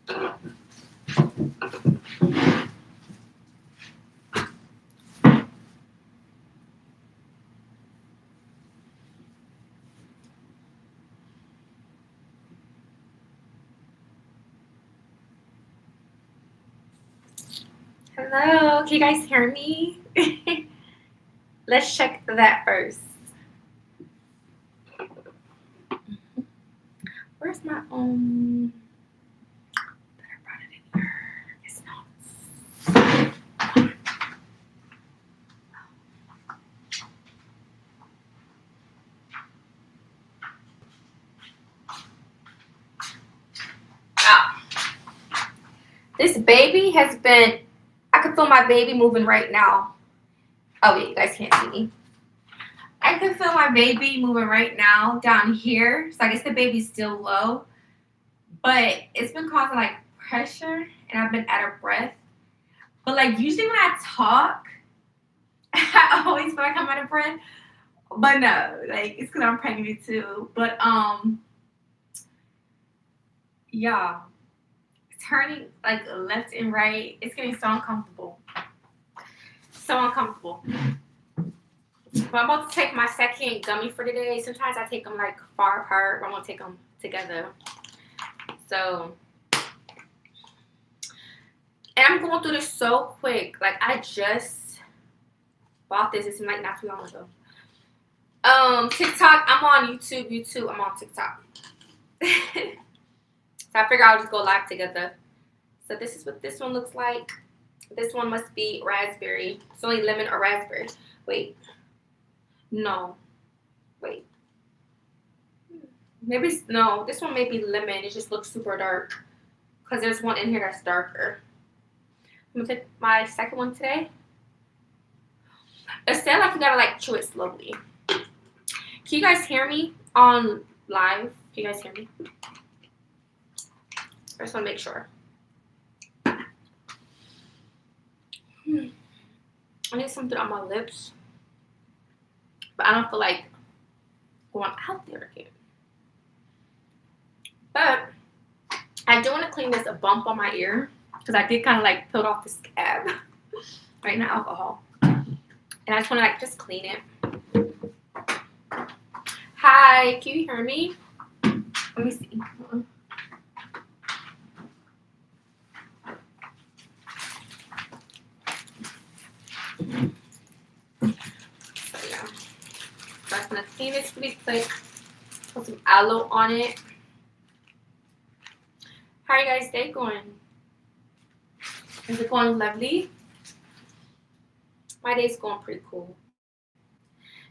Hello, can you guys hear me? Let's check that first. Where's my better brought it in here. It's not. Ah. This baby has been. I can feel my baby moving right now. Oh wait, you guys can't see me. I can feel my baby moving right now down here. So I guess the baby's still low, but it's been causing like pressure, and I've been out of breath. But like usually when I talk, I always feel like I'm out of breath. But no, like it's because I'm pregnant too. But yeah, turning like left and right, it's getting so uncomfortable. So uncomfortable. But I'm about to take my second gummy for today. Sometimes I take them like far apart, but I'm gonna take them together. So, and I'm going through this so quick. Like I just bought this. It's like not too long ago. TikTok. I'm on YouTube. I'm on TikTok. So I figure I'll just go live together. So this is what this one looks like. This one must be raspberry. It's only lemon or raspberry. Wait. No. Wait. Maybe no. This one may be lemon. It just looks super dark. Because there's one in here that's darker. I'm gonna take my second one today. It sounds like you gotta like chew it slowly. Can you guys hear me on live? Can you guys hear me? I just want to make sure. I need something on my lips, but I don't feel like going out there again. But I do want to clean this a bump on my ear because I did kind of like peel off the scab right now, alcohol, and I just want to like just clean it. Hi, can you hear me? Let me see. So yeah, so I'm gonna clean this really quick. Put some aloe on it. How are you guys' day going? Is it going lovely? My day's going pretty cool.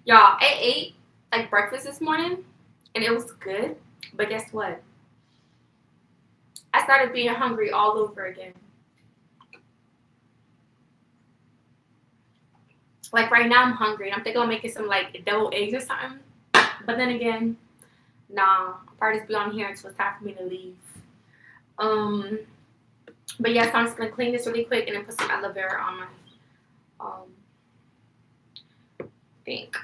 Y'all, I ate like breakfast this morning and it was good. But guess what? I started being hungry all over again. Like right now I'm hungry. I'm thinking of making some like deviled eggs or something. But then again, nah, I'll probably just be on here until it's time for me to leave. But yeah, so I'm just gonna clean this really quick and then put some aloe vera on my think.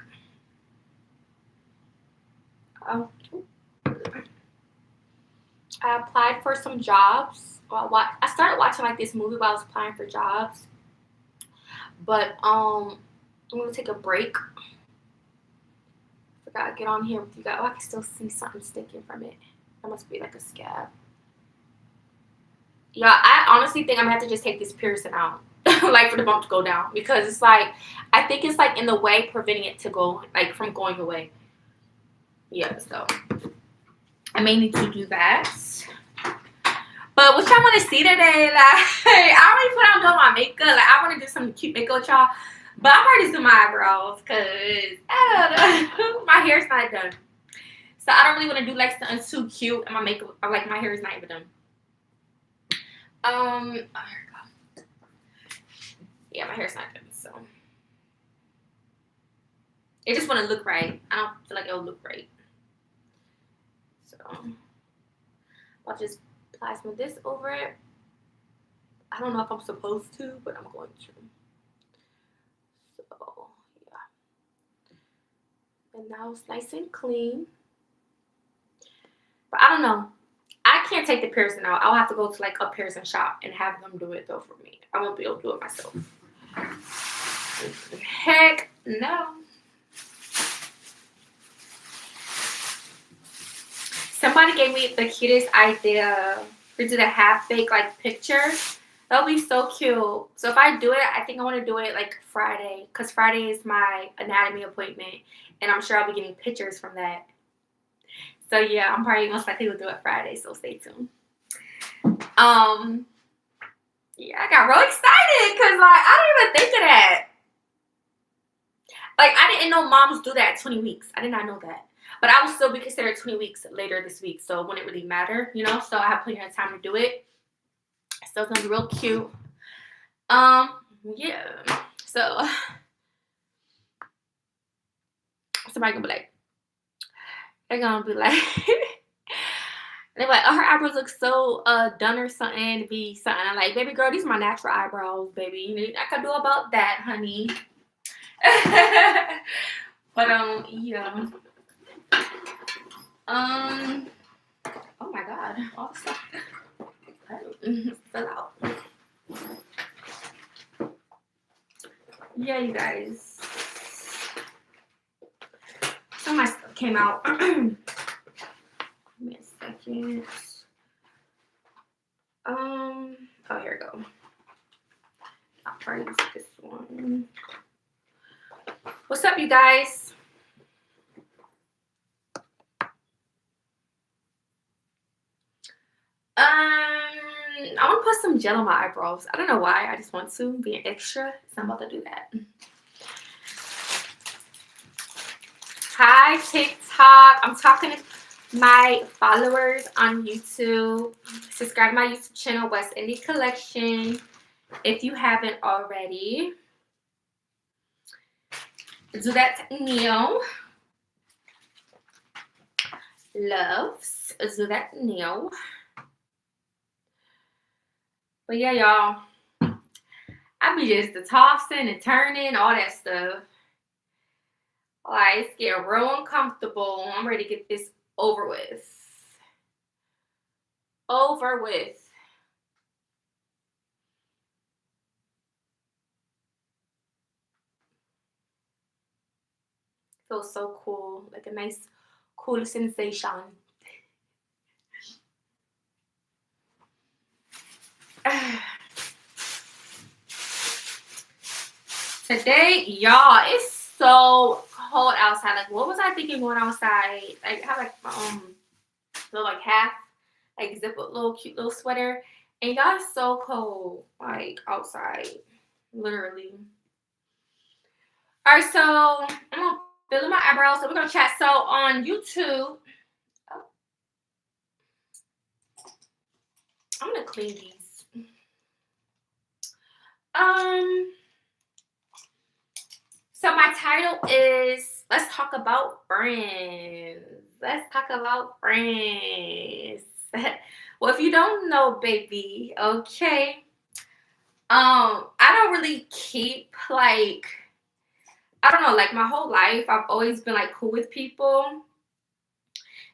I applied for some jobs. Well, I started watching like this movie while I was applying for jobs. But I'm gonna take a break. Forgot to get on here with you guys. Oh, I can still see something sticking from it. That must be like a scab. Yeah, I honestly think I'm gonna have to just take this piercing out. Like for the bump to go down. Because it's like I think it's like in the way preventing it to go like from going away. Yeah, so I may need to do that. But what y'all want to see today? Like, I already put on my makeup. Like, I want to do some cute makeup, y'all. But I'm already doing my eyebrows because I don't know. My hair's not done. So I don't really want to do like something too cute. And my makeup, like my hair is not even done. Oh, here we go. Yeah, my hair's not done. So it just want to look right. I don't feel like it'll look right. So I'll just plasma this over it. I don't know if I'm supposed to, but I'm going to. So, yeah. And now it's nice and clean. But I don't know. I can't take the piercing out. I'll have to go to like a piercing shop and have them do it though for me. I won't be able to do it myself. Heck no. Somebody gave me the cutest idea to do the half-baked like picture. That'll be so cute. So if I do it, I think I want to do it like Friday, because Friday is my anatomy appointment, and I'm sure I'll be getting pictures from that. So yeah, I'm probably most likely to do it Friday, so stay tuned. Yeah, I got real excited because like I didn't even think of that. Like I didn't know moms do that at 20 weeks. I did not know that. But I will still be considered 20 weeks later this week, so it wouldn't really matter, you know? So I have plenty of time to do it. So it's gonna be real cute. Yeah. So somebody gonna be like, they're gonna be like, they're like, oh, her eyebrows look so done or something to be something. I'm like, baby girl, these are my natural eyebrows, baby. I can do about that, honey. But yeah. Oh my god, all the stuff fell out. Yeah, you guys. Some of my stuff came out. Give me a second. Oh, here we go. I'll try to use this one. What's up, you guys? I want to put some gel on my eyebrows. I don't know why. I just want to be an extra. So I'm about to do that. Hi, TikTok. I'm talking to my followers on YouTube. Subscribe to my YouTube channel, West Indie Collection, if you haven't already. Do that now. Loves. Do that now. But yeah, y'all, I be just tossing and turning, all that stuff. Like, it's getting real uncomfortable. I'm ready to get this over with. Over with. Feels so cool. Like a nice, cool sensation. Today, y'all, it's so cold outside. Like, what was I thinking going outside? Like, I have like my little like half like zip up little cute little sweater, and y'all, it's so cold like outside, literally. All right, so I'm gonna fill in my eyebrows. So we're gonna chat. So on YouTube, I'm gonna clean these. So my title is Let's Talk About Friends. Let's talk about friends. Well, if you don't know, baby, okay. I don't really keep like, I don't know, like my whole life I've always been like cool with people,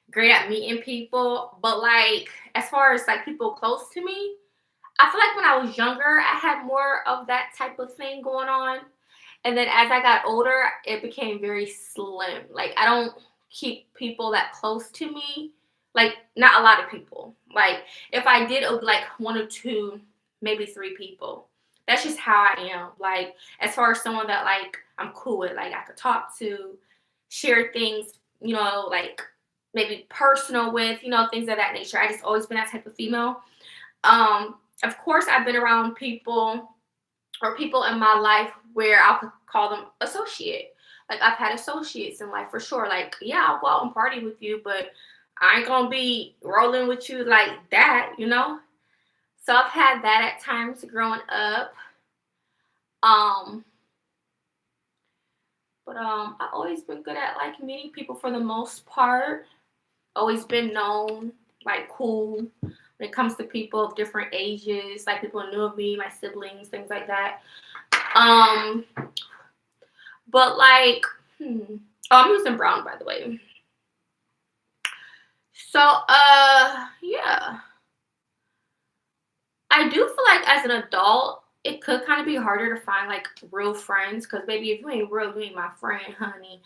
great at meeting people, but like as far as like people close to me, I feel like when I was younger I had more of that type of thing going on. And then as I got older, it became very slim. Like, I don't keep people that close to me. Like, not a lot of people. Like, if I did, it would be like 1 or 2, maybe 3 people. That's just how I am. Like, as far as someone that, like, I'm cool with. Like, I could talk to, share things, you know, like, maybe personal with, you know, things of that nature. I just always been that type of female. Of course, I've been around people or people in my life where I could call them associate. Like, I've had associates in life for sure. Like, yeah, I'll go out and party with you, but I ain't gonna be rolling with you like that, you know? So I've had that at times growing up. But I've always been good at like meeting people for the most part. Always been known, like cool when it comes to people of different ages, like people who knew of me, my siblings, things like that. But like, oh, I'm using brown, by the way. So, yeah. as an adult, it could kind of be harder to find like real friends because baby, if you ain't real, you ain't my friend, honey.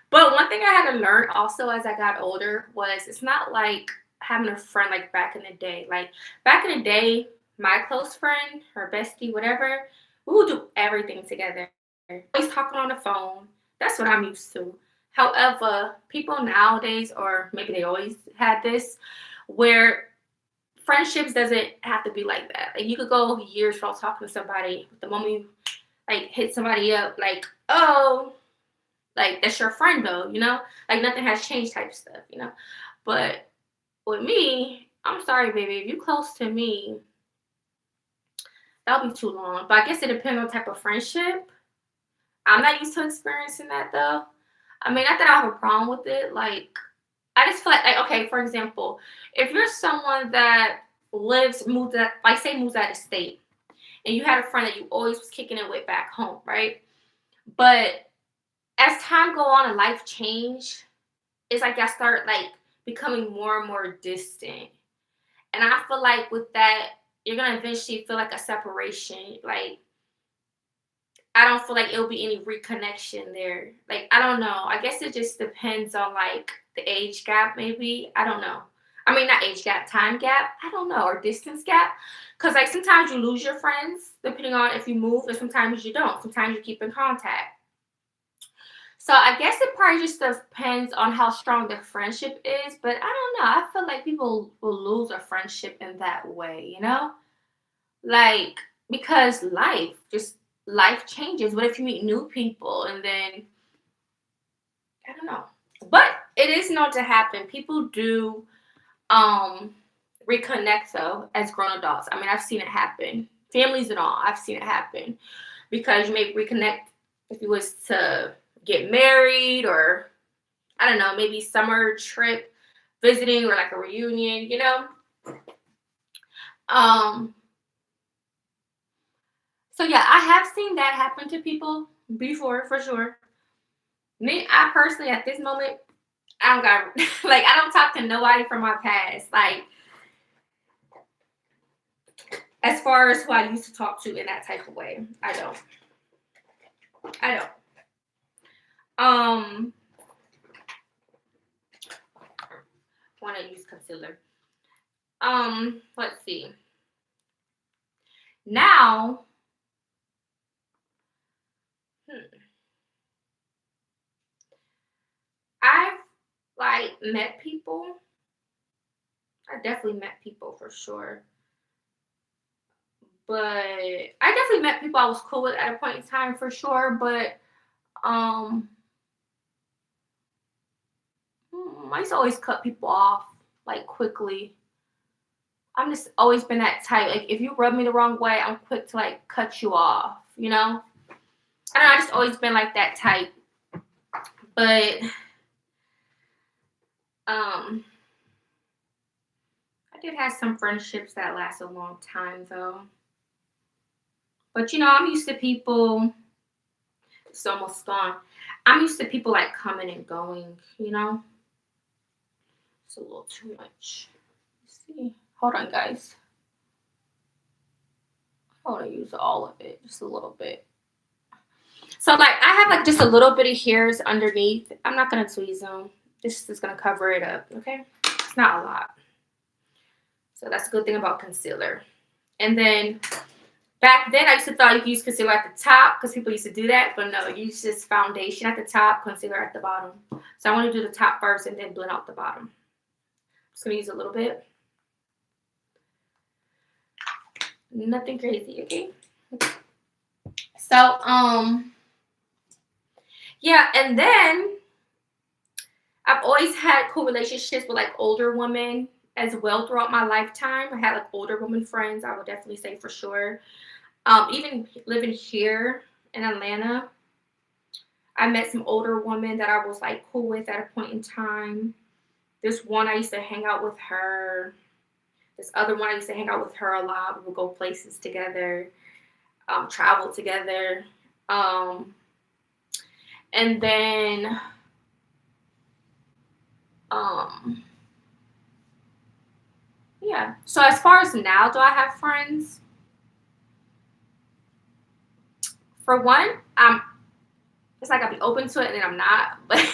But one thing I had to learn also as I got older was it's not like having a friend like back in the day. Like back in the day, my close friend, her bestie, whatever, we would do everything together. Always talking on the phone. That's what I'm used to. However, people nowadays, or maybe they always had this, where friendships doesn't have to be like that. Like you could go years without talking to somebody. The moment you like hit somebody up, like, oh, like that's your friend though, you know? Like nothing has changed type stuff, you know? But with me, I'm sorry, baby, if you close to me, that'll be too long. But I guess it depends on type of friendship. I'm not used to experiencing that though. I mean, not that I have a problem with it. Like, I just feel like okay, for example, if you're someone that moves out, like say moves out of state, and you had a friend that you always was kicking it with back home, right? But as time go on and life change, it's like I start like becoming more and more distant. And I feel like with that, you're gonna eventually feel like a separation. Like I don't feel like it'll be any reconnection there. Like I don't know. I guess it just depends on like the age gap, maybe. I don't know. I mean, not age gap, time gap. I don't know, or distance gap. Cause like sometimes you lose your friends depending on if you move, and sometimes you don't. Sometimes you keep in contact. So I guess it probably just depends on how strong the friendship is. But I don't know. I feel like people will lose a friendship in that way, you know? Like because life changes. What if you meet new people and then I don't know. But it is known to happen. People do um reconnect though as grown adults. I mean, I've seen it happen. Families and all, I've seen it happen. Because you may reconnect if you was to get married or I don't know, maybe summer trip visiting or like a reunion, you know? Um so yeah, I have seen that happen to people before for sure. Me, I personally at this moment, I don't got like I don't talk to nobody from my past. Like as far as who I used to talk to in that type of way. I don't. I don't. Um wanna use concealer. Let's see. Now, hmm, I've like met people. I definitely met people for sure. But I definitely met people I was cool with at a point in time for sure. But um I used to always cut people off like quickly. I'm just always been that type. Like if you rub me the wrong way, I'm quick to like cut you off, you know? I don't know, I just always been like that type. But um I did have some friendships that last a long time though. But you know, I'm used to people it's almost gone. I'm used to people like coming and going, you know? It's a little too much. Let's see. Hold on guys. I want to use all of it, just a little bit. So like I have like just a little bit of hairs underneath. I'm not gonna tweeze them. This is gonna cover it up, okay? It's not a lot. So that's a good thing about concealer. And then back then I used to thought you could use concealer at the top because people used to do that, but no, you use just foundation at the top, concealer at the bottom. So I want to do the top first and then blend out the bottom. Just gonna use a little bit. Nothing crazy, okay? So yeah, and then I've always had cool relationships with like older women as well throughout my lifetime. I had like older women friends, I would definitely say for sure. Even living here in Atlanta, I met some older women that I was like cool with at a point in time. This one I used to hang out with her. This other one I used to hang out with her a lot. We would go places together, travel together. And then um yeah. So as far as now, do I have friends? For one, it's like I'll be open to it and then I'm not. But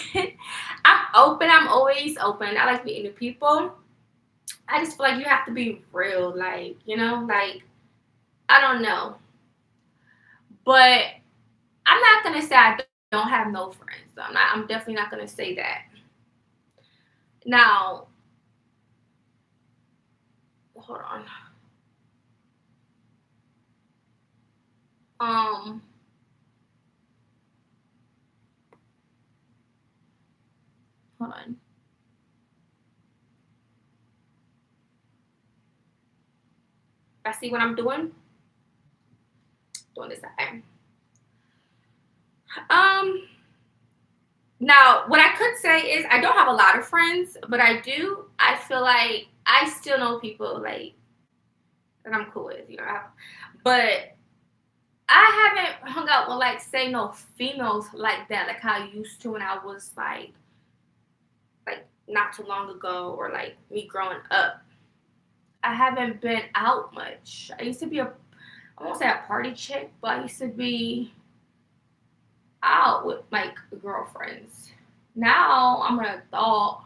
I'm open. I'm always open. I like meeting new people. I just feel like you have to be real. Like, you know, like, I don't know. But I'm not going to say I don't have no friends. I'm definitely not going to say that. Now, hold on. Hold on. I see what I'm doing. Doing this side. Now, what I could say is I don't have a lot of friends, but I feel like I still know people like that I'm cool with, you know. But I haven't hung out with like say no females like that, like how I used to when I was like not too long ago or like me growing up. I haven't been out much. I used to be I won't say a party chick, but I used to be out with like girlfriends. Now I'm an adult.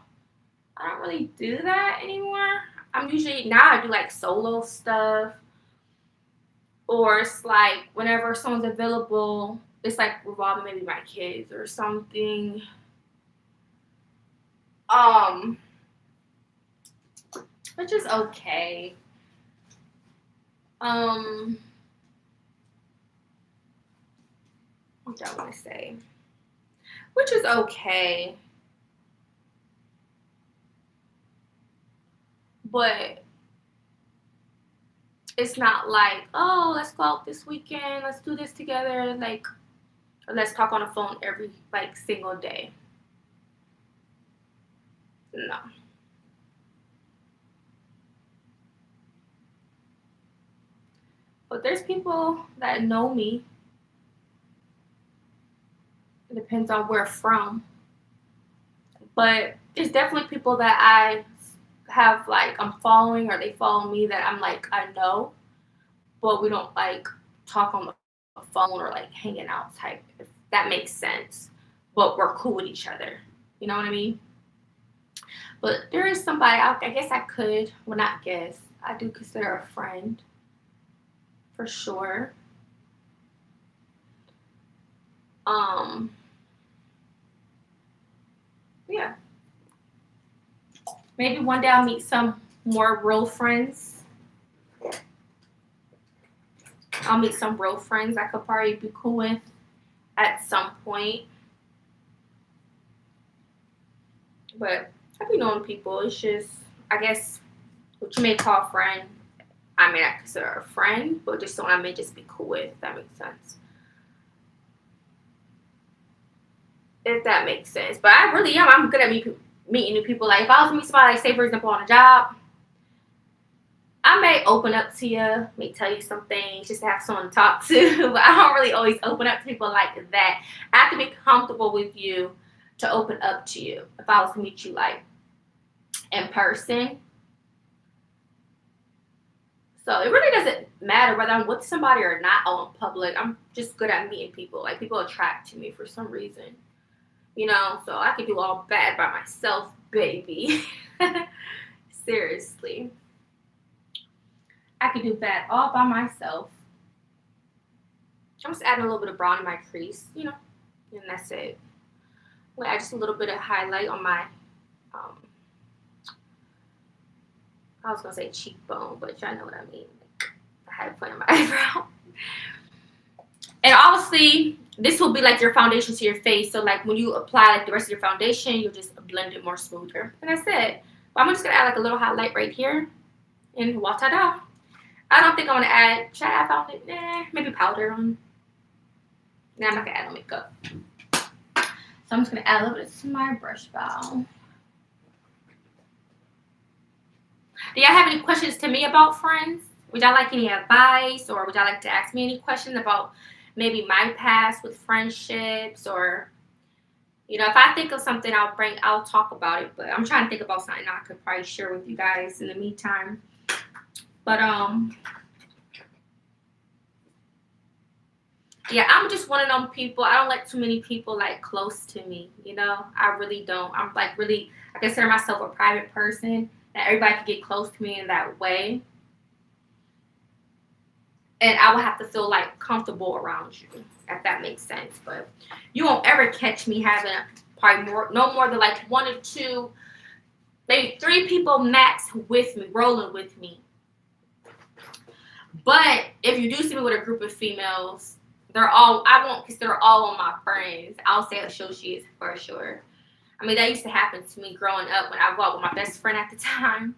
I don't really do that anymore. Now I do like solo stuff, or it's like whenever someone's available, it's like revolving maybe my kids or something. Um, which is okay. What do I want to say? Which is okay. But it's not like, oh, let's go out this weekend, let's do this together, like, let's talk on the phone every like single day. No. But there's people that know me. It depends on where from. But there's definitely people that I have like I'm following or they follow me that I'm like I know, but we don't like talk on the phone or like hanging out type, if that makes sense. But we're cool with each other. You know what I mean? But there is somebody I guess I could, well not guess, I do consider a friend for sure. Um yeah. Maybe one day I'll meet some more real friends. I'll meet some real friends I could probably be cool with at some point. But I be knowing people. It's just, I guess, what you may call a friend, I may not consider a friend, but just someone I may just be cool with, if that makes sense. If that makes sense. But I really am. I'm good at meeting new people. Like, if I was to meet somebody, like, say, for example, on a job, I may open up to you, may tell you some things just to have someone to talk to, but I don't really always open up to people like that. I have to be comfortable with you to open up to you if I was to meet you like in person. So it really doesn't matter whether I'm with somebody or not out in public. I'm just good at meeting people. Like people attract to me for some reason. You know, so I could do all bad by myself, baby. Seriously. I could do bad all by myself. I'm just adding a little bit of brown in my crease, you know, and that's it. I'm gonna add just a little bit of highlight on my, um, I was gonna say cheekbone, but y'all know what I mean. Like, I had to put in my eyebrow. And obviously, this will be like your foundation to your face. So like when you apply like the rest of your foundation, you'll just blend it more smoother. And that's it. But I'm just gonna add like a little highlight right here, and ta-da. I don't think I want to add. Should I add foundation? Maybe powder on. Nah, I'm not gonna add no makeup. So I'm just gonna add a little bit to my brush bowl. Do y'all have any questions to me about friends? Would y'all like any advice, or would y'all like to ask me any questions about maybe my past with friendships, or you know, if I think of something, I'll talk about it. But I'm trying to think about something I could probably share with you guys in the meantime. But Yeah, I'm just one of them people. I don't let too many people like close to me. You know, I really don't. I'm like really. I consider myself a private person that everybody can get close to me in that way, and I would have to feel like comfortable around you, if that makes sense. But you won't ever catch me having probably no more than like one or two, maybe three people max with me, rolling with me. But if you do see me with a group of females, I won't consider all of my friends. I'll say associates for sure. I mean, that used to happen to me growing up when I walked with my best friend at the time.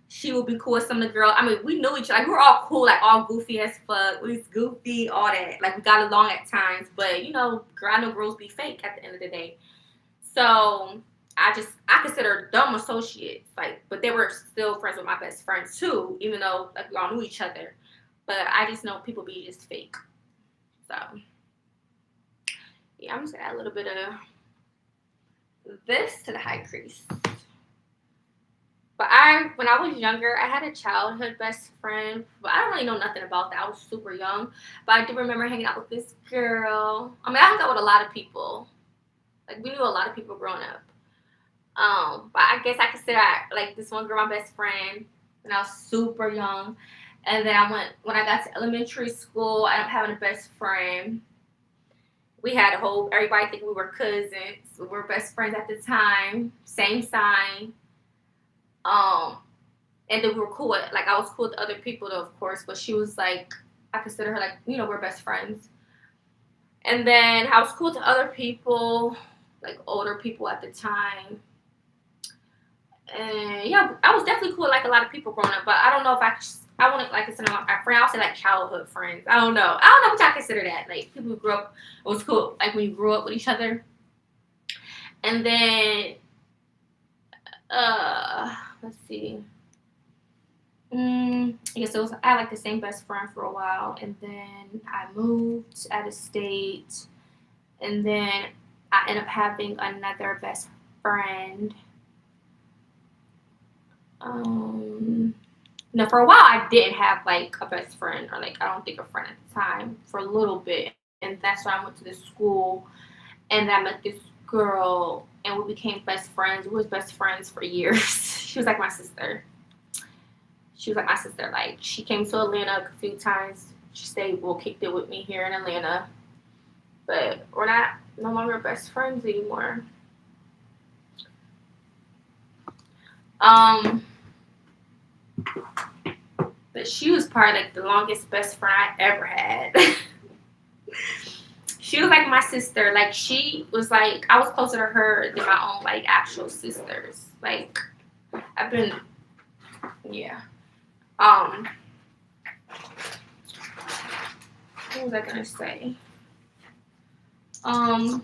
She would be cool with some of the girls. I mean, we knew each other. Like, we were all cool, like all goofy as fuck. We was goofy, all that. Like, we got along at times. But, you know, I know girls be fake at the end of the day. So I consider them associates, like, but they were still friends with my best friends too, even though like we all knew each other. But I just know people be just fake. So yeah, I'm just gonna add a little bit of this to the high crease. But when I was younger, I had a childhood best friend, but I don't really know nothing about that. I was super young, but I do remember hanging out with this girl. I mean, I hung out with a lot of people. Like, we knew a lot of people growing up. But I guess I consider like this one girl my best friend when I was super young. And then when I got to elementary school, I ended up having a best friend. We had everybody think we were cousins. We were best friends at the time, same sign. Um, and then we were cool with, like, I was cool with other people though, of course, but she was like, I consider her like, you know, we're best friends. And then I was cool with other people, like older people at the time. And yeah, I was definitely cool with like a lot of people growing up, but I don't know if I want to like consider my friend. I'll say like childhood friends. I don't know what y'all consider that. Like people who grew up, it was cool. Like when you grew up with each other. And then, let's see. Yeah, so I had like the same best friend for a while, and then I moved out of state, and then I ended up having another best friend. No, for a while I didn't have like a best friend, or like I don't think a friend at the time, for a little bit, and that's why I went to this school, and I met this girl, and we became best friends. We was best friends for years. She was like my sister. Like, she came to Atlanta a few times. She stayed, kicked it with me here in Atlanta, but we're no longer best friends anymore. But she was probably like the longest best friend I ever had. She was like my sister. Like, she was like, I was closer to her than my own like actual sisters. Like, yeah. What was I gonna say? Yeah,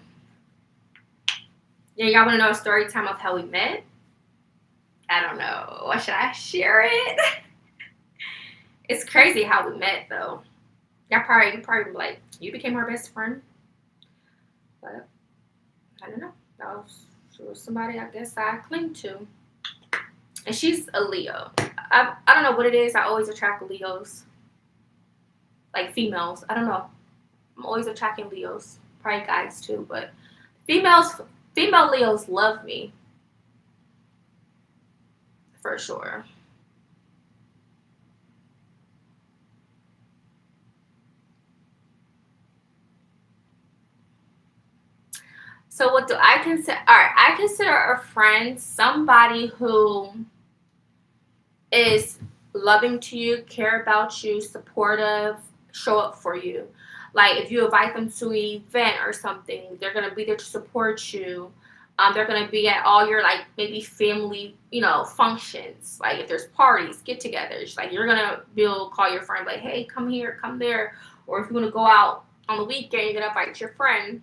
y'all wanna know a story time of how we met? I don't know. Should I share it? It's crazy how we met though. Y'all probably like, you became our best friend. But I don't know. She was somebody I guess I cling to. And she's a Leo. I don't know what it is. I always attract Leos. Like females. I don't know. I'm always attracting Leos. Probably guys too, but female Leos love me. For sure. So what do I consider? All right, I consider a friend somebody who is loving to you, care about you, supportive, show up for you. Like if you invite them to an event or something, they're gonna be there to support you. They're gonna be at all your like maybe family, functions. Like if there's parties, get-togethers, like you're gonna call your friend like, hey, come here, come there. Or if you want to go out on the weekend, you're gonna invite your friend.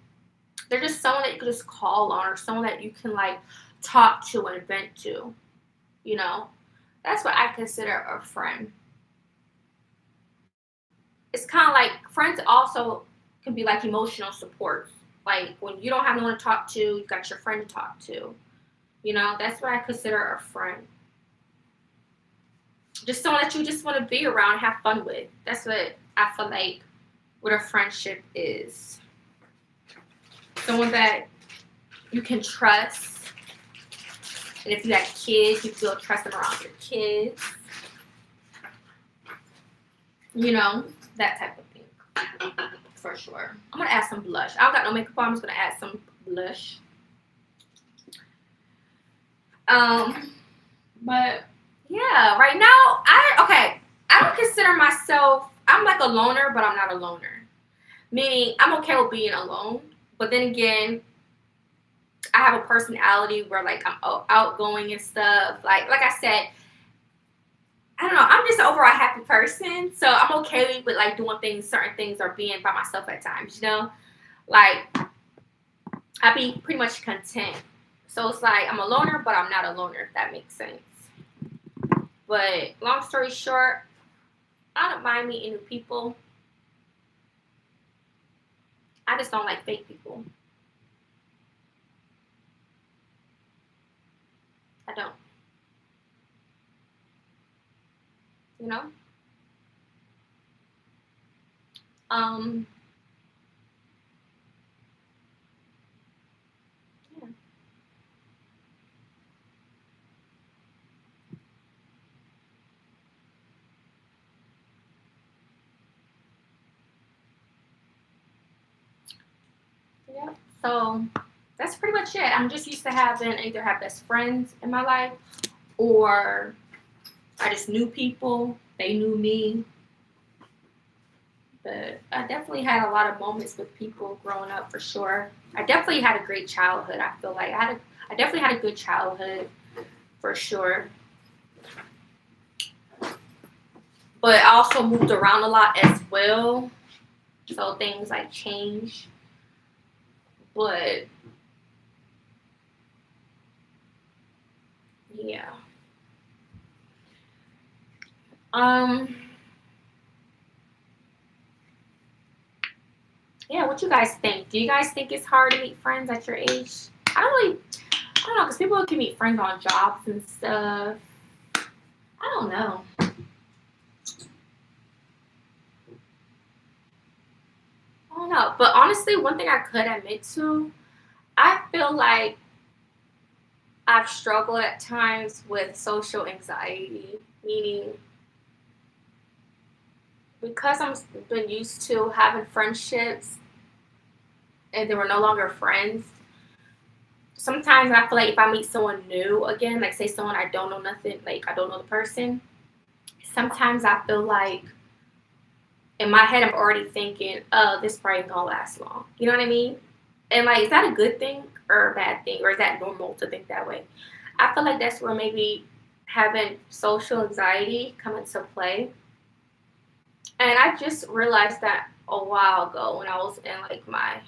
They're just someone that you can just call on, or someone that you can like talk to and vent to. You know, that's what I consider a friend. It's kind of like friends also can be like emotional support. Like when you don't have anyone to talk to, you got your friend to talk to. That's what I consider a friend. Just someone that you just want to be around, have fun with. That's what I feel like what a friendship is. Someone that you can trust. And if you have kids, you feel trust them around your kids. You know, that type of thing. For sure. I'm going to add some blush. I don't got no makeup on. I'm just going to add some blush. But yeah, right now, I don't consider myself, I'm like a loner, but I'm not a loner. Meaning, I'm okay with being alone. But then again, I have a personality where like I'm outgoing and stuff. Like I said, I don't know. I'm just an overall happy person, so I'm okay with like doing things, certain things, or being by myself at times. You know, like I be pretty much content. So it's like I'm a loner, but I'm not a loner. If that makes sense. But long story short, I don't mind meeting new people. I just don't like fake people. I don't. You know. Um. Yeah. Yeah. So that's pretty much it. I'm just used to having either have best friends in my life or I just knew people. They knew me. But I definitely had a lot of moments with people growing up for sure. I definitely had a great childhood. I feel like I definitely had a good childhood for sure. But I also moved around a lot as well. So things like change. But yeah. Um yeah, what you guys think? Do you guys think it's hard to meet friends at your age? I don't know, because people can meet friends on jobs and stuff. I don't know. I don't know. But honestly, one thing I could admit to, I feel like I've struggled at times with social anxiety, meaning because I'm been used to having friendships and they were no longer friends. Sometimes I feel like if I meet someone new again, like say someone I don't know nothing, like I don't know the person, sometimes I feel like in my head I'm already thinking, oh, this probably ain't gonna last long. You know what I mean? And like, is that a good thing or a bad thing, or is that normal to think that way? I feel like that's where maybe having social anxiety come into play. And I just realized that a while ago when I was in like my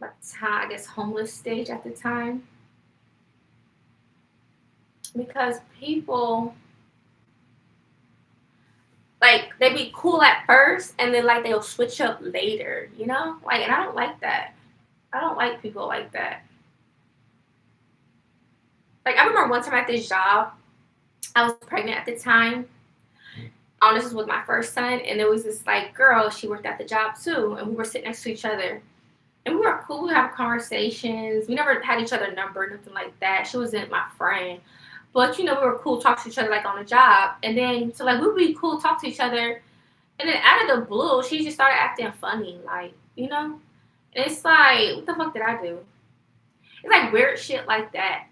time, I guess homeless stage at the time, because people like they be cool at first and then like they'll switch up later, you know? Like, and I don't like that. I don't like people like that. Like I remember one time at this job, I was pregnant at the time. This was with my first son, and there was this like girl. She worked at the job too, and we were sitting next to each other, and we were cool. We have conversations. We never had each other number, nothing like that. She wasn't my friend, but you know we were cool, talk to each other like on the job, and then so like we would be cool, talk to each other, and then out of the blue, she just started acting funny, like you know. And it's like, what the fuck did I do? It's like weird shit like that,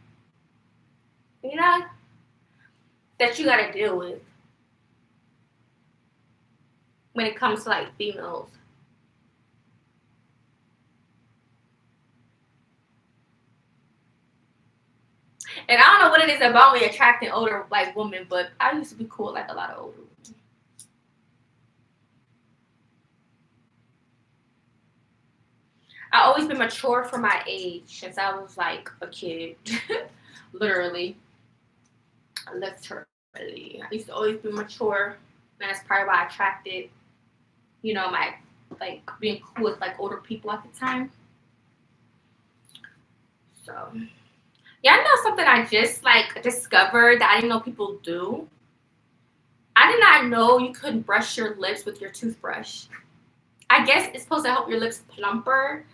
you know, that you gotta deal with when it comes to like females. And I don't know what it is about me attracting older like women, but I used to be cool with, like a lot of older women. I always been mature for my age since I was like a kid. Literally. Literally. I used to always be mature. And that's probably why I attracted, you know, my like being cool with like older people at the time. So yeah, I know something I just like discovered that I didn't know people do. I did not know you could brush your lips with your toothbrush. I guess it's supposed to help your lips plumper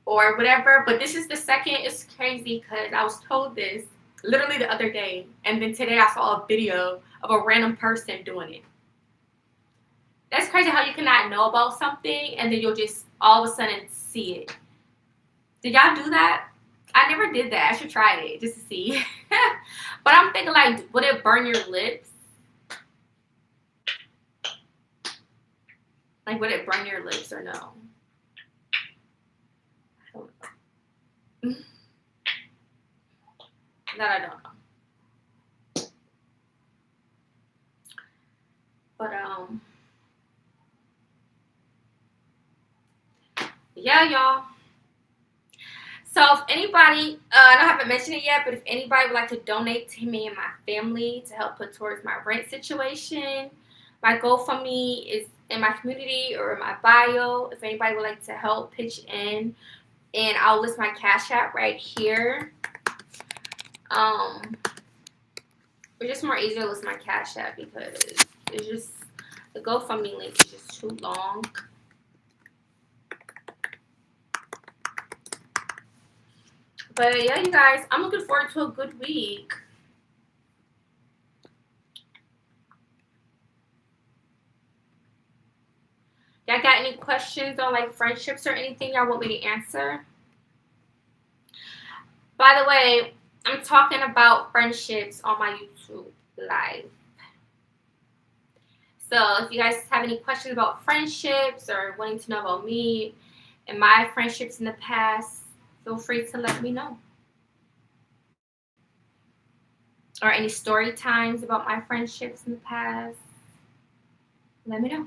or whatever, but this is the second. It's crazy because I was told this literally the other day, and then today I saw a video of a random person doing it. That's crazy how you cannot know about something and then you'll just all of a sudden see it. Did y'all do that? I never did that. I should try it just to see. But I'm thinking, like, would it burn your lips? Like, would it burn your lips or no? I don't know. That I don't know. But, yeah, y'all. So if anybody, I haven't mentioned it yet, but if anybody would like to donate to me and my family to help put towards my rent situation, my GoFundMe is in my community or in my bio. If anybody would like to help pitch in, and I'll list my Cash App right here. It's just more easier to list my Cash App because it's just, the GoFundMe link is just too long. But yeah, you guys, I'm looking forward to a good week. Y'all got any questions on like friendships or anything y'all want me to answer? By the way, I'm talking about friendships on my YouTube live. So if you guys have any questions about friendships or wanting to know about me and my friendships in the past, feel free to let me know. Or any story times about my friendships in the past, let me know.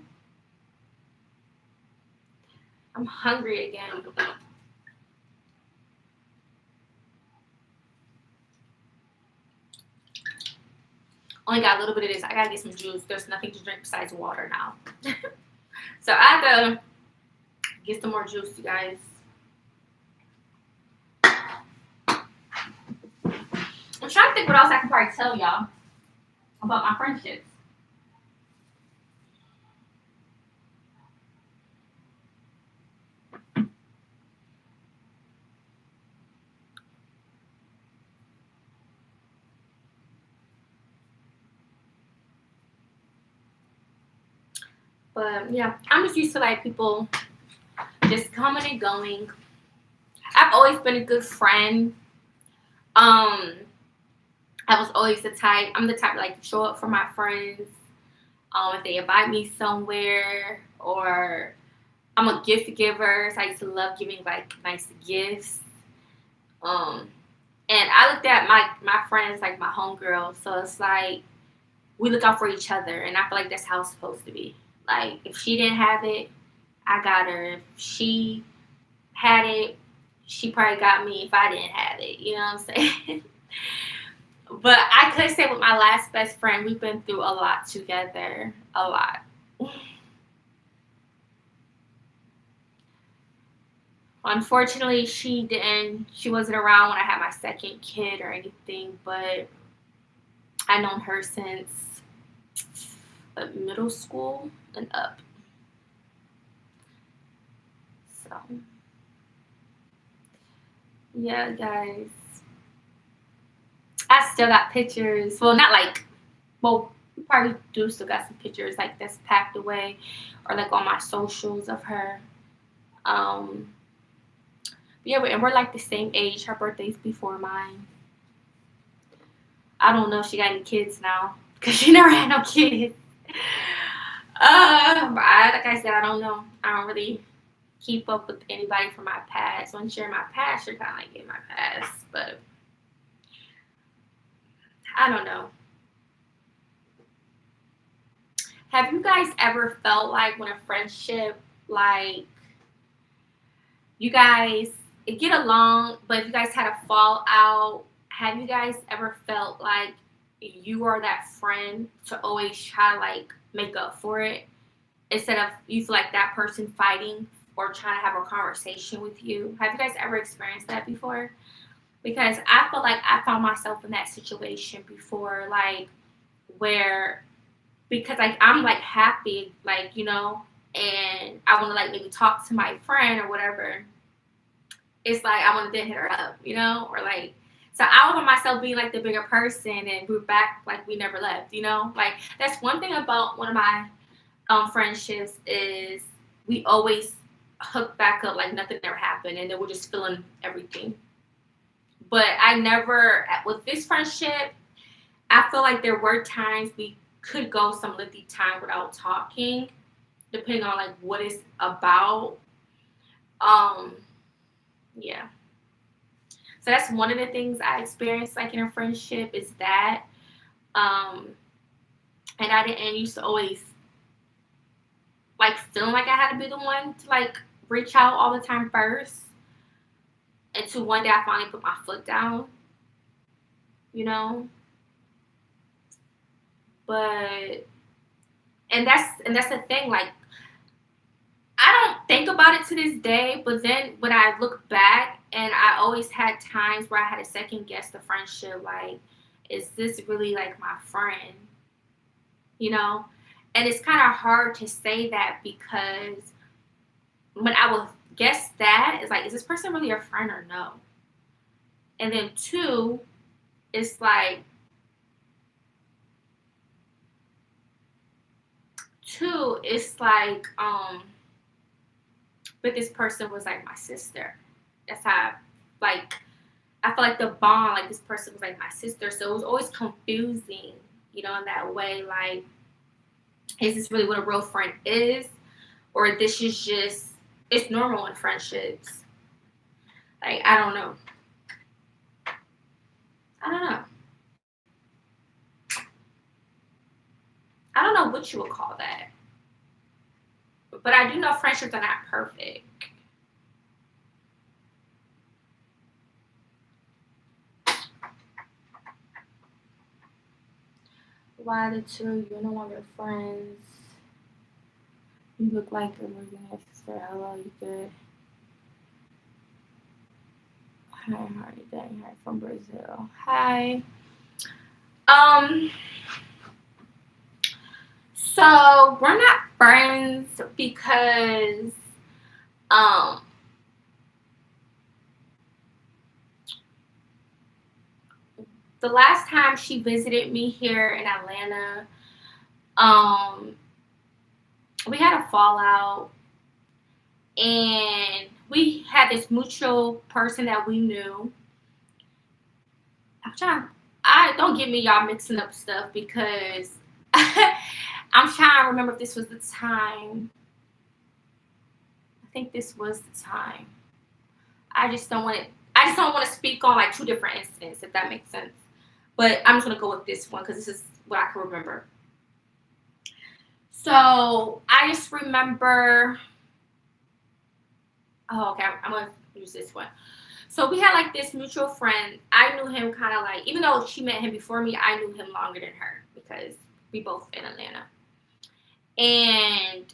I'm hungry again. Only got a little bit of this. I gotta get some juice. There's nothing to drink besides water now. So I have to get some more juice, you guys. I'm trying to think what else I can probably tell y'all about my friendships. But yeah, I'm just used to like people just coming and going. I've always been a good friend. I was always the type. I'm the type to like show up for my friends. If they invite me somewhere, or I'm a gift giver, so I used to love giving like nice gifts. And I looked at my friends like my homegirls, so it's like we look out for each other, and I feel like that's how it's supposed to be. Like if she didn't have it, I got her. If she had it, she probably got me if I didn't have it. You know what I'm saying? But I could say with my last best friend, we've been through a lot together. A lot. Unfortunately, she wasn't around when I had my second kid or anything, but I've known her since middle school and up. So, yeah, guys. I still got pictures. Well, not like, well, we probably do still got some pictures like that's packed away or like on my socials of her. Yeah, and we're like the same age. Her birthday's before mine. I don't know if she got any kids now because she never had no kids. But like I said, I don't know. I don't really keep up with anybody from my past. Once you're in my past, you're kind of like in my past. But I don't know. Have you guys ever felt like when a friendship, like, you guys get along, but if you guys had a fallout, have you guys ever felt like you are that friend to always try to like make up for it instead of you feel like that person fighting or trying to have a conversation with you? Have you guys ever experienced that before? Because I feel like I found myself in that situation before, like where because like I'm like happy, like, you know, and I want to like maybe talk to my friend or whatever, it's like I want to then hit her up, you know, or like, so I want myself being like the bigger person, and we're back like we never left, you know. Like that's one thing about one of my friendships is we always hook back up like nothing ever happened, and then we're just feeling everything. But I never, with this friendship, I feel like there were times we could go some lengthy time without talking, depending on like what it's about. Um, yeah. So that's one of the things I experienced like in a friendship is that. Um, and I didn't used to always like feeling like I had to be the one to like reach out all the time first. Until one day I finally put my foot down, you know. But and that's the thing, like I don't think about it to this day, but then when I look back, and I always had times where I had to second guess the friendship, like, is this really like my friend? You know? And it's kind of hard to say that because when I would guess that, it's like, is this person really a friend or no? And then two, it's like, but this person was like my sister. That's how, like, I feel like the bond, like this person was like my sister. So it was always confusing, you know, in that way. Like, is this really what a real friend is? Or this is just, it's normal in friendships. Like, I don't know. I don't know. I don't know what you would call that. But I do know friendships are not perfect. Why the two of you are no longer friends? You look like a Morgan sister. Hello, you good? Hi, Hardy Dang, hi from Brazil. Hi. Um, so we're not friends because um the last time she visited me here in Atlanta, um we had a fallout, and we had this mutual person that we knew. I'm trying. I don't get me y'all mixing up stuff because I'm trying to remember if this was the time. I think this was the time. I just don't want to. I just don't want to speak on like two different incidents, if that makes sense. But I'm just gonna go with this one because this is what I can remember. So I just remember. Oh, okay. I'm gonna use this one. So we had like this mutual friend. I knew him kind of like, even though she met him before me, I knew him longer than her because we both in Atlanta. And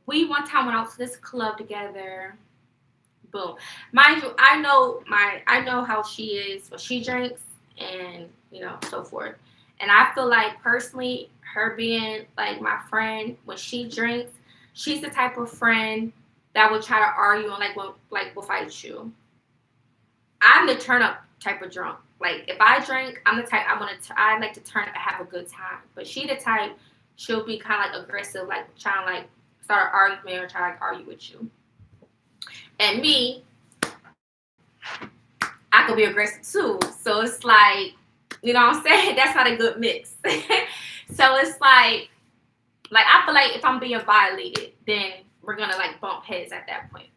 we one time went out to this club together. Boom. Mind you, I know how she is when she drinks, and you know, so forth. And I feel like personally, her being like my friend when she drinks, she's the type of friend that would try to argue and will fight you. I'm the turn up type of drunk. Like if I drink, I'm the type I like to turn up and have a good time. But she the type, she'll be kind of like aggressive, like trying to like start an argument or try to like argue with you. And me, I could be aggressive too. So it's like, you know what I'm saying? That's not a good mix. So it's like I feel like if I'm being violated, then we're gonna like bump heads at that point.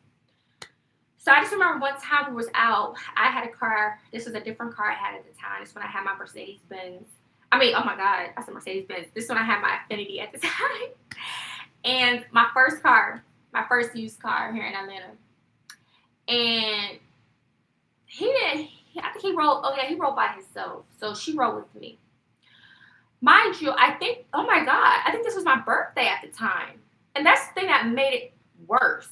So I just remember one time we was out. I had a car. This was a different car I had at the time. This when I had my Mercedes Benz. I mean, oh my God, that's a Mercedes Benz. This when I had my Affinity at the time. And my first used car here in Atlanta. And I think he rode, oh yeah, he rode by himself. So she rode with me. Mind you, oh my God, I think this was my birthday at the time. And that's the thing that made it worse.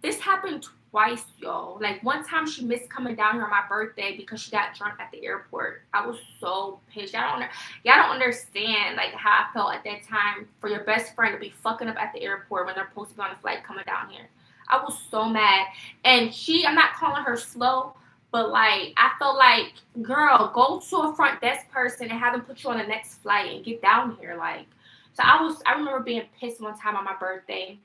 This happened twice, yo. Like, one time she missed coming down here on my birthday because she got drunk at the airport. I was so pissed. Y'all don't understand, like, how I felt at that time for your best friend to be fucking up at the airport when they're supposed to be on a flight coming down here. I was so mad. And I'm not calling her slow, but, like, I felt like, girl, go to a front desk person and have them put you on the next flight and get down here. Like, so I remember being pissed one time on my birthday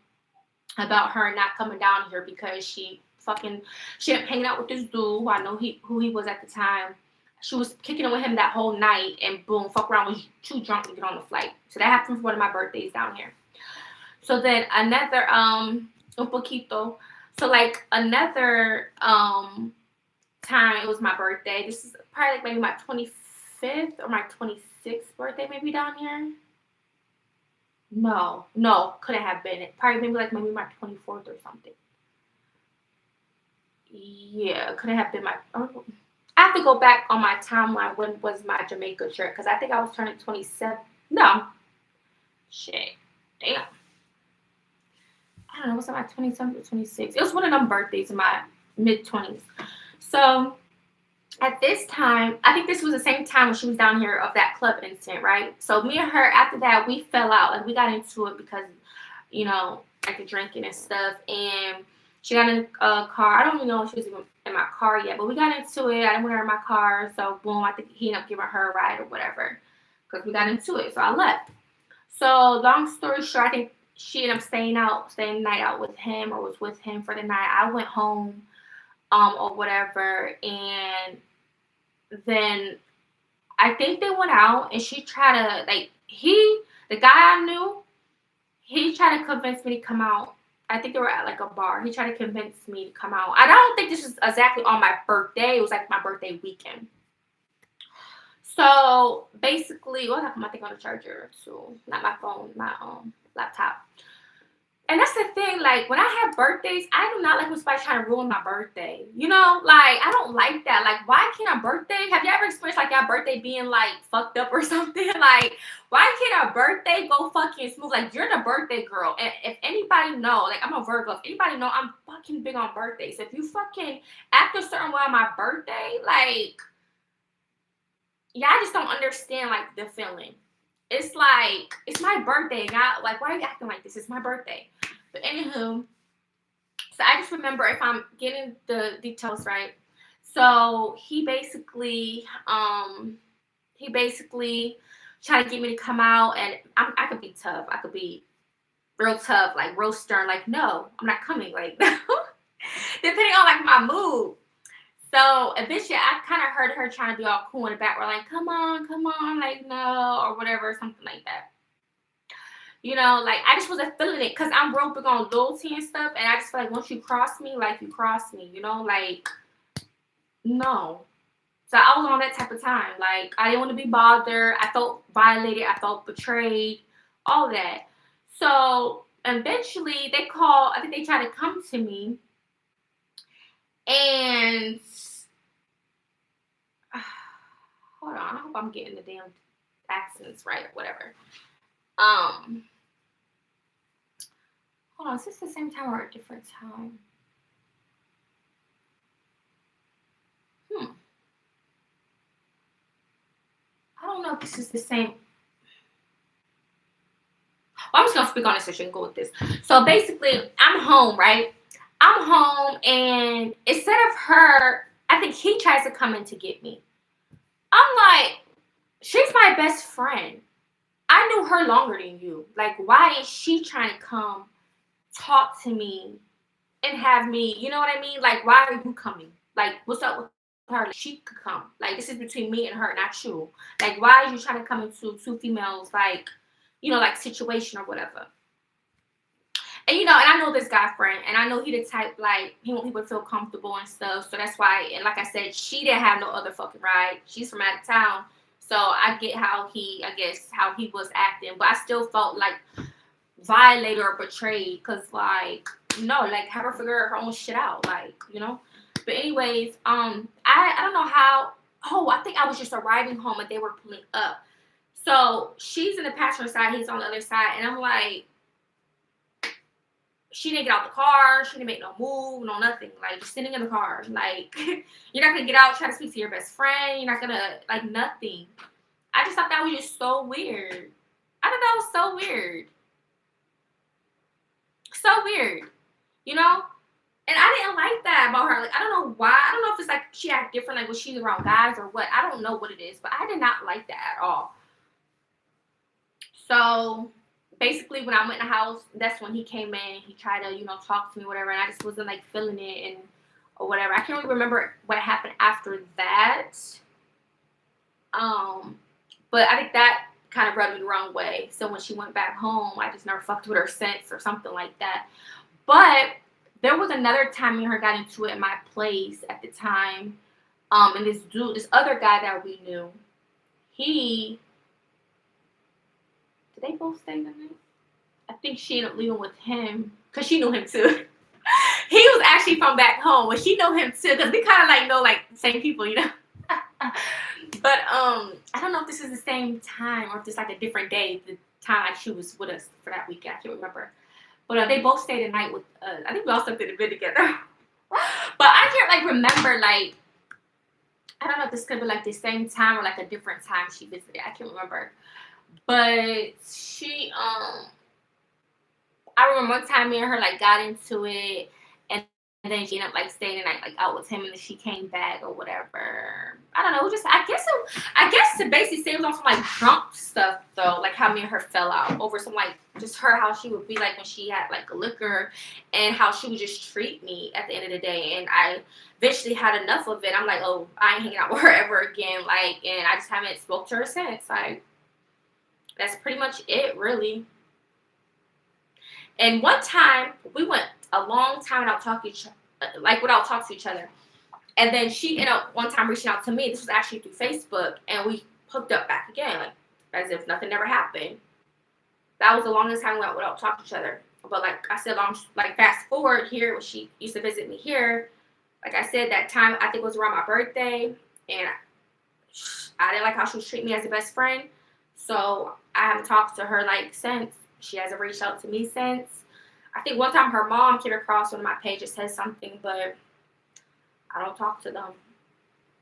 about her not coming down here because she ended up hanging out with this dude who I know who he was at the time. She was kicking it with him that whole night, and boom, fuck around, was too drunk to get on the flight. So that happened for one of my birthdays down here. So then another un poquito. So like another time, it was my birthday. This is probably like maybe my 25th or my 26th birthday, maybe down here. No, couldn't have been it. Probably maybe my 24th or something. Yeah, couldn't have been my. I have to go back on my timeline. When was my Jamaica trip? Because I think I was turning 27. No, shit, damn. I don't know. Was it my 27th or 26th? It was one of them birthdays in my mid-20s. So at this time, I think this was the same time when she was down here of that club incident, right? So me and her, after that, we fell out. Like, we got into it because, like the drinking and stuff. And she got in a car. I don't even know if she was even in my car yet, but we got into it. I didn't want her in my car. So, boom, I think he ended up giving her a ride or whatever because we got into it. So I left. So long story short, I think she ended up staying the night out with him, or was with him for the night. I went home or whatever, and then I think they went out, and she tried to, like, the guy I knew, he tried to convince me to come out. I think they were at like a bar. He tried to convince me to come out. I don't think this was exactly on my birthday. It was like my birthday weekend. So basically, I have my thing on the charger too, not my phone, my laptop. And that's the thing, like, when I have birthdays, I do not like when somebody's trying to ruin my birthday. You know, like, I don't like that. Like, why can't a birthday, have you ever experienced, like, your birthday being, like, fucked up or something? Like, why can't a birthday go fucking smooth? Like, you're the birthday girl. And if anybody know, like, I'm a Virgo. If anybody know, I'm fucking big on birthdays. If you fucking act a certain way on my birthday, like, yeah, I just don't understand, like, the feeling. It's like, it's my birthday. Not like, why are you acting like this? It's my birthday. But anywho, so I just remember, if I'm getting the details right. So he basically tried to get me to come out, and I could be tough. I could be real tough, like real stern. Like, no, I'm not coming. Like, depending on like my mood. So eventually, I kind of heard her trying to be all cool in the back. We're like, come on, like, no, or whatever, something like that. You know, like, I just wasn't feeling it because I'm real big on loyalty and stuff. And I just feel like once you cross me, like, you cross me, you know, like, no. So I was on that type of time. Like, I didn't want to be bothered. I felt violated. I felt betrayed, all that. So eventually, I think they tried to come to me. And hold on, I hope I'm getting the damn accents right or whatever. Hold on, is this the same time or a different time? I don't know if this is the same. Well, I'm just gonna speak on this so she can go with this. So basically, I'm home, right? I'm home, and instead of her, I think he tries to come in to get me. I'm like, she's my best friend. I knew her longer than you. Like, why is she trying to come talk to me and have me, you know what I mean? Like, why are you coming? Like, what's up with her? Like, she could come. Like, this is between me and her, not you. Like, why are you trying to come into two females, like, you know, like, situation or whatever? And, you know, and I know this guy friend, and I know he the type, like, he want people to feel comfortable and stuff. So that's why, and like I said, she didn't have no other fucking ride. She's from out of town. So I get how he was acting. But I still felt like violated or betrayed. Because, like, no, like, have her figure her own shit out. Like, you know. But anyways, I don't know how. Oh, I think I was just arriving home and they were pulling up. So she's in the passenger side. He's on the other side. And I'm like, she didn't get out the car. She didn't make no move, no nothing. Like, just sitting in the car. Like, you're not going to get out, try to speak to your best friend. You're not going to, like, nothing. I just thought that was just so weird. I thought that was so weird. So weird. You know? And I didn't like that about her. Like, I don't know why. I don't know if it's like she act different, like when she's around guys or what. I don't know what it is, but I did not like that at all. So basically, when I went in the house, that's when he came in. He tried to, you know, talk to me, whatever, and I just wasn't like feeling it and or whatever. I can't really remember what happened after that. But I think that kind of rubbed me the wrong way. So when she went back home, I just never fucked with her since or something like that. But there was another time me and her got into it in my place at the time. And this other guy that we knew, did they both stay the night? I think she ended up leaving with him because she knew him too. He was actually from back home, but she knew him too because we kind of like know like the same people, you know. But I don't know if this is the same time or if it's like a different day. The time like she was with us for that weekend, I can't remember. But they both stayed the night with us. I think we all slept in the bed together. But I can't like remember like I don't know if this could be like the same time or like a different time she visited. I can't remember. But she I remember one time me and her like got into it and then she ended up like staying the night like out with him and then she came back or whatever. I don't know, just I guess to basically say it was on some like drunk stuff though, like how me and her fell out over some like just her how she would be like when she had like liquor and how she would just treat me at the end of the day. And I eventually had enough of it. I'm like, oh, I ain't hanging out with her ever again. Like, and I just haven't spoke to her since. Like, that's pretty much it, really. And one time we went a long time without talking to each other. And then she ended up one time reaching out to me. This was actually through Facebook, and we hooked up back again, like as if nothing ever happened. That was the longest time we went without talking to each other. But like I said, like fast forward here, when she used to visit me here, like I said, that time I think it was around my birthday, and I didn't like how she was treating me as a best friend. So I haven't talked to her like since. She hasn't reached out to me since. I think one time her mom came across one of my pages, said something, but I don't talk to them.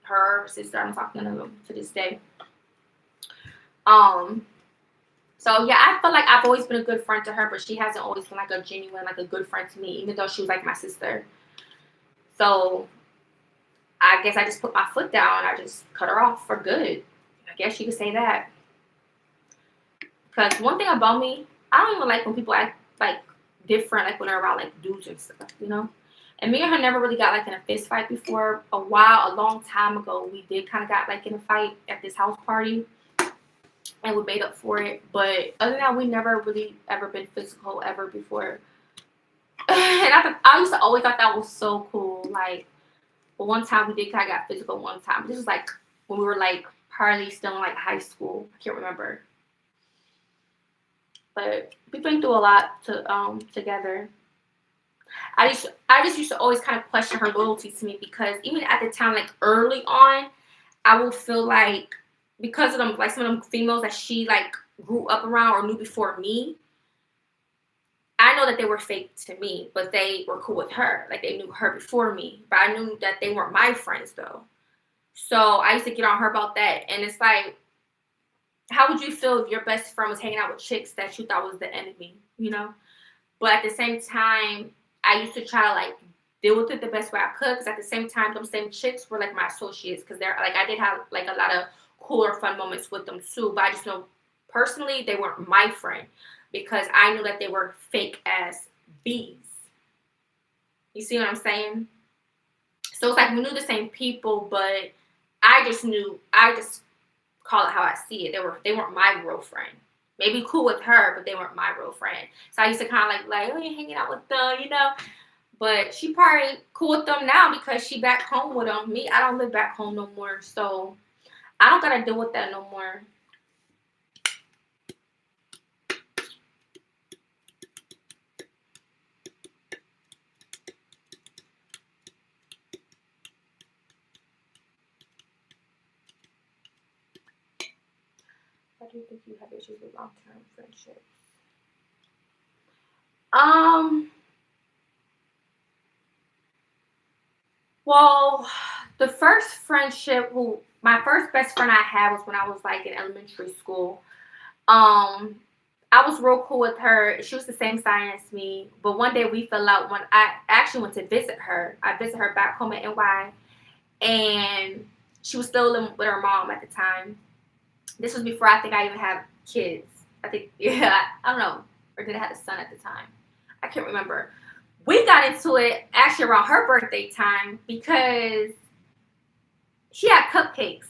Her sister, I'm talking to them to this day. So yeah, I feel like I've always been a good friend to her, but she hasn't always been like a genuine, like a good friend to me, even though she was like my sister. So I guess I just put my foot down. I just cut her off for good. I guess you could say that. Because one thing about me, I don't even like when people act like different, like when they're around like dudes and stuff, you know? And me and her never really got like in a fist fight before. A long time ago, we did kind of got like in a fight at this house party. And we made up for it. But other than that, we never really ever been physical ever before. And I used to always thought that was so cool. Like, but one time we did kind of got physical one time. This was like when we were like probably still in like high school. I can't remember. But we've been through a lot together. I just used to always kind of question her loyalty to me because even at the time, like early on, I will feel like because of them, like some of them females that she like grew up around or knew before me, I know that they were fake to me, but they were cool with her. Like they knew her before me, but I knew that they weren't my friends though. So I used to get on her about that, and it's like, how would you feel if your best friend was hanging out with chicks that you thought was the enemy, you know? But at the same time, I used to try to like deal with it the best way I could. Because at the same time, those same chicks were like my associates. Because they're like I did have like a lot of cooler, fun moments with them too. But I just know personally they weren't my friend because I knew that they were fake ass bees. You see what I'm saying? So it's like we knew the same people, but I just call it how I see it. They weren't my real friend. Maybe cool with her, but they weren't my real friend. So I used to kind of like, oh, you're hanging out with them, you know. But she probably cool with them now because she back home with them. Me, I don't live back home no more, so I don't gotta deal with that no more. Why do you think you have issues with long-term friendships? Well, the first friendship, my first best friend I had was when I was like in elementary school. Um, I was real cool with her. She was the same sign as me, but one day we fell out when I actually went to visit her. I visited her back home in NY, and she was still living with her mom at the time. This was before I think I even had kids. I think, yeah, I don't know, or did I have a son at the time? I can't remember. We got into it actually around her birthday time because she had cupcakes.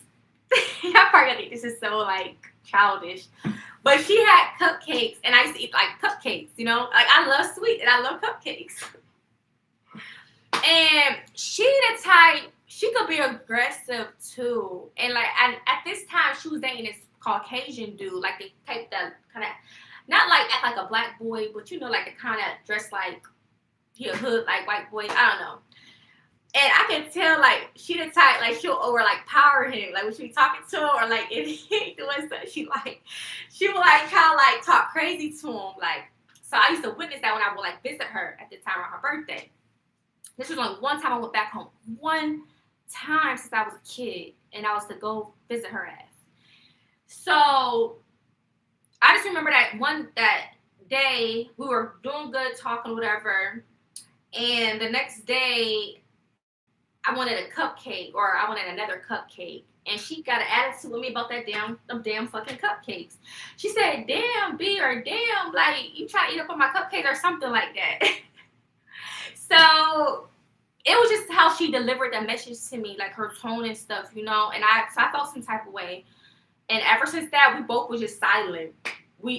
I probably think this is so like childish, but she had cupcakes, and I used to eat like cupcakes. You know, like I love sweet and I love cupcakes. And she the type, she could be aggressive too. And like at this time, she was dating this Caucasian dude, like the type that kind of not like act like a black boy, but you know, like the kind of dress like he a hood like white boy. I don't know. And I can tell, like, she the type, like, she'll over, like, power him. Like, when she be talking to him or, like, if he ain't doing stuff, she will, like, kind of, like, talk crazy to him. Like, so I used to witness that when I would, like, visit her at the time on her birthday. This was only one time I went back home. One time since I was a kid, and I was to go visit her ass. So I just remember that day, we were doing good, talking, whatever. And the next day, I wanted a cupcake, or I wanted another cupcake. And she got an attitude with me about them damn fucking cupcakes. She said, damn, B, or damn, like, you try to eat up on my cupcake or something like that. So it was just how she delivered that message to me, like her tone and stuff, you know. And so I felt some type of way. And ever since that, we both was just silent.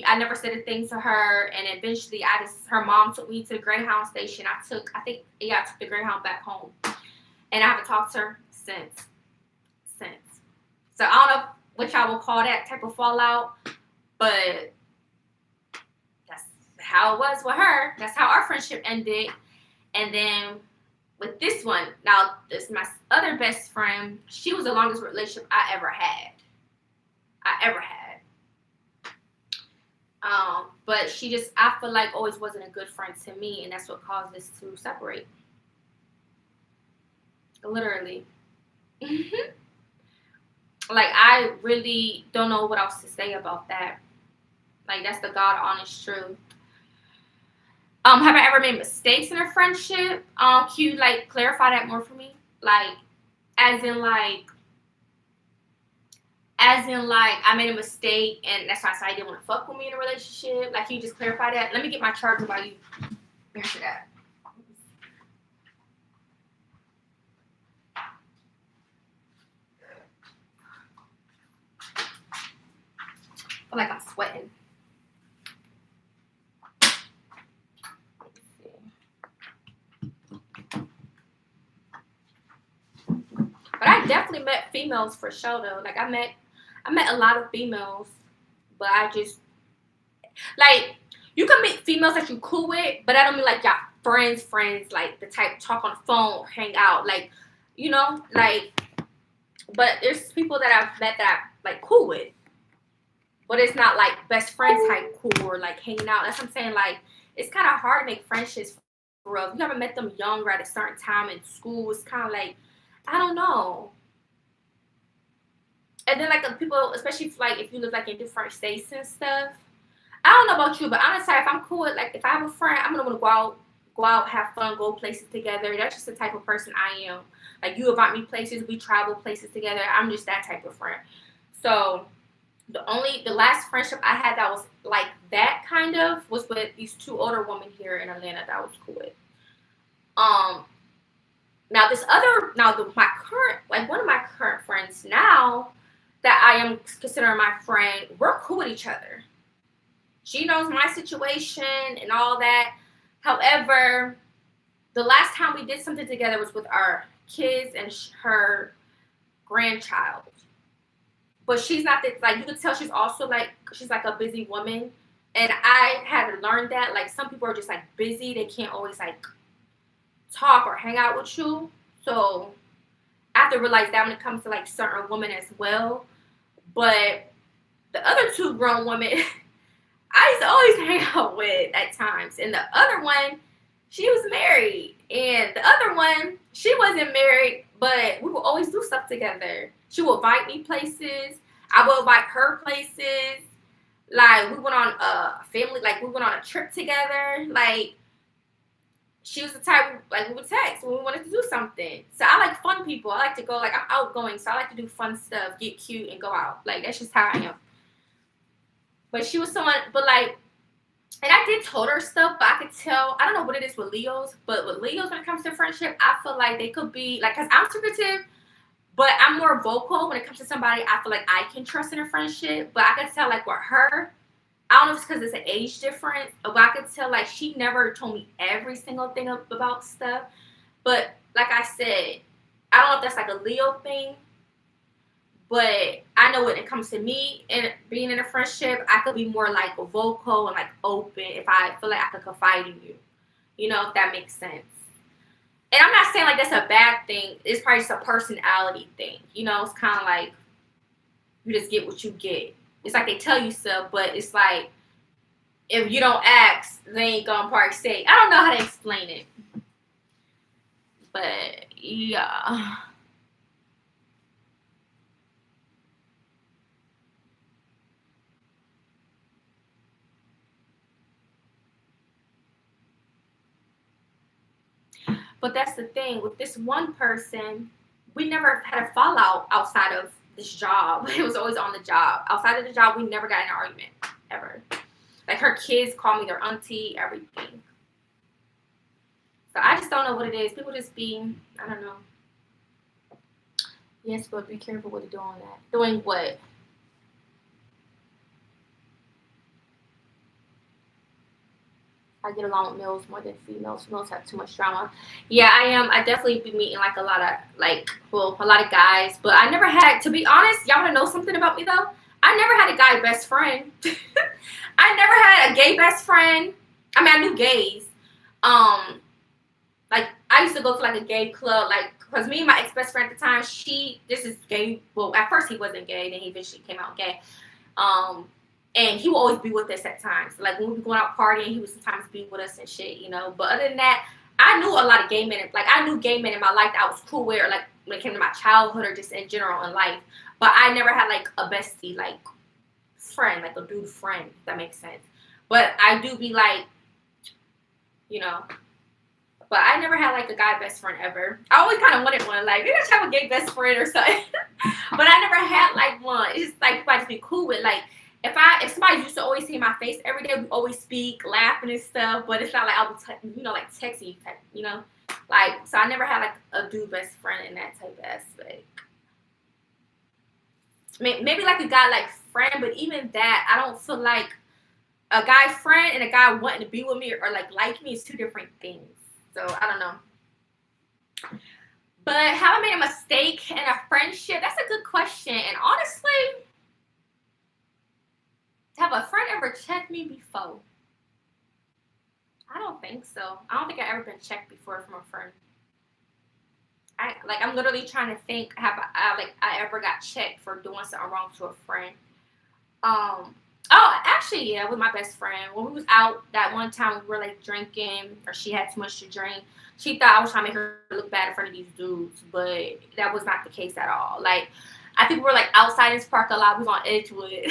I never said a thing to her, and eventually her mom took me to the Greyhound station. I took the Greyhound back home. And I haven't talked to her since. So I don't know what y'all will call that type of fallout, but that's how it was with her. That's how our friendship ended. And then with this one, now this is my other best friend. She was the longest relationship I ever had. But she just, I feel like, always wasn't a good friend to me, and that's what caused us to separate. Literally. Like, I really don't know what else to say about that. Like, that's the God honest truth. Have I ever made mistakes in a friendship? Can you, like, clarify that more for me? Like, as in, I made a mistake, and that's why I said I didn't want to fuck with me in a relationship. Like, can you just clarify that? Let me get my charger while you answer that. I feel like I'm sweating. But I definitely met females for sure though. Like I met a lot of females, but I just like you can meet females that you cool with, but I don't mean like y'all friends, like the type talk on the phone or hang out, like you know, like. But there's people that I've met that I'm like cool with, but it's not like best friend type cool or like hanging out. That's what I'm saying. Like it's kind of hard to make friendships for real. If you never met them younger at a certain time in school, it's kind of like I don't know. And then like the people, especially if you live like in different states and stuff. I don't know about you, but honestly, if I'm cool with like if I have a friend, I'm gonna want to go out, have fun, go places together. That's just the type of person I am. Like you invite me places, we travel places together. I'm just that type of friend. So the last friendship I had that was like that kind of was with these two older women here in Atlanta that I was cool with. Now my current, like one of my current friends now that I am considering my friend, we're cool with each other. She knows my situation and all that. However, the last time we did something together was with our kids and her grandchild. But she's not that, like, you can tell she's also like, she's like a busy woman. And I had to learn that, like, some people are just like busy. They can't always like talk or hang out with you. So I have to realize that when it comes to like certain women as well. But the other two grown women, I used to always hang out with at times. And the other one, she was married And the other one, she wasn't married, but we would always do stuff together. She would invite me places. I would invite her places. Like we went on a family, like we went on a trip together. Like she was the type, like we would text when we wanted to do something. So I like fun people. I like to go, like I'm outgoing, so I like to do fun stuff, get cute, and go out. Like that's just how I am. But she was someone, but like, and I did told her stuff, but I could tell. I don't know what it is with Leos, but with Leos when it comes to friendship, I feel like they could be like, cause I'm secretive, but I'm more vocal when it comes to somebody I feel like I can trust in a friendship. But I could tell like with her, I don't know if it's because it's an age difference, but I could tell like she never told me every single thing about stuff. But like I said, I don't know if that's like a Leo thing, but I know when it comes to me and being in a friendship, I could be more like vocal and like open if I feel like I could confide in you. You know, if that makes sense. And I'm not saying like that's a bad thing. It's probably just a personality thing. You know, it's kind of like you just get what you get. It's like they tell you stuff, but it's like if you don't ask, they ain't gonna probably say. I don't know how to explain it, but yeah. But that's the thing with this one person, we never had a fallout outside of this job. It was always on the job. Outside of the job, we never got in an argument ever. Like her kids call me their auntie, everything. So I just don't know what it is. People just be, I don't know. Yes, but be careful what you're doing that. Doing what? I get along with males more than females. Females have too much drama. Yeah, I am. I definitely be meeting like a lot of a lot of guys. But I never had, to be honest, y'all want to know something about me though? I never had a guy best friend. I never had a gay best friend. I mean, I knew gays. Um, like I used to go to like a gay club, like because me and my ex best friend at the time, this is gay. Well, at first he wasn't gay, then he eventually came out gay. Um, and he would always be with us at times. Like when we were going out partying, he would sometimes be with us and shit, you know. But other than that, I knew a lot of gay men. Like I knew gay men in my life that I was cool with, or like when it came to my childhood or just in general in life. But I never had like a bestie, like friend, like a dude friend, if that makes sense. But I do be like, you know, but I never had like a guy best friend ever. I always kind of wanted one, like maybe I should have a gay best friend or something. But I never had like one. It's just like people I just be cool with. Like if somebody used to always see my face every day, we always speak, laughing and stuff. But it's not like I would, like texting you, you know, like so I never had like a dude best friend in that type of aspect. Maybe like a guy like friend, but even that I don't feel like a guy friend and a guy wanting to be with me or like me is two different things. So I don't know. But have I made a mistake in a friendship? That's a good question. And honestly, have a friend ever checked me before? I don't think so. I don't think I've ever been checked before from a friend. I'm literally trying to think. Have I ever got checked for doing something wrong to a friend? Um. Oh, actually, yeah, with my best friend. When we was out that one time, we were like drinking, or she had too much to drink. She thought I was trying to make her look bad in front of these dudes, but that was not the case at all. Like, I think we were like outside this park a lot. We was on Edgewood, and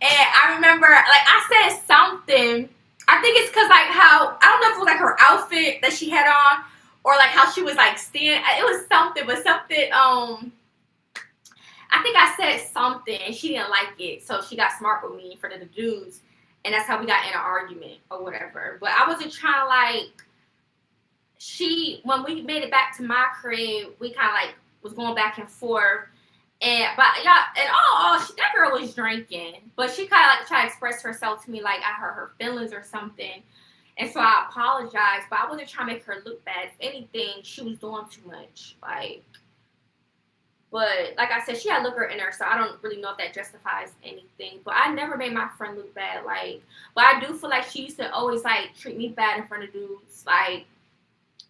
I remember like I said something. I think it's because like how I don't know if it was like her outfit that she had on, or like how she was like standing. It was something, but something. I think I said something and she didn't like it, so she got smart with me in front of the dudes, and that's how we got in an argument or whatever. But I wasn't trying to like. When we made it back to my crib, we kind of like was going back and forth, but yeah, and that girl was drinking, but she kind of like tried to express herself to me like I hurt her feelings or something, and so I apologized, but I wasn't trying to make her look bad. If anything, she was doing too much, like. But like I said, she had liquor in her, so I don't really know if that justifies anything. But I never made my friend look bad. Like, but I do feel like she used to always like treat me bad in front of dudes. Like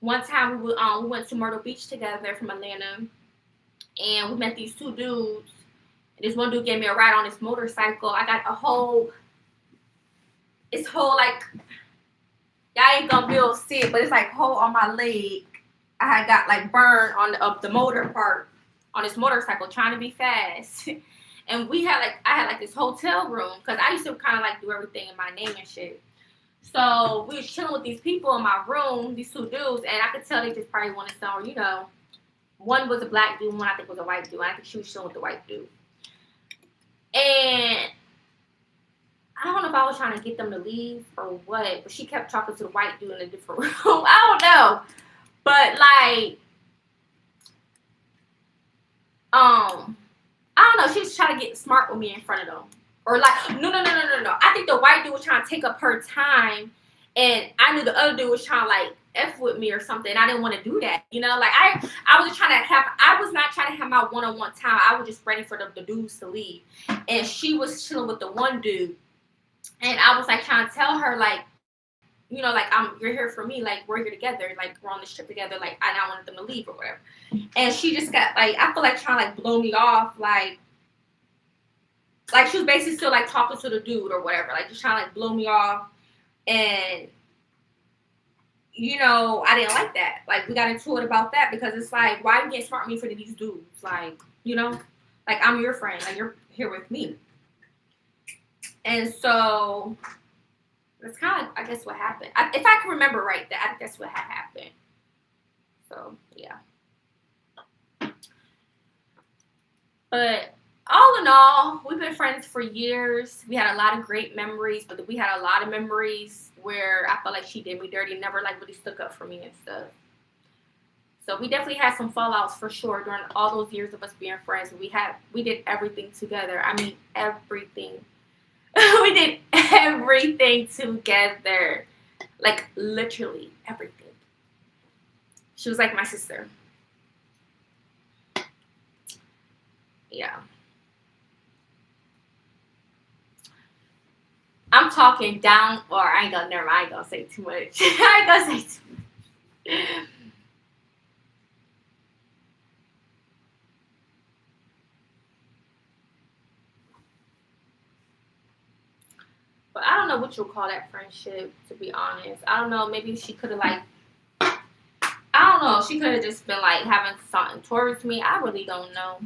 one time we went to Myrtle Beach together from Atlanta, and we met these two dudes. And this one dude gave me a ride on his motorcycle. I got this whole like Y'all ain't gonna be able to see it, but it's like hole on my leg. I had got like burned on the motor part on this motorcycle trying to be fast. And I had like this hotel room because I used to kind of like do everything in my name and shit. So we was chilling with these people in my room, these two dudes, and I could tell they just probably wanted some, you know. One was a black dude, one I think was a white dude. I think she was chilling with the white dude. And I don't know if I was trying to get them to leave or what, but she kept talking to the white dude in a different room. I don't know. But like, I don't know. She was trying to get smart with me in front of them. Or like, no. I think the white dude was trying to take up her time, and I knew the other dude was trying to like F with me or something. I didn't want to do that. You know, like I was not trying to have my one-on-one time. I was just ready for the dudes to leave. And she was chilling with the one dude. And I was like trying to tell her, like, you know, like you're here for me, like we're here together, like we're on this trip together, like I now wanted them to leave or whatever. And she just got like, I feel like trying to like blow me off, like she was basically still like talking to the dude or whatever, like just trying to like blow me off. And you know, I didn't like that. Like we got into it about that because it's like, why are you getting smart with me for these dudes? Like, you know, like I'm your friend, like you're here with me. And so that's kind of, I guess, what happened. If I can remember right, I think that's what had happened. So, yeah. But all in all, we've been friends for years. We had a lot of great memories, but we had a lot of memories where I felt like she did me dirty, never like really stuck up for me and stuff. So we definitely had some fallouts for sure during all those years of us being friends. We did everything together. I mean, everything. We did everything together. Like, literally everything. She was like my sister. Yeah. I'm talking down, or I ain't gonna say too much. I ain't gonna say too much. But I don't know what you'll call that friendship, to be honest. I don't know. Maybe she could have, like, I don't know. She could have just been, like, having something towards me. I really don't know.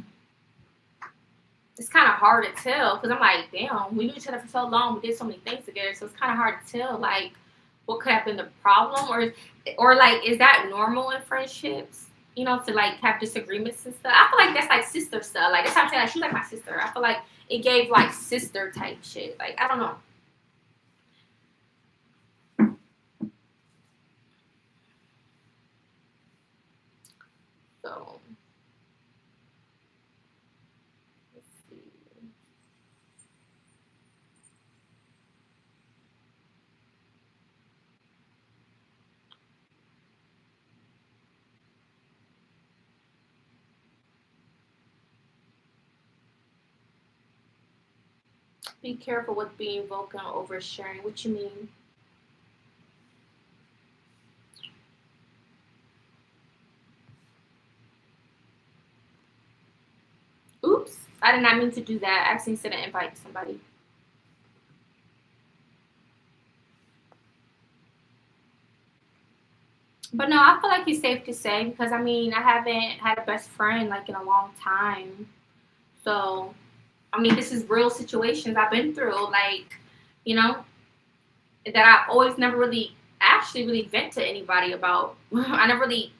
It's kind of hard to tell because I'm like, damn, we knew each other for so long. We did so many things together. So it's kind of hard to tell, like, what could have been the problem. Or like, is that normal in friendships? You know, to, like, have disagreements and stuff. I feel like that's, like, sister stuff. Like, that's how I'm saying, like, she's like my sister. I feel like it gave, like, sister type shit. Like, I don't know. So, let's see. Be careful with being vocal and oversharing. What you mean? Oops. I did not mean to do that. I accidentally sent an invite to somebody. But no, I feel like it's safe to say because I mean I haven't had a best friend like in a long time. So I mean this is real situations I've been through, like, you know, that I always never really actually really vent to anybody about. I never really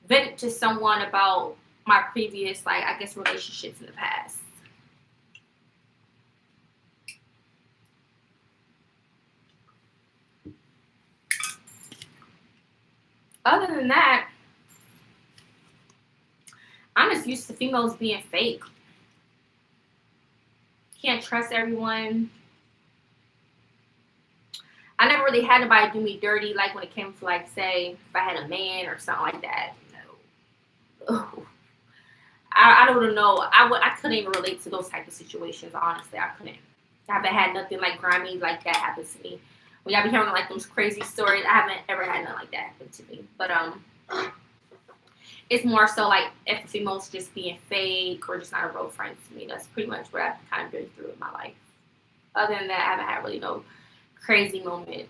vent to someone about my previous, like, I guess, relationships in the past. Other than that, I'm just used to females being fake. Can't trust everyone. I never really had nobody do me dirty, like when it came to, like, say if I had a man or something like that. No. I don't know. I couldn't even relate to those type of situations. Honestly, I couldn't. I haven't had nothing like grimy like that happen to me. When y'all be hearing like those crazy stories, I haven't ever had nothing like that happen to me. But it's more so like if the female's just being fake or just not a real friend to me. That's pretty much what I've kind of been through in my life. Other than that, I haven't had really no crazy moments.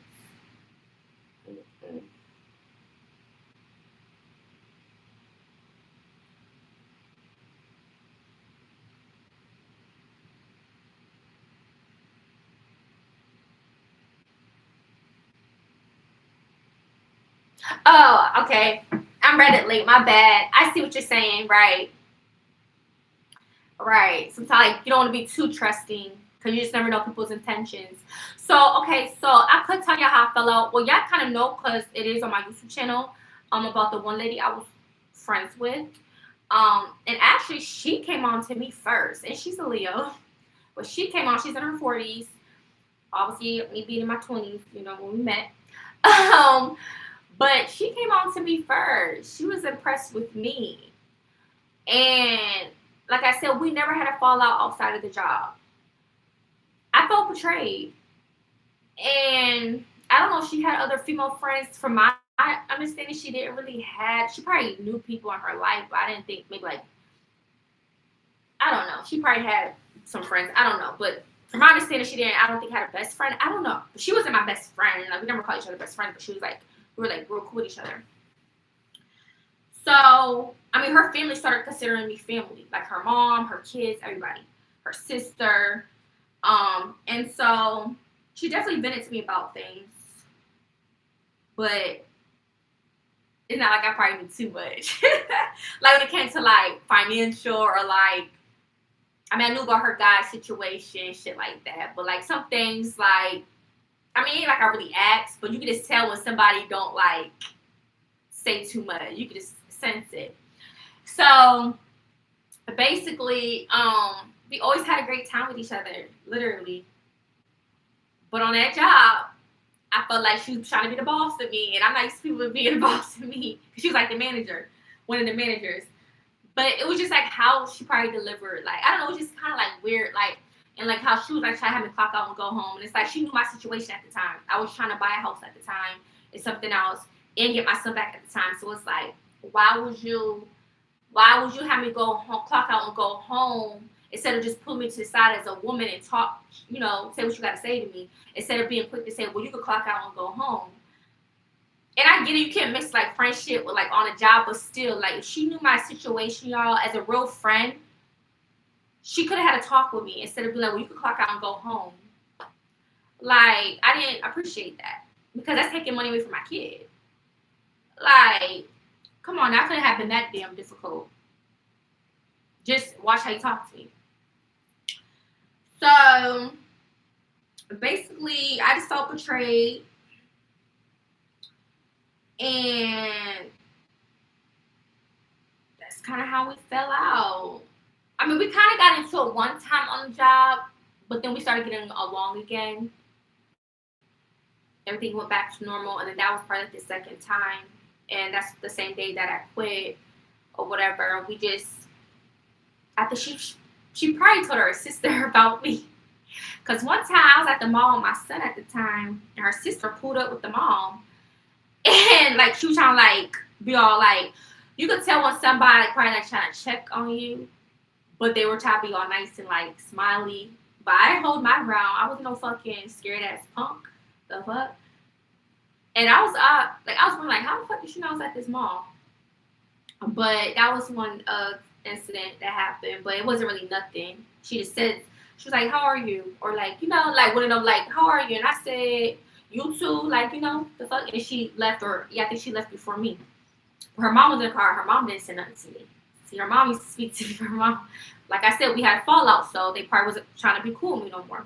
Oh, okay. I'm read it late. My bad. I see what you're saying. Right. Right. Sometimes like, you don't want to be too trusting because you just never know people's intentions. So, okay. So I could tell you how I fell out. Well, y'all kind of know because it is on my YouTube channel. About the one lady I was friends with. And actually, she came on to me first, and she's a Leo. But she came on. She's in her 40s. Obviously, me being in my 20s. You know when we met. Um, but she came on to me first. She was impressed with me. And like I said, we never had a fallout outside of the job. I felt betrayed. And I don't know if she had other female friends. From my understanding, she didn't really have, she probably knew people in her life, but I didn't think maybe like, I don't know. She probably had some friends. I don't know. But from my understanding, she didn't, I don't think had a best friend. I don't know. But she wasn't my best friend. Like, we never called each other best friends, but she was like, we were like real cool with each other. So, I mean, her family started considering me family, like her mom, her kids, everybody, her sister. And so she definitely vented to me about things, but it's not like I probably knew too much. Like when it came to like financial or like, I mean, I knew about her guy's situation, shit like that. But like some things, like, I mean, ain't like I really asked, but you can just tell when somebody don't like say too much. You can just sense it. So basically, we always had a great time with each other, literally. But on that job, I felt like she was trying to be the boss of me, and I'm not used to people being the boss of me. She was like the manager, one of the managers. But it was just like how she probably delivered. Like I don't know, it was just kind of like weird. Like and like how she was like trying to have me clock out and go home. And it's like she knew my situation at the time. I was trying to buy a house at the time and something else and get my son back at the time. So it's like, why would you have me go home, clock out and go home instead of just pull me to the side as a woman and talk, say what you got to say to me instead of being quick to say, well, you could clock out and go home. And I get it, you can't mix like friendship with like on a job, but still, like if she knew my situation, y'all, as a real friend, she could have had a talk with me instead of being like, well, you could clock out and go home. Like, I didn't appreciate that because that's taking money away from my kid. Like, come on, that couldn't have been that damn difficult. Just watch how you talk to me. So basically, I just felt betrayed, and that's kind of how we fell out. I mean, we kind of got into it one time on the job, but then we started getting along again. Everything went back to normal, and then that was probably like the second time, and that's the same day that I quit or whatever. We just, I think she probably told her sister about me. Because one time I was at the mall with my son at the time, and her sister pulled up with the mom. And like she was trying to like be all like, you could tell when somebody probably like trying to check on you, but they were trying to be all nice and like smiley. But I hold my ground. I was no fucking scared ass punk. The fuck? And I was I was wondering like, how the fuck did she know I was at this mall? But that was one incident that happened, but it wasn't really nothing. She just said, she was like, how are you? Or like, like one of them like, how are you? And I said, you too, like, the fuck. And she left, or yeah, I think she left before me. Her mom was in the car. Her mom didn't say nothing to me. See, her mom used to speak to me. Her mom, like I said, we had a fallout, so they probably wasn't trying to be cool with me no more.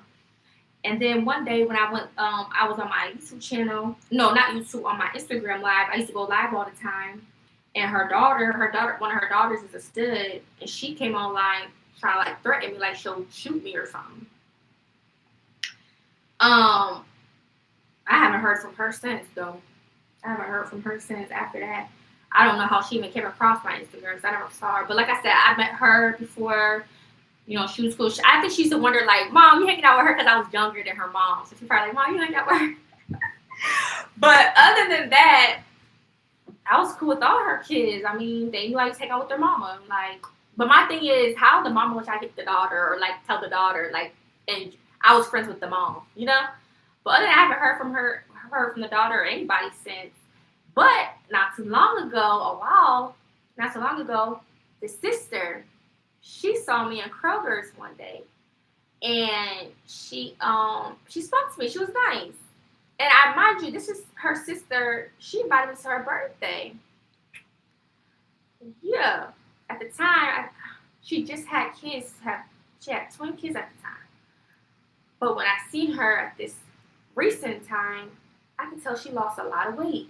And then one day when I went, I was on my YouTube channel. No, not YouTube, on my Instagram live. I used to go live all the time. And her daughter, one of her daughters is a stud, and she came online trying to like threaten me, like she'll shoot me or something. I haven't heard from her since though. I haven't heard from her since after that. I don't know how she even came across my Instagram because I never saw her. But like I said, I met her before. She was cool. I think she used to wonder, like, Mom, you hanging out with her? Because I was younger than her mom. So she probably like, Mom, you hanging out with her? But other than that, I was cool with all her kids. I mean, they knew I used to hang out with their mama. Like, but my thing is, how the mama would try to get the daughter or, like, tell the daughter, like, and I was friends with the mom, But other than that, I haven't heard from the daughter or anybody since. But not too long ago, the sister, she saw me in Kroger's one day, and she spoke to me. She was nice, And I mind you, this is her sister. She invited me to her birthday. Yeah. At the time, she just had kids. She had twin kids at the time. But when I seen her at this recent time, I could tell she lost a lot of weight.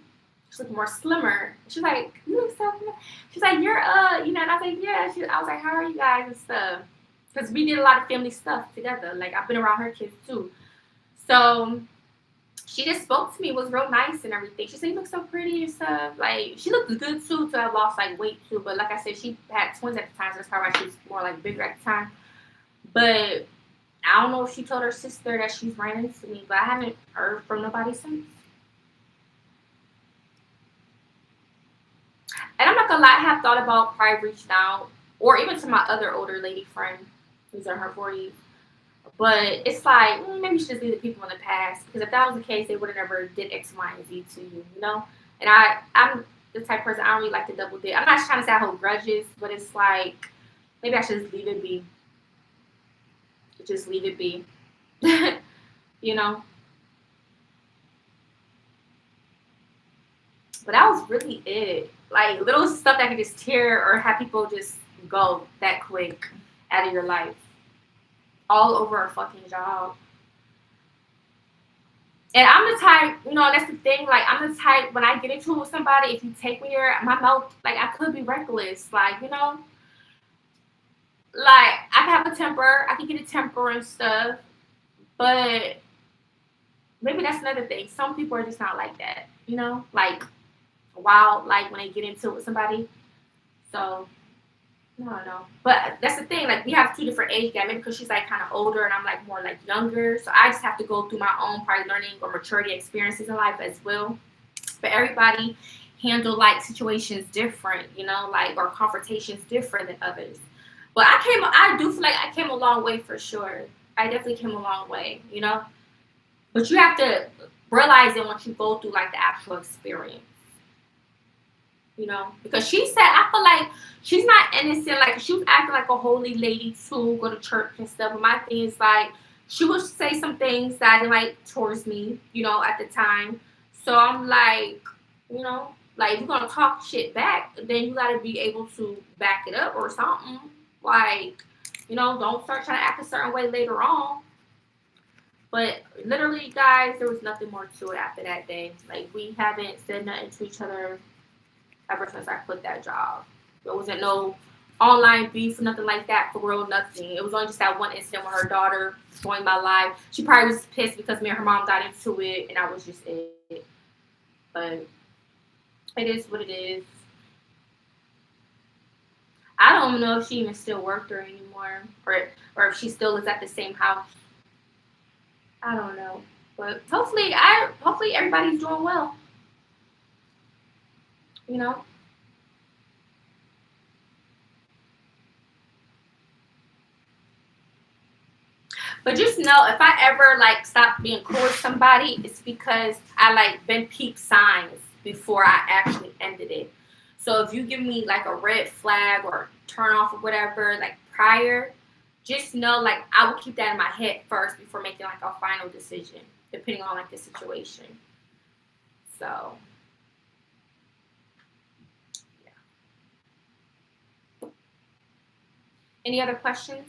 She looked more slimmer. She's like, you look so good. She's like, you're you know, and I was like, yeah. I was like, how are you guys and stuff? Because we did a lot of family stuff together. Like I've been around her kids too. So she just spoke to me, was real nice and everything. She said, you look so pretty and stuff. Like she looked good too to have lost like weight too. But like I said, she had twins at the time, so that's probably why she was more like bigger at the time. But I don't know if she told her sister that she's ran into me, but I haven't heard from nobody since. And I'm not gonna lie, I have thought about probably reaching out, or even to my other older lady friend who's in her 40s. But it's like, maybe you should just leave the people in the past. Because if that was the case, they would have never did X, Y, and Z to you, you know? And I'm the type of person, I don't really like to double dip. I'm not trying to say I hold grudges, but it's like, maybe I should just leave it be. Just leave it be. You know? But that was really it. Like, little stuff that could just tear or have people just go that quick out of your life. All over a fucking job. And I'm the type, you know, that's the thing. Like, I'm the type, when I get into it with somebody, if you take me there, my mouth, like, I could be reckless. Like, you know, like, I can have a temper. I can get a temper and stuff. But maybe that's another thing. Some people are just not like that, you know? Like, wild, like, when they get into it with somebody. So, no. But that's the thing. Like, we have two different age gaps. Maybe because she's, like, kind of older and I'm, like, more, like, younger. So I just have to go through my own probably learning or maturity experiences in life as well. But everybody handle, like, situations different, you know, like, or confrontations different than others. But I do feel like I came a long way for sure. I definitely came a long way, you know. But you have to realize it once you go through, like, the actual experience. You know, because she said, I feel like she's not innocent. Like, she was acting like a holy lady too, go to church and stuff. But my thing is, like, she would say some things that I didn't like towards me, you know, at the time. So I'm like, you know, like, if you're going to talk shit back, then you got to be able to back it up or something. Like, you know, don't start trying to act a certain way later on. But literally, guys, there was nothing more to it after that day. Like, we haven't said nothing to each other ever since I quit that job. There wasn't no online beef or nothing like that, for real, nothing. It was only just that one incident with her daughter joined my life. She probably was pissed because me and her mom got into it, and I was just it. But it is what it is. I don't know if she even still worked there anymore, or if she still is at the same house. I don't know. But hopefully everybody's doing well. You know? But just know, if I ever like stop being cool with somebody, it's because I like been peep signs before I actually ended it. So if you give me like a red flag or turn off or whatever, like prior, just know like I will keep that in my head first before making like a final decision, depending on like the situation. So yeah. Any other questions?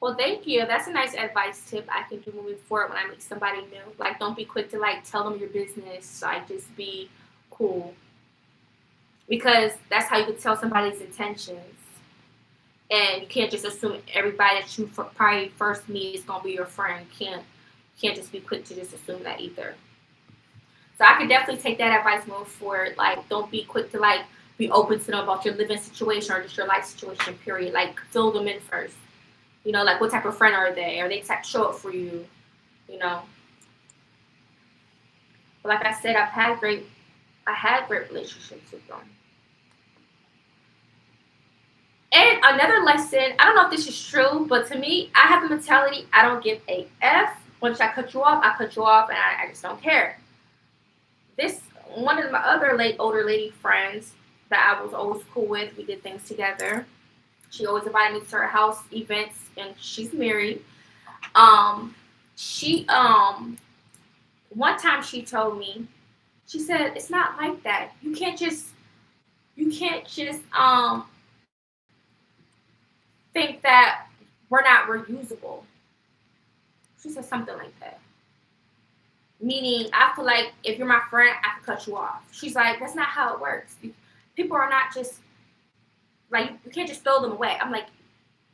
Well, thank you. That's a nice advice tip I can do moving forward when I meet somebody new. Like, don't be quick to like tell them your business. Like, just be cool because that's how you can tell somebody's intentions. And you can't just assume everybody that you probably first meet is gonna be your friend. You can't just be quick to just assume that either. So I could definitely take that advice moving forward. Like, don't be quick to like be open to know about your living situation or just your life situation. Period. Like, fill them in first. You know, like what type of friend are they? Are they type show up for you? You know. But like I said, I had great relationships with them. And another lesson, I don't know if this is true, but to me, I have the mentality I don't give a F. Once I cut you off, I cut you off, and I just don't care. This one of my other older lady friends that I was always cool with, we did things together. She always invited me to her house events, and she's married. She one time she told me, she said, it's not like that. You can't just think that we're not reusable. She said something like that. Meaning, I feel like if you're my friend, I can cut you off. She's like, that's not how it works. People are not just like, you can't just throw them away. I'm like,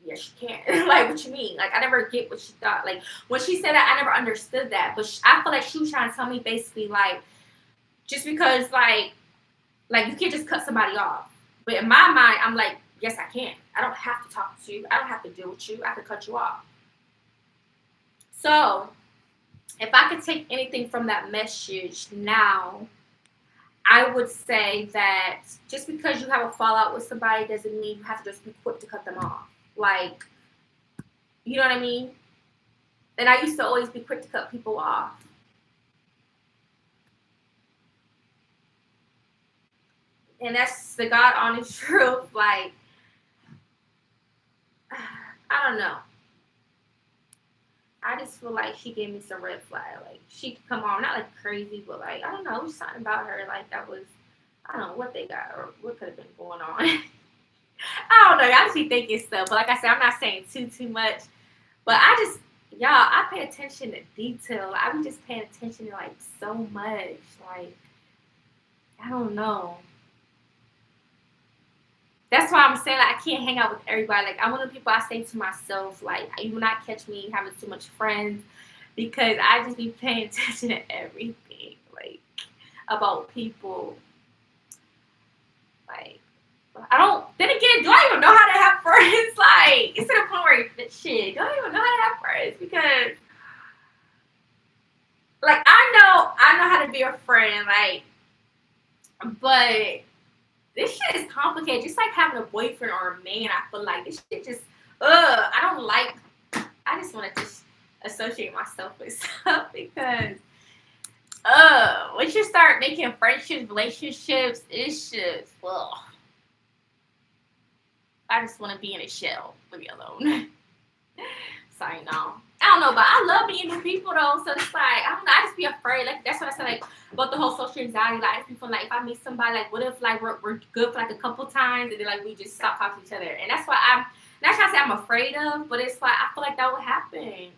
yes, you can. Like, what you mean? Like, I never get what she thought. Like, when she said that, I never understood that. But I feel like she was trying to tell me basically, like, just because, like you can't just cut somebody off. But in my mind, I'm like, yes, I can. I don't have to talk to you. I don't have to deal with you. I can cut you off. So, if I could take anything from that message now, I would say that just because you have a fallout with somebody doesn't mean you have to just be quick to cut them off. Like, you know what I mean? And I used to always be quick to cut people off. And that's the God honest truth. Like, I don't know. I just feel like she gave me some red flag. Like, she could come on, not like crazy, but like, I don't know, something about her. Like, that was, I don't know what they got or what could have been going on. I don't know. Y'all just be thinking stuff. But like I said, I'm not saying too much. But I pay attention to detail. I be just paying attention to like so much. Like, I don't know. That's why I'm saying like I can't hang out with everybody. Like, I'm one of the people I say to myself, like, you will not catch me having too much friends because I just be paying attention to everything, like, about people. Like, I don't. Then again, do I even know how to have friends? Like, it's to the point where shit, do I even know how to have friends? Because, like, I know how to be a friend, like, but this shit is complicated. Just like having a boyfriend or a man, I feel like this shit just, I don't like. I just want to just associate myself with stuff because, once you start making friendships, relationships, it's just, ugh. I just want to be in a shell. Leave me alone. Sorry, no. I don't know, but I love meeting new people though. So it's like, I don't know. I just be afraid. Like, that's what I said, like, about the whole social anxiety. Like, I just be feeling like if I meet somebody, like, what if like we're good for like a couple times and then like we just stop talking to each other? And that's why that's what I say I'm afraid of. But it's like I feel like that would happen.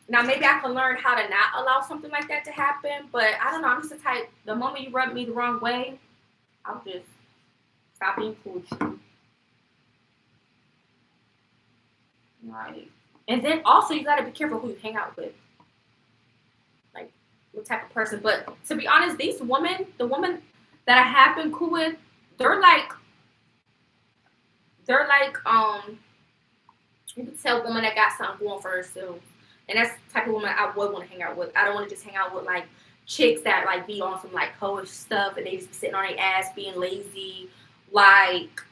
Now maybe I can learn how to not allow something like that to happen. But I don't know. I'm just the type. The moment you rub me the wrong way, I'll just stop being cool with you. Right. And then also you gotta be careful who you hang out with. Like, what type of person. But to be honest, the women that I have been cool with, they're like you can tell a woman that got something going for herself. And that's the type of woman I would want to hang out with. I don't want to just hang out with like chicks that like be on some like hoish stuff and they just be sitting on their ass being lazy, like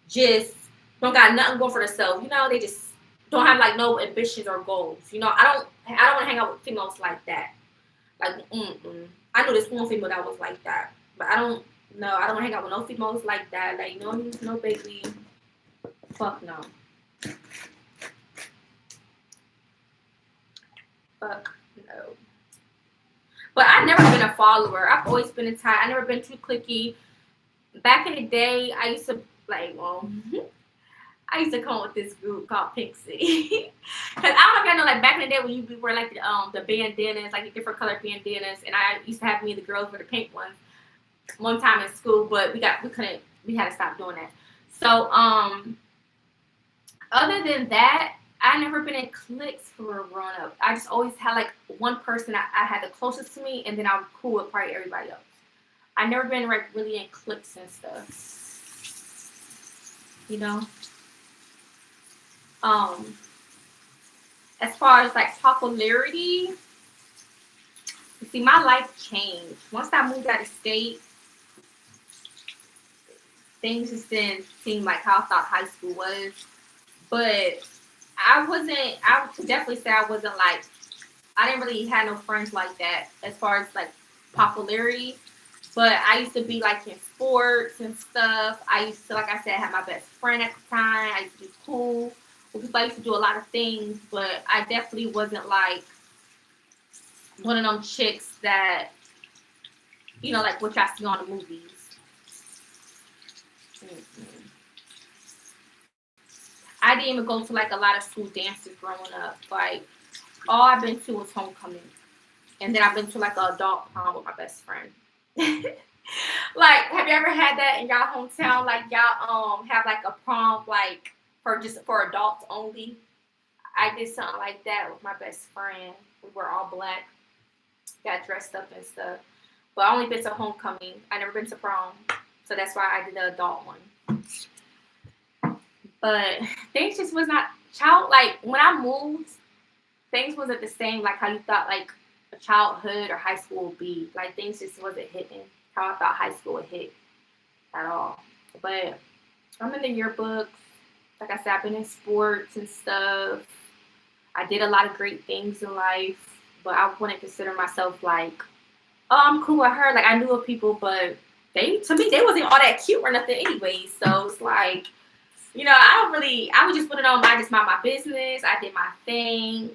just don't got nothing going for themselves. You know, they just don't have like no ambitions or goals. You know, I don't want to hang out with females like that. Like, I know this one female that was like that, but I don't want to hang out with no females like that. Like, no baby, fuck no, fuck no. But I've never been a follower. I've always been a type. I never been too cliquey. Back in the day, I used to like, I used to come with this group called Pink City. Cause I don't know if y'all know, like back in the day when you wear like the bandanas, like the different colored bandanas, and I used to have me and the girls wear the pink ones one time in school, but we had to stop doing that. So other than that, I never been in cliques for growing up. I just always had like one person I had the closest to me, and then I was cool with probably everybody else. I never been like really in cliques and stuff. You know. As far as like popularity, you see, my life changed once I moved out of state. Things just didn't seem like how I thought high school was, but I would definitely say I wasn't like, I didn't really have no friends like that as far as like popularity. But I used to be like in sports and stuff. I used to, like I said, have my best friend at the time. I used to do pool with people. I used to do a lot of things, but I definitely wasn't like one of them chicks that, like what y'all see on the movies. Mm-hmm. I didn't even go to like a lot of school dances growing up. Like all I've been to was homecoming, and then I've been to like an adult prom with my best friend. Like, have you ever had that in y'all hometown? Like y'all have like a prom like for adults only. I did something like that with my best friend. We were all black, got dressed up and stuff. But I only been to homecoming. I never been to prom, so that's why I did the adult one. But things just was not like when I moved, things wasn't the same like how you thought like a childhood or high school would be. Like things just wasn't hitting how I thought high school would hit at all. But I'm in the yearbooks. Like I said, I've been in sports and stuff. I did a lot of great things in life, but I wouldn't consider myself like, oh, I'm cool with her. Like I knew of people, but to me they wasn't all that cute or nothing anyway. So it's like, I was just put it on. I just mind my business. I did my thing,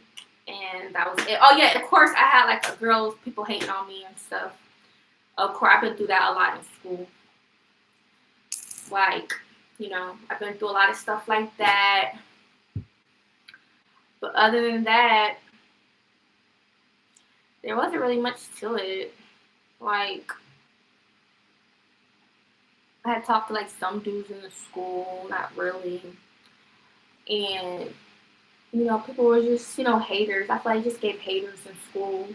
and that was it. Oh yeah, of course I had like a girls, people hating on me and stuff. Of course, I've been through that a lot in school. Like, I've been through a lot of stuff like that. But other than that, there wasn't really much to it. Like, I had talked to like some dudes in the school, not really. And, people were just, haters. I feel like I just gave haters in school.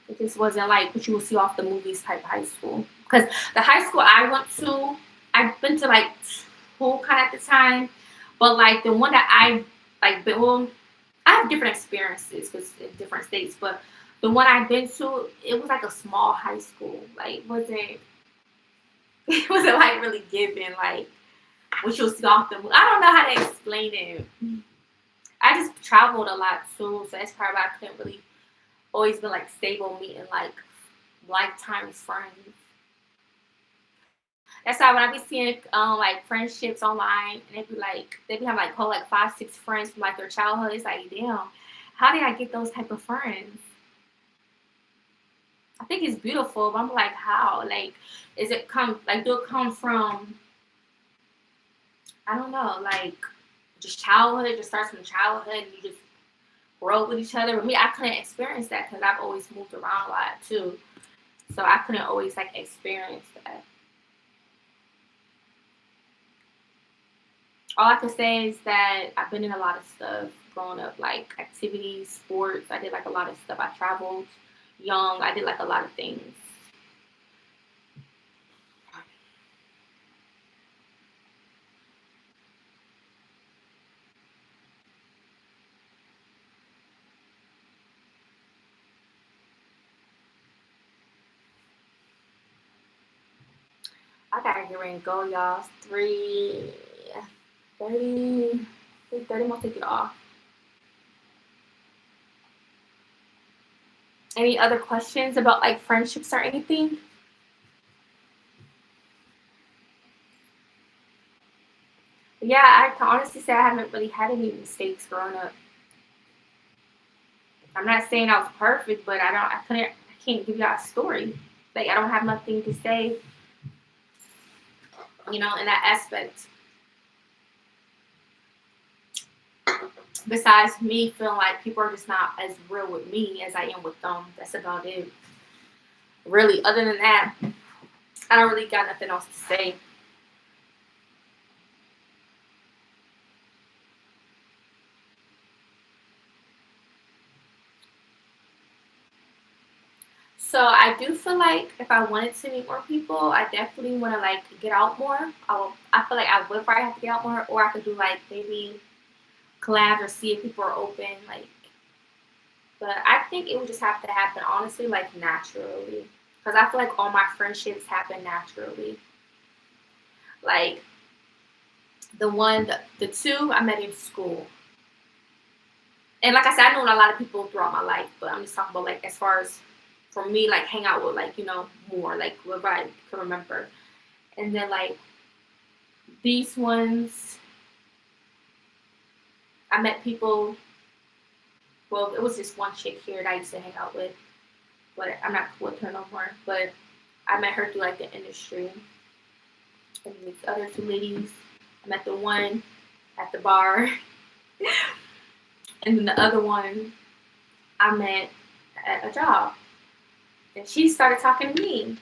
It just wasn't like what you would see off the movies type high school. Because the high school I went to, I've been to like two kind of at the time. But like the one that I like, I have different experiences because in different states. But the one I've been to, it was like a small high school. Like it wasn't like really giving like what you'll see off the movie. I don't know how to explain it. I just traveled a lot too, so that's probably why I couldn't really always been like stable meeting like lifetime friends. That's why when I be seeing like friendships online and they be having like whole like 5, 6 friends from like their childhood, it's like damn, how did I get those type of friends? I think it's beautiful, but I'm like how? Like do it come from I don't know, like just childhood, it just starts from childhood and you just grow with each other. With me, I couldn't experience that because I've always moved around a lot too. So I couldn't always like experience that. All I can say is that I've been in a lot of stuff growing up, like activities, sports. I did like a lot of stuff. I traveled young. I did like a lot of things. I gotta get ready and go, y'all. 3:30. 3:30, I'm gonna take it off. Any other questions about like friendships or anything? Yeah, I can honestly say I haven't really had any mistakes growing up. I'm not saying I was perfect, but I can't give y'all a story. Like I don't have nothing to say, in that aspect. Besides me feeling like people are just not as real with me as I am with them. That's about it. Really, other than that, I don't really got nothing else to say. So I do feel like if I wanted to meet more people, I definitely want to like get out more. I feel like I would probably have to get out more, or I could do like maybe collab or see if people are open. Like, but I think it would just have to happen honestly, like naturally, because I feel like all my friendships happen naturally. Like the two I met in school, and like I said, I know a lot of people throughout my life, but I'm just talking about like as far as for me, like hang out with like, more like what I can remember. And then like these ones, I met people. Well, it was just one chick here that I used to hang out with, but I'm not with her no more. But I met her through like the industry. And these other two ladies, I met the one at the bar, and then the other one I met at a job, and she started talking to me.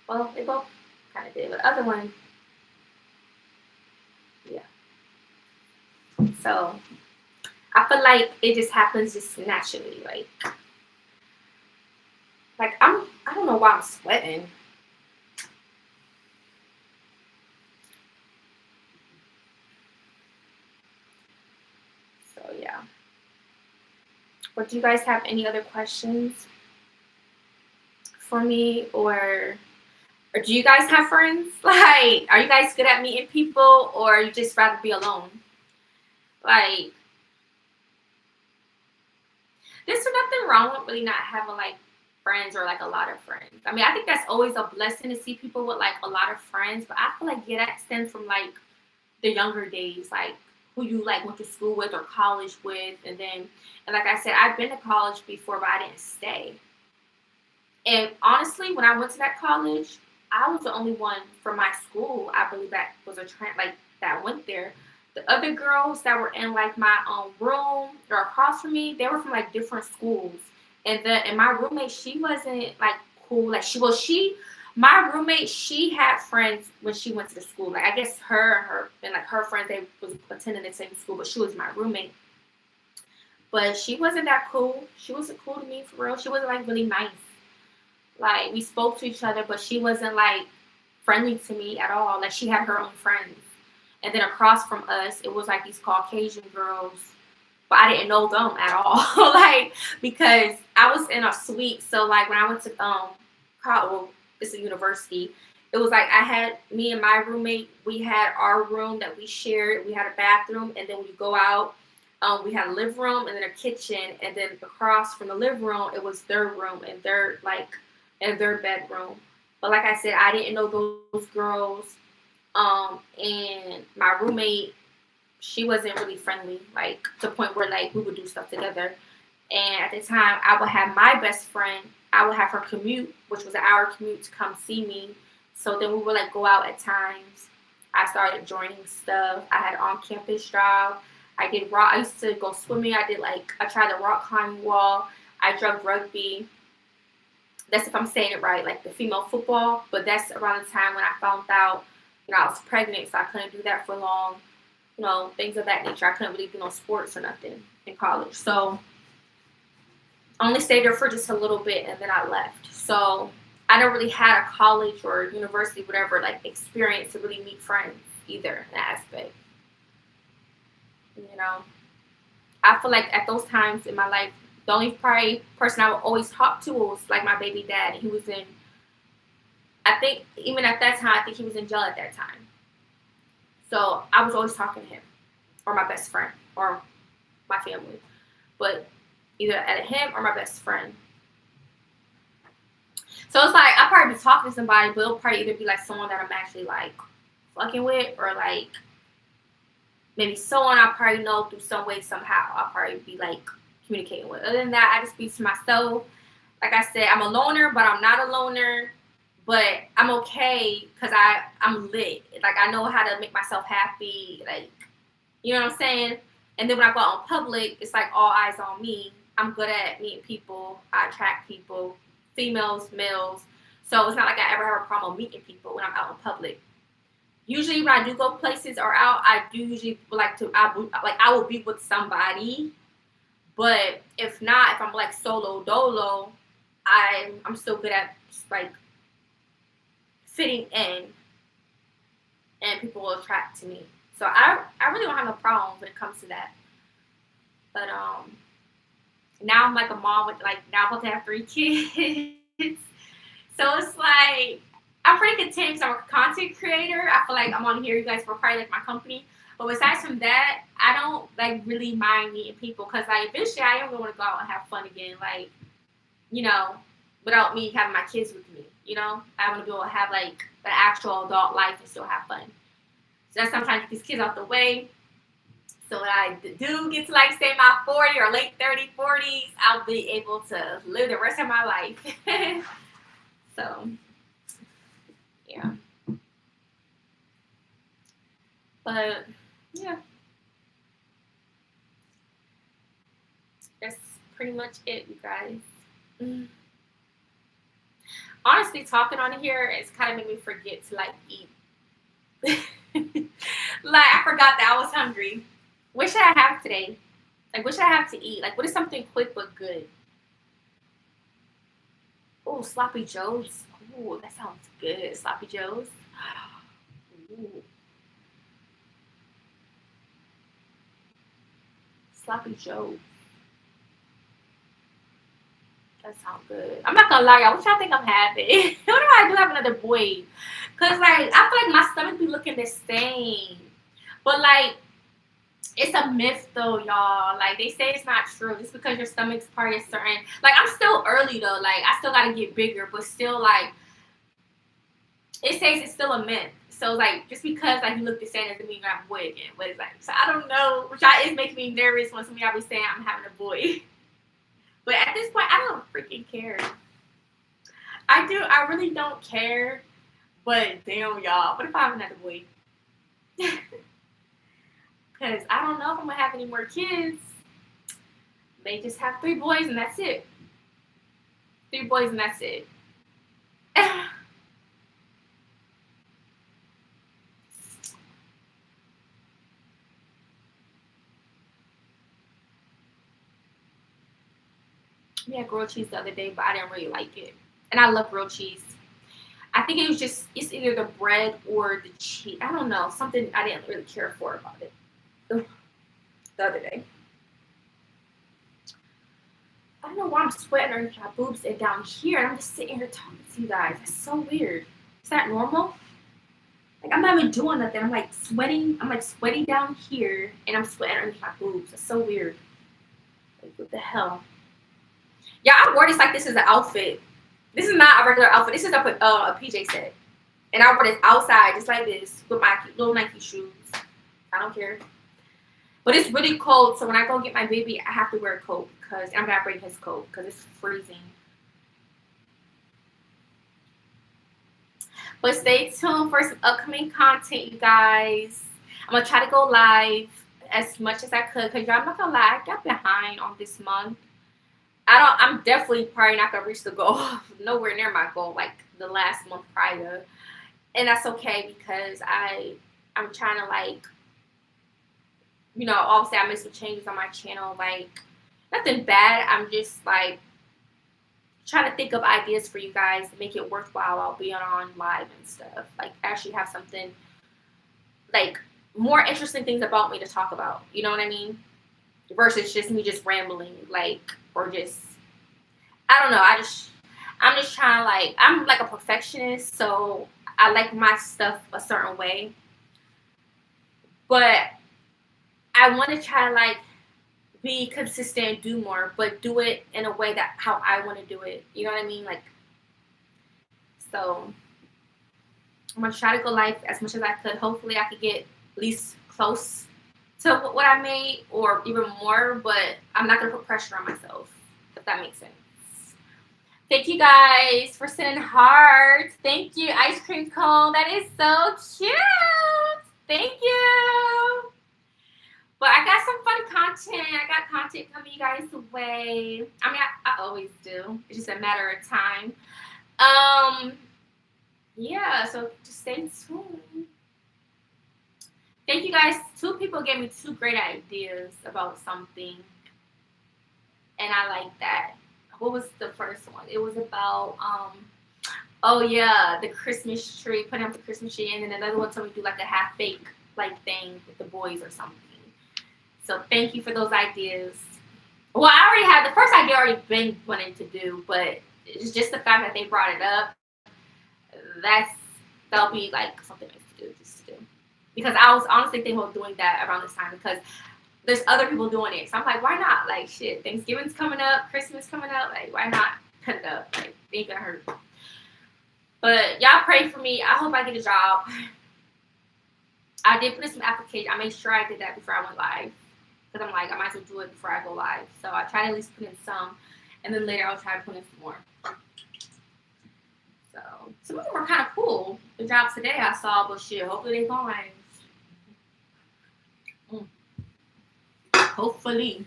Well, they both kind of did, but the other one, yeah. So I feel like it just happens just naturally, like I don't know why I'm sweating. So yeah. But do you guys have any other questions for me, or do you guys have friends? Like, are you guys good at meeting people, or you just rather be alone? Like, there's nothing wrong with really not having like friends or like a lot of friends. I mean, I think that's always a blessing to see people with like a lot of friends. But I feel like that stems from like the younger days, like who you like went to school with or college with, and like I said, I've been to college before, but I didn't stay. And honestly, when I went to that college, I was the only one from my school, I believe, that was like that went there. The other girls that were in like my room or across from me, they were from like different schools. And my roommate, she wasn't like cool. Like my roommate, she had friends when she went to the school. Like I guess her and like her friends, they was attending the same school, but she was my roommate. But she wasn't that cool. She wasn't cool to me for real. She wasn't like really nice. Like, we spoke to each other, but she wasn't, like, friendly to me at all. Like, she had her own friends. And then across from us, it was, like, these Caucasian girls. But I didn't know them at all. Like, because I was in a suite. So, like, when I went to college, it's a university, it was, like, I had me and my roommate. We had our room that we shared. We had a bathroom. And then when you go out, we had a living room and then a kitchen. And then across from the living room, it was their room. And they're, like, in their bedroom. But like I said, I didn't know those girls. And my roommate, she wasn't really friendly, like to the point where like we would do stuff together. And at the time, I would have my best friend, I would have her commute, which was an hour commute to come see me. So then we would like go out at times. I started joining stuff. I had on-campus job. I did rock. I used to go swimming. I tried the rock climbing wall. I drug rugby. That's if I'm saying it right, like the female football. But that's around the time when I found out, I was pregnant, so I couldn't do that for long. Things of that nature. I couldn't really do no sports or nothing in college. So I only stayed there for just a little bit, and then I left. So I never really had a college or university, whatever, like experience to really meet friends either in that aspect. I feel like at those times in my life, the only probably person I would always talk to was like my baby dad. He was I think even at that time, I think he was in jail at that time. So I was always talking to him, or my best friend, or my family. But either at him or my best friend. So it's like I'll probably be talking to somebody, but it'll probably either be like someone that I'm actually like fucking with, or like maybe someone I probably know through some way, somehow. I'll probably be like communicating with. Other than that, I just be to myself. Like I said, I'm a loner, but I'm not a loner. But I'm okay because I'm lit. Like, I know how to make myself happy. Like, you know what I'm saying? And then when I go out in public, it's like all eyes on me. I'm good at meeting people. I attract people, females, males. So it's not like I ever have a problem meeting people when I'm out in public. Usually when I do go places or out, I do usually I will be with somebody. But if not, if I'm like solo dolo, I'm still good at like fitting in, and people will attract to me. So I really don't have no problems when it comes to that. But now I'm like a mom with now I'm about to have 3 kids. So it's like I'm pretty content because I'm a content creator. I feel like I'm on here, you guys, for probably like my company. But besides from that, I don't like really mind meeting people because like eventually I am going to go out and have fun again. Like, you know, without me having my kids with me. You know, I want to be able to have like the actual adult life and still have fun. So that's sometimes get these kids out the way. So when I do get to like say my 40 or late 40s, I'll be able to live the rest of my life. So, yeah. But, yeah. That's pretty much it, you guys. Honestly, talking on here, it's kind of made me forget to like eat. Like, I forgot that I was hungry. What should I have today? Like, what should I have to eat? Like, what is something quick but good? Oh, sloppy joes. Oh, that sounds good. Sloppy joes. Ooh. Sloppy joes. That sounds good. I'm not gonna lie, y'all. What y'all think I'm having? What do I do have another boy? Cause like I feel like my stomach be looking the same, but like it's a myth though, y'all. Like they say it's not true. Just because your stomach's part is certain. Like I'm still early though. Like I still gotta get bigger, but still like it says it's still a myth. So like just because like you look the same doesn't mean you're not a boy again. But it's like so I don't know, which is making me nervous when some of y'all be saying I'm having a boy. But at this point, I don't freaking care. I really don't care. But damn, y'all, what if I have another boy? Because I don't know if I'm gonna have any more kids. They just have 3 boys and that's it. 3 boys and that's it. We had grilled cheese the other day, but I didn't really like it. And I love grilled cheese. I think it was just, it's either the bread or the cheese. I don't know. Something I didn't really care for about it the other day. I don't know why I'm sweating underneath my boobs and down here. And I'm just sitting here talking to you guys. That's so weird. Is that normal? Like, I'm not even doing nothing. I'm like sweating. I'm like sweating down here and I'm sweating underneath my boobs. That's so weird. Like, what the hell? Yeah, I wore this like this is an outfit. This is not a regular outfit. This is a PJ set. And I wore this outside just like this with my little Nike shoes. I don't care. But it's really cold, so when I go get my baby, I have to wear a coat because I'm going to bring his coat because it's freezing. But stay tuned for some upcoming content, you guys. I'm going to try to go live as much as I could because y'all, I'm not going to lie, I got behind on this month. I'm definitely probably not going to reach the goal. Nowhere near my goal like the last month prior. And that's okay because I'm trying to like, you know, obviously I made some changes on my channel, like nothing bad. I'm just like trying to think of ideas for you guys to make it worthwhile while being on live and stuff. Like actually have something like more interesting things about me to talk about. You know what I mean? Versus just me just rambling, like, or just I don't know. I'm just trying to like I'm like a perfectionist, so I like my stuff a certain way. But I want to try to like be consistent and do more, but do it in a way that how I want to do it. You know what I mean? Like, so I'm gonna try to go live as much as I could. Hopefully, I could get at least close to what I made or even more. But I'm not gonna put pressure on myself, if that makes sense. Thank you guys for sending hearts. Thank you, ice cream cone. That is so cute. Thank you. But I got some fun content. I got content coming you guys' way. I mean, I always do. It's just a matter of time. Yeah, so just stay tuned. Thank you guys. 2 people gave me 2 great ideas about something. And I like that. What was the first one? It was about, oh yeah, the Christmas tree, putting up the Christmas tree. And then another one told me to do like a half-baked like thing with the boys or something. So thank you for those ideas. Well, I already had the first idea already been wanting to do, but it's just the fact that they brought it up. That'll be like something nice to do, just to do. Because I was honestly thinking about doing that around this time because there's other people doing it. So I'm like, why not? Like, shit, Thanksgiving's coming up, Christmas coming up. Like, why not cut it up? Like, it ain't gonna hurt. But y'all pray for me. I hope I get a job. I did put in some application. I made sure I did that before I went live. Because I'm like, I might as well do it before I go live. So I try to at least put in some. And then later I'll try to put in some more. So some of them were kind of cool. The jobs today I saw, but shit, hopefully they going. Hopefully.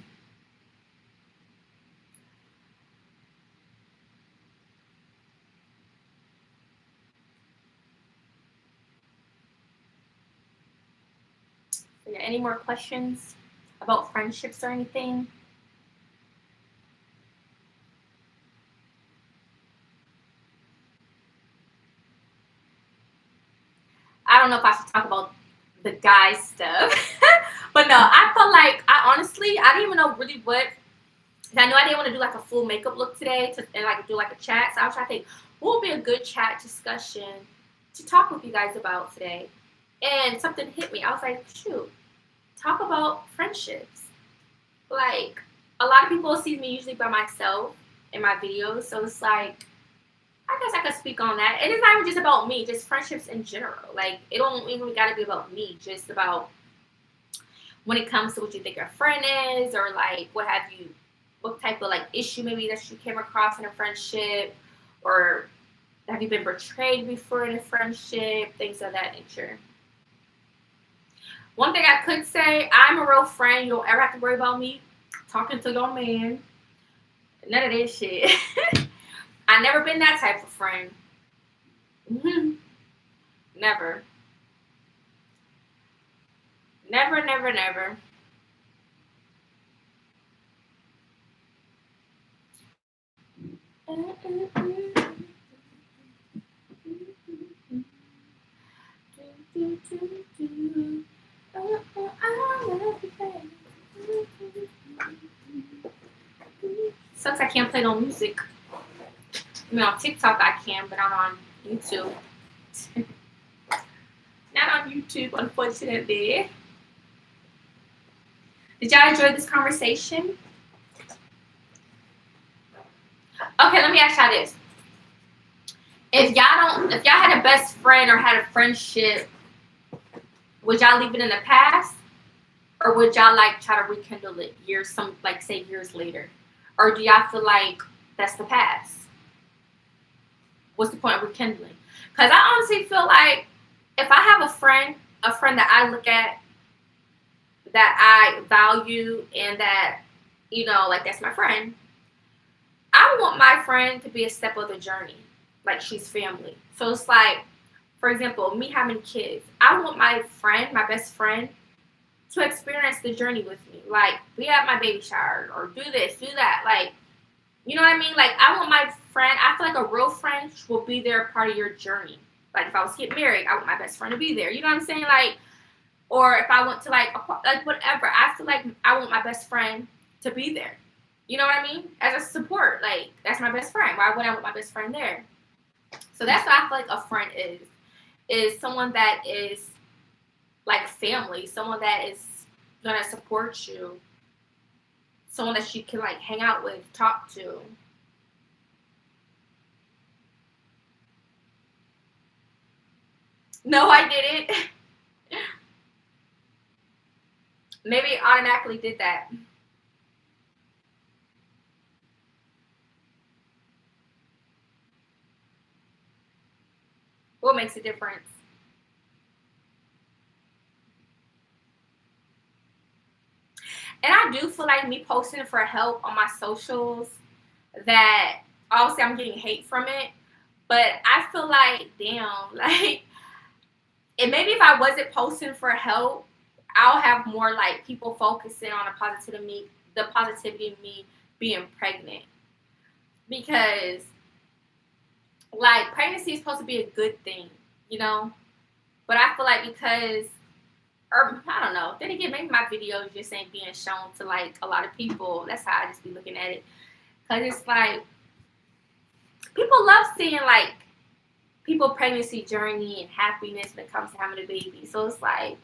So yeah, any more questions about friendships or anything? I don't know if I should talk about the guy stuff. But no, I felt like I didn't even know really what. I knew I didn't want to do like a full makeup look today and like do like a chat. So I was trying to think what would be a good chat discussion to talk with you guys about today. And something hit me. I was like, shoot, talk about friendships. Like a lot of people see me usually by myself in my videos, so it's like I guess I could speak on that. And it's not even just about me, just friendships in general. Like it don't even gotta be about me, just about when it comes to what you think a friend is, or like what type of like issue maybe that you came across in a friendship, or have you been betrayed before in a friendship, things of that nature. One thing I could say, I'm a real friend. You don't ever have to worry about me talking to your man. None of this shit. I never been that type of friend. Never. Never, never, never. Sucks I can't play no music. I mean, on TikTok I can, but I'm on YouTube. Not on YouTube, unfortunately. Did y'all enjoy this conversation? Okay, let me ask y'all this. If y'all had a best friend or had a friendship, would y'all leave it in the past? Or would y'all like try to rekindle it years later? Or do y'all feel like that's the past? What's the point of rekindling? Because I honestly feel like if I have a friend that I look at, that I value, and that, like that's my friend, I want my friend to be a step of the journey. Like she's family. So it's like, for example, me having kids, I want my best friend, to experience the journey with me. Like, be at my baby shower, or do this, do that. Like, you know what I mean? Like, I want my friend, I feel like a real friend will be there part of your journey. Like, if I was to get married, I want my best friend to be there. You know what I'm saying? Like, or if I went to like whatever, I feel like I want my best friend to be there. You know what I mean? As a support. Like, that's my best friend. Why would I want my best friend there? So that's what I feel like a friend is someone that is like family, someone that is gonna support you, someone that you can like hang out with, talk to. No, I didn't. Maybe it automatically did that. What makes a difference? And I do feel like me posting for help on my socials, that obviously I'm getting hate from it, but I feel like, damn, like, and maybe if I wasn't posting for help, I'll have more like people focusing on the positivity of me being pregnant. Because like pregnancy is supposed to be a good thing, you know? But I feel like because, or I don't know, then again, maybe my videos just ain't being shown to like a lot of people. That's how I just be looking at it. Because it's like, people love seeing like people pregnancy journey and happiness when it comes to having a baby. So it's like,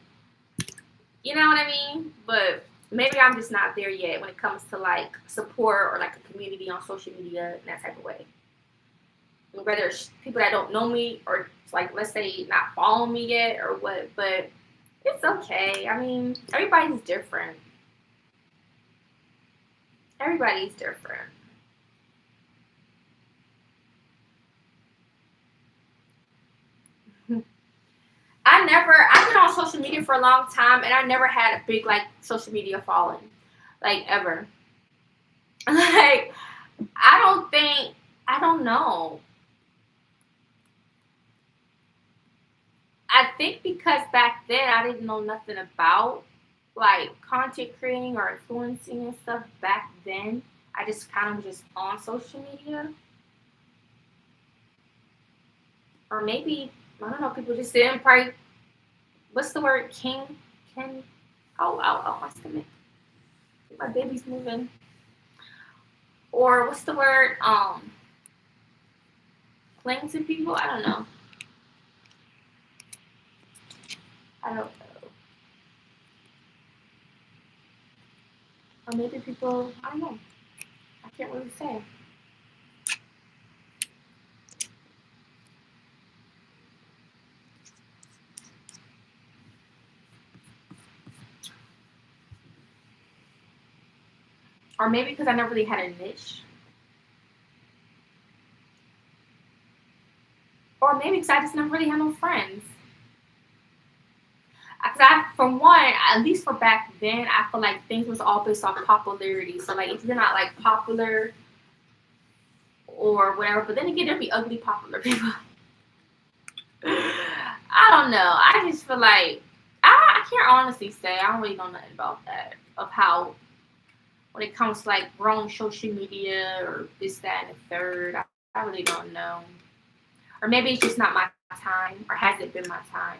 you know what I mean? But maybe I'm just not there yet when it comes to like support or like a community on social media in that type of way. Whether it's people that don't know me or like let's say not follow me yet or what, but it's okay. I mean, everybody's different. Everybody's different. I've been on social media for a long time and I never had a big like social media following. Like ever. Like I don't know. I think because back then I didn't know nothing about like content creating or influencing and stuff back then. I just kind of just on social media. Or maybe I don't know, people just didn't probably what's the word? King oh my stomach. My baby's moving. Or what's the word? Cling to people? I don't know. I don't know. Or maybe people I don't know. I can't really say. Or maybe because I never really had a niche. Or maybe because I just never really had no friends. Because for one, at least for back then, I feel like things was all based off popularity. So like, if you're not like popular or whatever, but then again, there'd be ugly popular people. I don't know. I just feel like I can't honestly say I don't really know nothing about that of how when it comes to like growing social media or this, that, and the third. I really don't know. Or maybe it's just not my time, or has it been my time?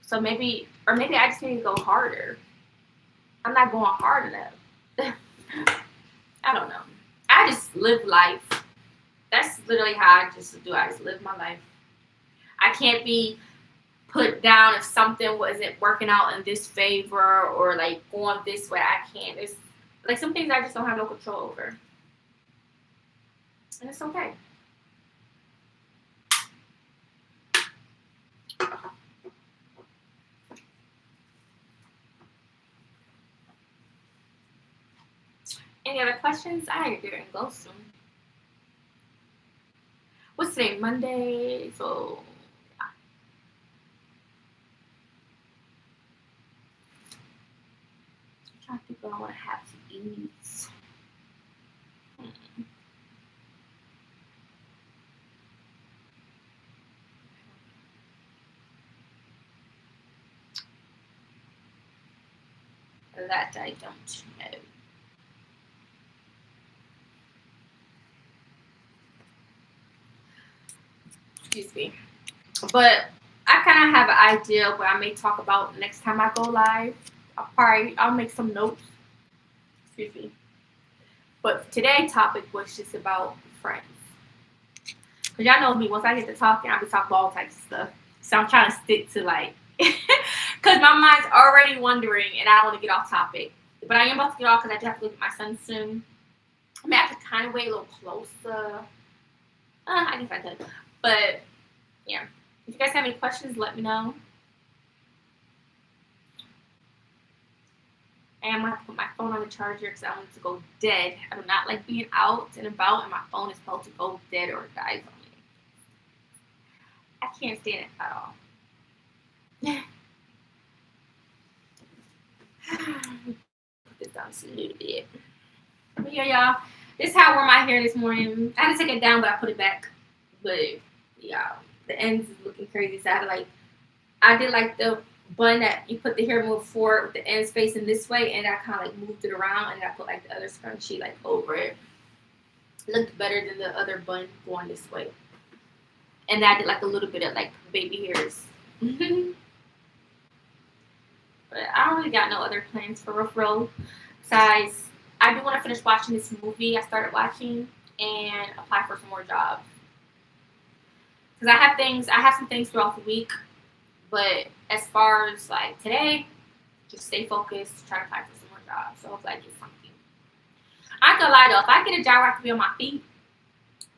So maybe, or maybe I just need to go harder. I'm not going hard enough. I don't know. I just live life. That's literally how I just do. I just live my life. I can't be put down if something wasn't working out in this favor or like going this way. I can't. It's like some things I just don't have no control over, and it's okay. Any other questions? I gotta get and go soon. What's today? Monday. So I'm trying to think what I want to have to eat. That I don't know. Excuse me. But I kind of have an idea of what I may talk about next time I go live. I'll make some notes. Excuse me. But today's topic was just about friends. Cause y'all know me. Once I get to talking, I'll be talking about all types of stuff. So I'm trying to stick to like, cause my mind's already wondering, and I don't want to get off topic. But I am about to get off because I do have to look at my son soon. I may have to kind of wait a little closer. I guess I could. But yeah, if you guys have any questions, let me know. And I'm going to have to put my phone on the charger because I want it to go dead. I do not like being out and about and my phone is supposed to go dead or it dies on me. I can't stand it at all. Put this down just a little bit. But yeah, y'all. This is how I wore my hair this morning. I had to take it down, but I put it back. But yeah, the ends is looking crazy. So I did like the bun that you put the hair move forward with the ends facing this way, and I kind of like moved it around, and then I put like the other scrunchie like over it. It looked better than the other bun going this way. And I did like a little bit of like baby hairs. But I don't really got no other plans for Rough Road. Besides, I do want to finish watching this movie I started watching and apply for some more jobs. Because I have some things throughout the week, but as far as like today, just stay focused, try to apply for some more jobs. So hopefully I get something. I ain't gonna lie though, if I get a job where I can be on my feet,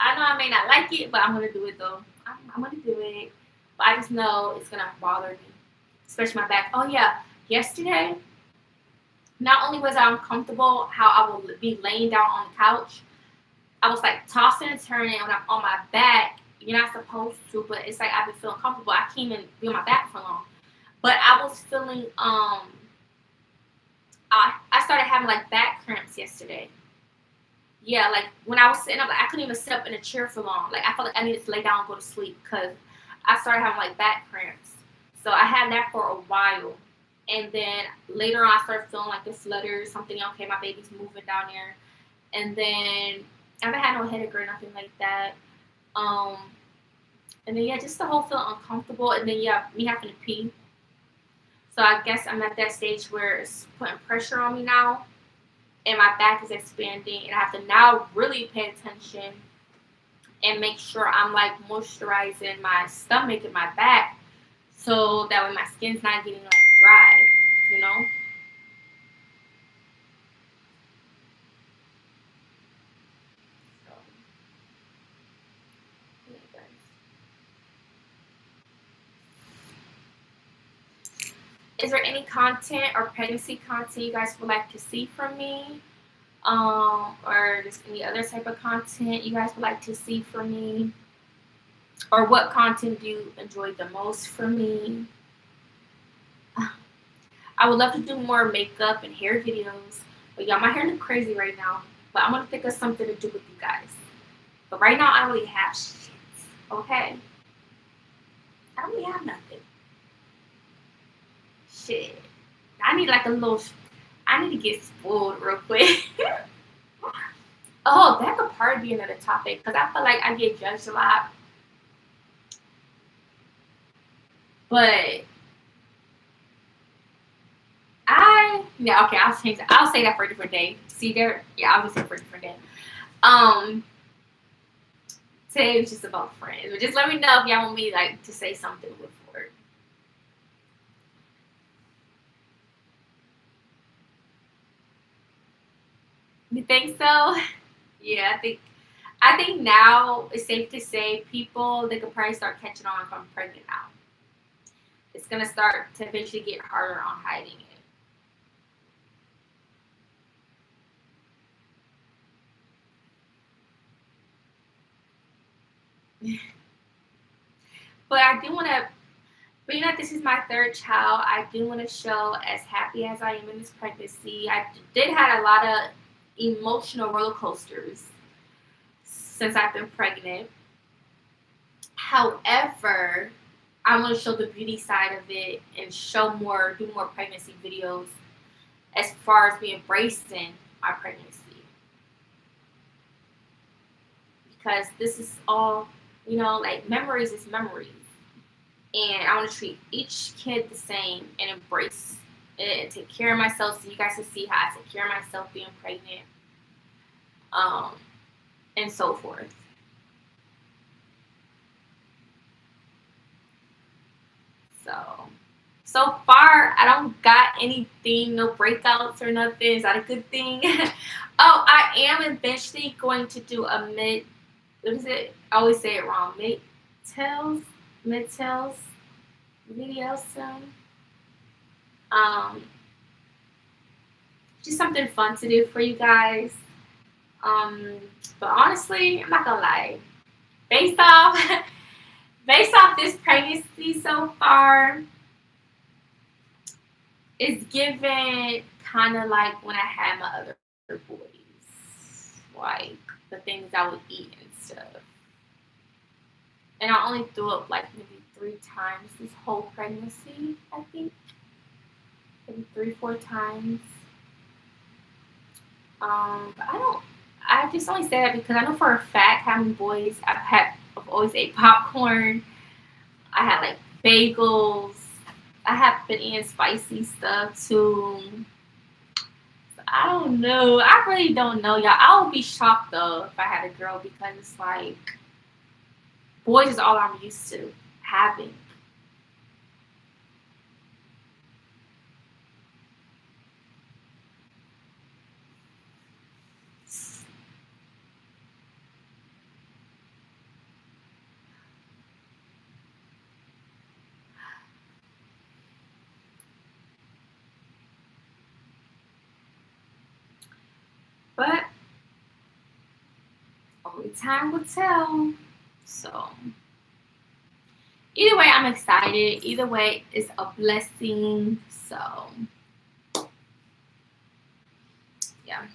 I know I may not like it, but I'm gonna do it though. I'm gonna do it. But I just know it's gonna bother me, especially my back. Oh yeah, yesterday, not only was I uncomfortable how I will be laying down on the couch, I was like tossing and turning when I'm on my back. You're not supposed to, but it's like I've been feeling comfortable. I can't even be on my back for long. But I was feeling I started having like back cramps yesterday. Yeah, like when I was sitting up, like I couldn't even sit up in a chair for long. Like I felt like I needed to lay down and go to sleep because I started having like back cramps. So I had that for a while. And then later on I started feeling like this flutter, something okay, my baby's moving down there. And then I haven't had no headache or nothing like that. Um and then yeah, just the whole feeling uncomfortable and then yeah, me having to pee. So I guess I'm at that stage where it's putting pressure on me now and my back is expanding and I have to now really pay attention and make sure I'm like moisturizing my stomach and my back so that way my skin's not getting like dry, you know? So, yeah, guys. Is there any content or pregnancy content you guys would like to see from me? Or just any other type of content you guys would like to see from me? Or what content do you enjoy the most from me? I would love to do more makeup and hair videos. But y'all, my hair look crazy right now. But I'm gonna think of something to do with you guys. But right now I don't really have shit. Okay? I don't really have nothing. Shit. I need like a little I need to get spoiled real quick. Oh, that could probably be another topic because I feel like I get judged a lot. But yeah, okay, I'll change that. I'll say that for a different day. See there? Yeah, I'll just say for a different day. Um, Today was just about friends. But just let me know if y'all want me like to say something before. You think so? Yeah, I think now it's safe to say people they could probably start catching on if I'm pregnant now. It's gonna start to eventually get harder on hiding it. But I do want to, being that this is my third child, I do want to show as happy as I am in this pregnancy. I did had a lot of emotional roller coasters since I've been pregnant. However, I want to show the beauty side of it and do more pregnancy videos as far as me embracing my pregnancy. Because this is all, like memories is memories. And I want to treat each kid the same and embrace it and take care of myself so you guys can see how I take care of myself being pregnant, um, and so forth. So far, I don't got anything, no breakouts or nothing. Is that a good thing? Oh, I am eventually going to do a what is it? I always say it wrong. Mid tails video soon. Um, just something fun to do for you guys. Um, but honestly, I'm not gonna lie. Based off based off this pregnancy so far, it's given kind of like when I had my other boys, like the things I would eat and stuff. And I only threw up like maybe 3 times this whole pregnancy, I think. Maybe 3, 4 times. But I just only say that because I know for a fact having boys, I've always ate popcorn. I had like bagels. I have been eating spicy stuff too. I don't know. I really don't know, y'all. I would be shocked though if I had a girl because it's like boys is all I'm used to having. But only time will tell. So either way, I'm excited. Either way, it's a blessing. So yeah.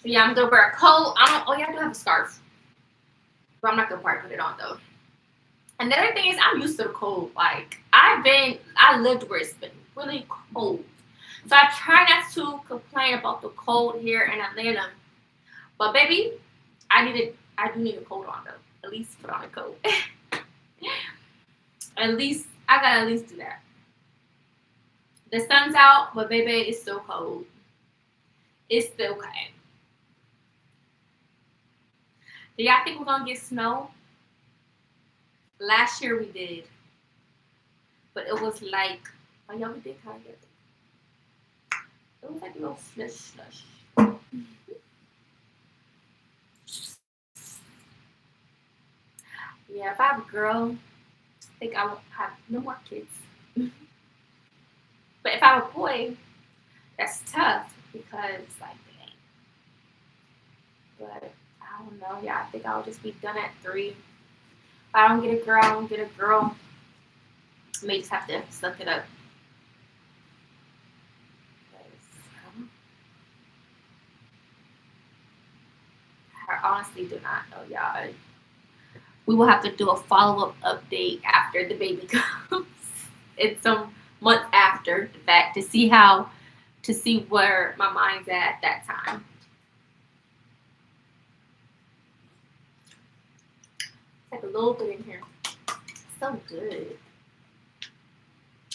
So yeah, I'm gonna wear a coat. Oh yeah, I do have a scarf, but I'm not gonna probably put it on though. Another thing is I'm used to the cold. Like I lived where it's been really cold. So I try not to complain about the cold here in Atlanta. But baby, I do need a coat on though. At least put on a coat. At least I gotta at least do that. The sun's out, but baby, it's still cold. It's still cold. Do y'all think we're gonna get snow? Last year we did. But it was like, oh yeah, we did kind of get it. It was like a little slush. Yeah, if I have a girl, I think I won't have no more kids. But if I have a boy, that's tough because like, dang. But I don't know. Yeah, I think I'll just be done at 3. If I don't get a girl, I don't get a girl. I may just have to suck it up. I honestly do not know, y'all. We will have to do a follow-up update after the baby comes. It's some months after the fact to see where my mind's at that time. It's like a little bit in here. So good.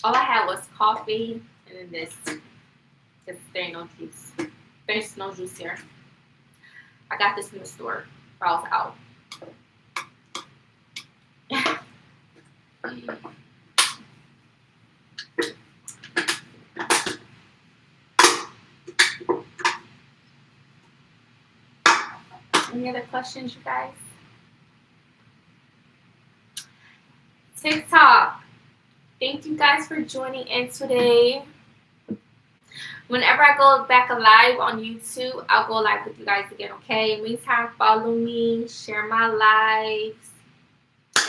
All I had was coffee and then this. Because there ain't no juice. There's no juice here. I got this in the store while I was out. Any other questions, you guys? TikTok. Thank you guys for joining in today. Whenever I go back live on YouTube, I'll go live with you guys again, okay? Meantime, follow me, share my lives,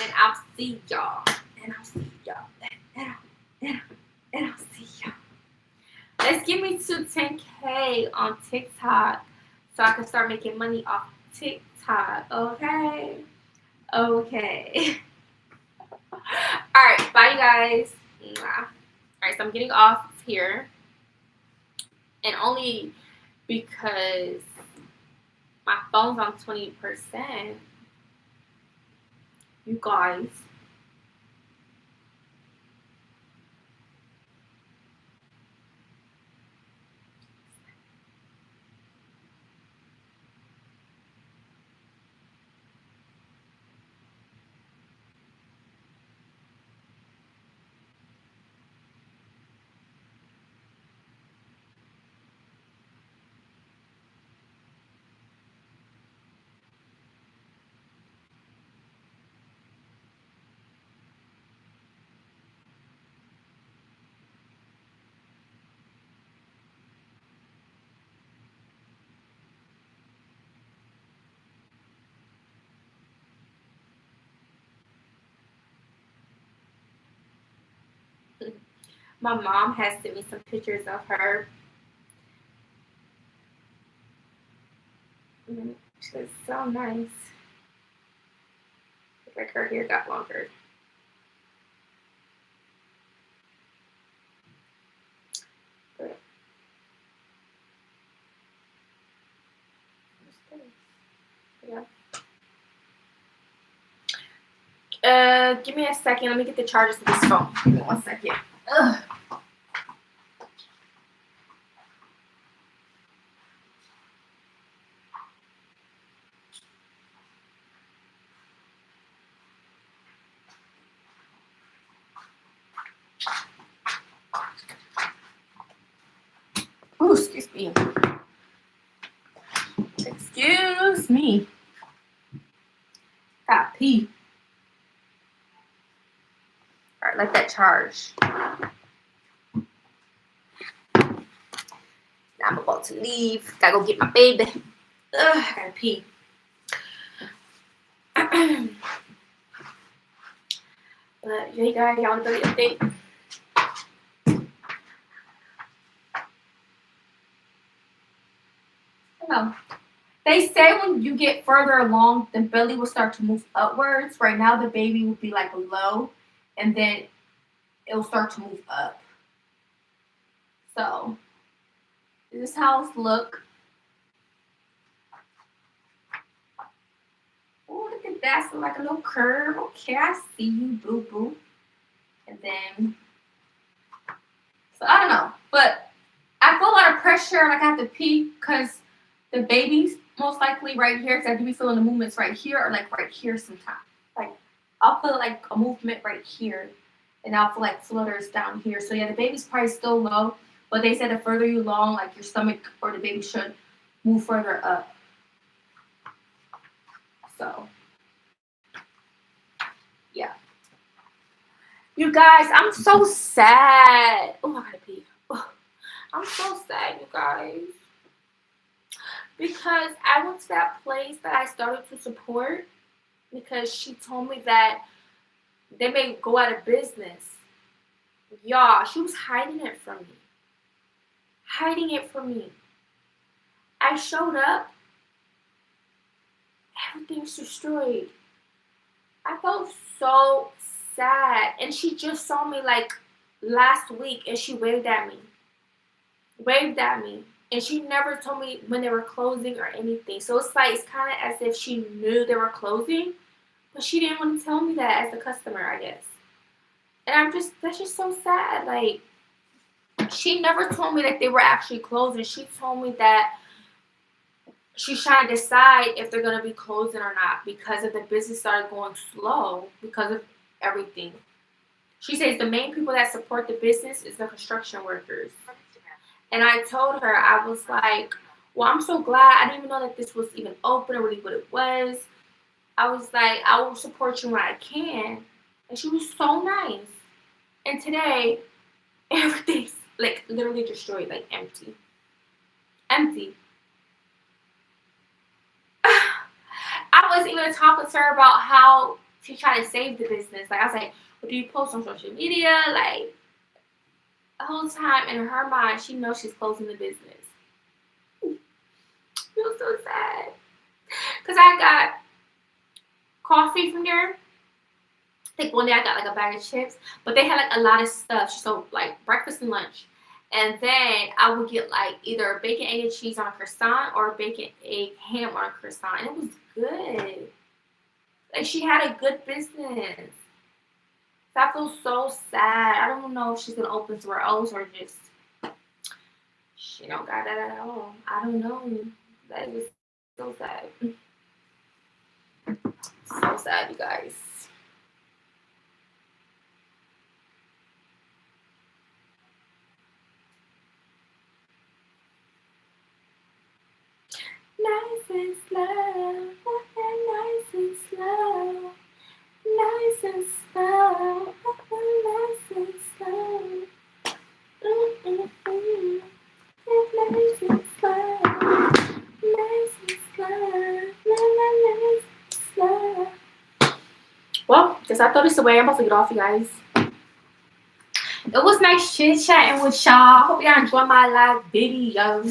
and I'll see y'all. And I'll see y'all. And I'll see y'all. Let's get me to 10K on TikTok so I can start making money off TikTok, okay? Okay. Alright, bye you guys. Alright, so I'm getting off here. And only because my phone's on 20%, you guys. My mom has sent me some pictures of her. She was so nice. Like her hair got longer. But yeah. Give me a second. Let me get the chargers for this phone. Give me 1 second. Ugh. Ooh, excuse me. Excuse me. Got pee. that charge. Now I'm about to leave. Gotta go get my baby. Ugh, I gotta pee. But yeah, guys, y'all want a belly update? No. They say when you get further along, the belly will start to move upwards. Right now, the baby will be like low, and then it'll start to move up. So, this is how it's look. Oh, look at that. So like a little curve. Okay, I see you, boo boo. And then, so I don't know, but I feel a lot of pressure. Like I have to pee because the baby's most likely right here. Because I do be feeling the movements right here or like right here sometimes. Like I'll feel like a movement right here, and I'll feel like flutters down here. So yeah, the baby's probably still low, but they said the further you along, like your stomach or the baby should move further up. So yeah. You guys, I'm so sad. Oh, I gotta pee. Oh, I'm so sad, you guys. Because I went to that place that I started to support because she told me that they may go out of business. Y'all, she was hiding it from me. Hiding it from me. I showed up. Everything's destroyed. I felt so sad. And she just saw me like last week and she waved at me. And she never told me when they were closing or anything. So it's like, it's kind of as if she knew they were closing, but she didn't want to tell me that as a customer, I guess. And that's just so sad. Like, she never told me that they were actually closing. She told me that she's trying to decide if they're going to be closing or not because of the business started going slow because of everything. She says the main people that support the business is the construction workers. And I told her, I was like, well, I'm so glad. I didn't even know that this was even open or really what it was. I was like, I will support you when I can. And she was so nice. And today, everything's like literally destroyed, like empty. Empty. I was even talking to her about how she tried to save the business. Like, I was like, well, do you post on social media? Like, the whole time in her mind, she knows she's closing the business. I feel so sad. Because I got coffee from there. Like one day I got like a bag of chips, but they had like a lot of stuff. So like breakfast and lunch. And then I would get like either a bacon, egg, and cheese on a croissant or a bacon, egg, ham on a croissant. And it was good. Like she had a good business. So I feel so sad. I don't know if she's going to open somewhere else or just she don't got that at all. I don't know. That is so sad. So sad, you guys. Nice and slow, nice and slow, nice and slow, nice and slow, nice and slow, nice and slow, nice and slow. Well, guess I throw this away. I'm about to get off, you guys. It was nice chit chatting with y'all. Hope y'all enjoyed my live video.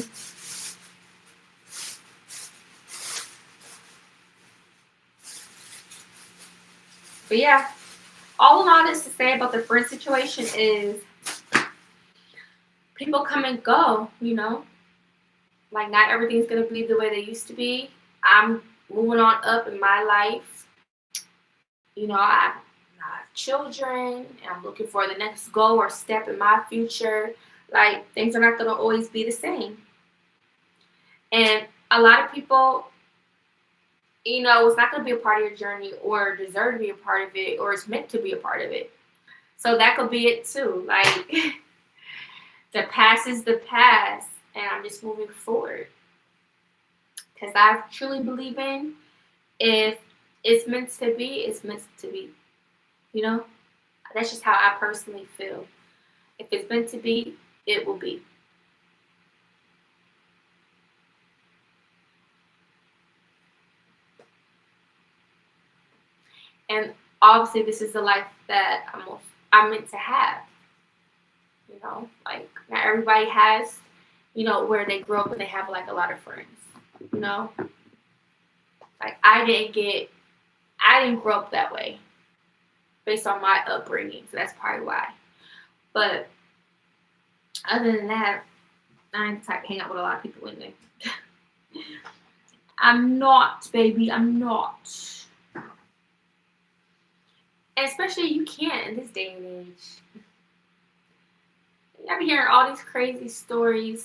But yeah, all in all this to say about the friend situation is people come and go, you know. Like not everything's going to be the way they used to be. I'm moving on up in my life. You know, I have children and I'm looking for the next goal or step in my future. Like things are not going to always be the same. And a lot of people, you know, it's not going to be a part of your journey or deserve to be a part of it or it's meant to be a part of it. So that could be it too. Like the past is the past and I'm just moving forward. Because I truly believe if it's meant to be, it's meant to be. You know? That's just how I personally feel. If it's meant to be, it will be. And obviously, this is the life that I'm meant to have. You know, like not everybody has, where they grow up and they have like a lot of friends. You know, like I didn't grow up that way based on my upbringing, so that's probably why. But other than that, I ain't the type to hang out with a lot of people in there. I'm not, baby. I'm not. And especially you can't in this day and age. I've been hearing all these crazy stories.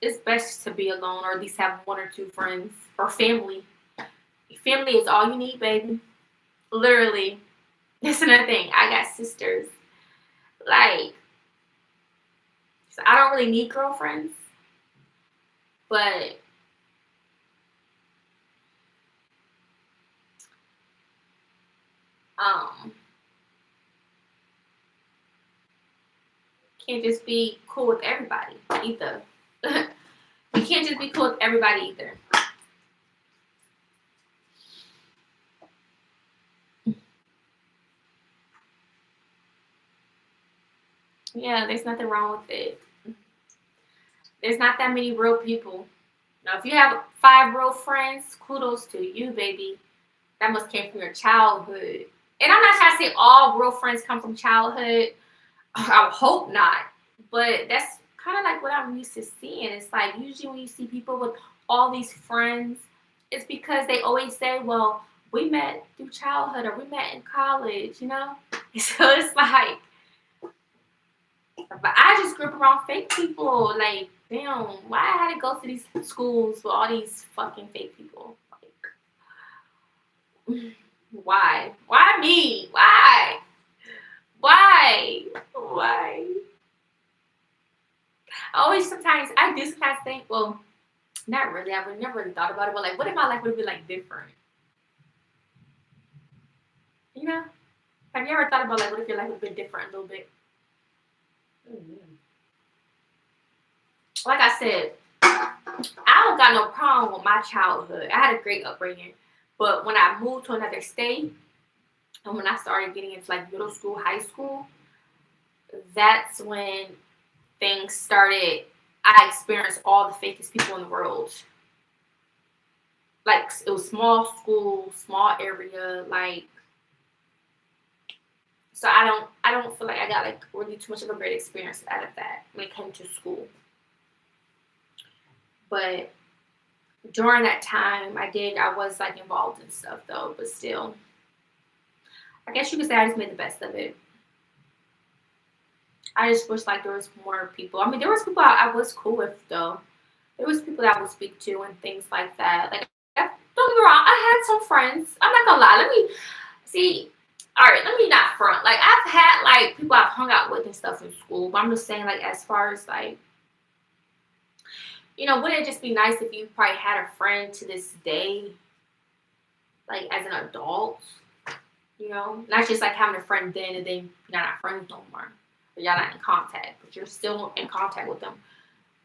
It's best to be alone or at least have one or two friends or family. Family is all you need, baby. Literally. That's another thing. I got sisters. Like, so I don't really need girlfriends. But can't just be cool with everybody either. You can't just be cool with everybody either. Yeah, there's nothing wrong with it. There's not that many real people. Now, if you have 5 real friends, kudos to you, baby. That must came from your childhood. And I'm not trying to say all real friends come from childhood. I hope not. But that's kind of like what I'm used to seeing. It's like usually when you see people with all these friends, it's because they always say, well, we met through childhood or we met in college, you know? So it's like, but I just grew up around fake people. Like, damn, why I had to go to these schools with all these fucking fake people? Like, why? Why me? Why? Why? Why? I do sometimes think, well, not really. I would never really thought about it, but like, what if my life would have been like different? You know? Have you ever thought about like, what if your life would have been different a little bit? Mm-hmm. Like I said, I don't got no problem with my childhood. I had a great upbringing, but when I moved to another state and when I started getting into like middle school, high school, that's when things started. I experienced all the fakest people in the world. Like it was small school, small area, like so I don't feel like I got like really too much of a great experience out of that when it came to school. But during that time I was like involved in stuff though, but still. I guess you could say I just made the best of it. I just wish like there was more people. I mean there was people I was cool with though. There was people that I would speak to and things like that. Like don't get me wrong, I had some friends. I'm not gonna lie. Let me see. All right, let me not front. Like I've had like people I've hung out with and stuff in school, but I'm just saying like as far as like wouldn't it just be nice if you probably had a friend to this day, like as an adult, not just like having a friend then and then you're not friends no more, or y'all not in contact, but you're still in contact with them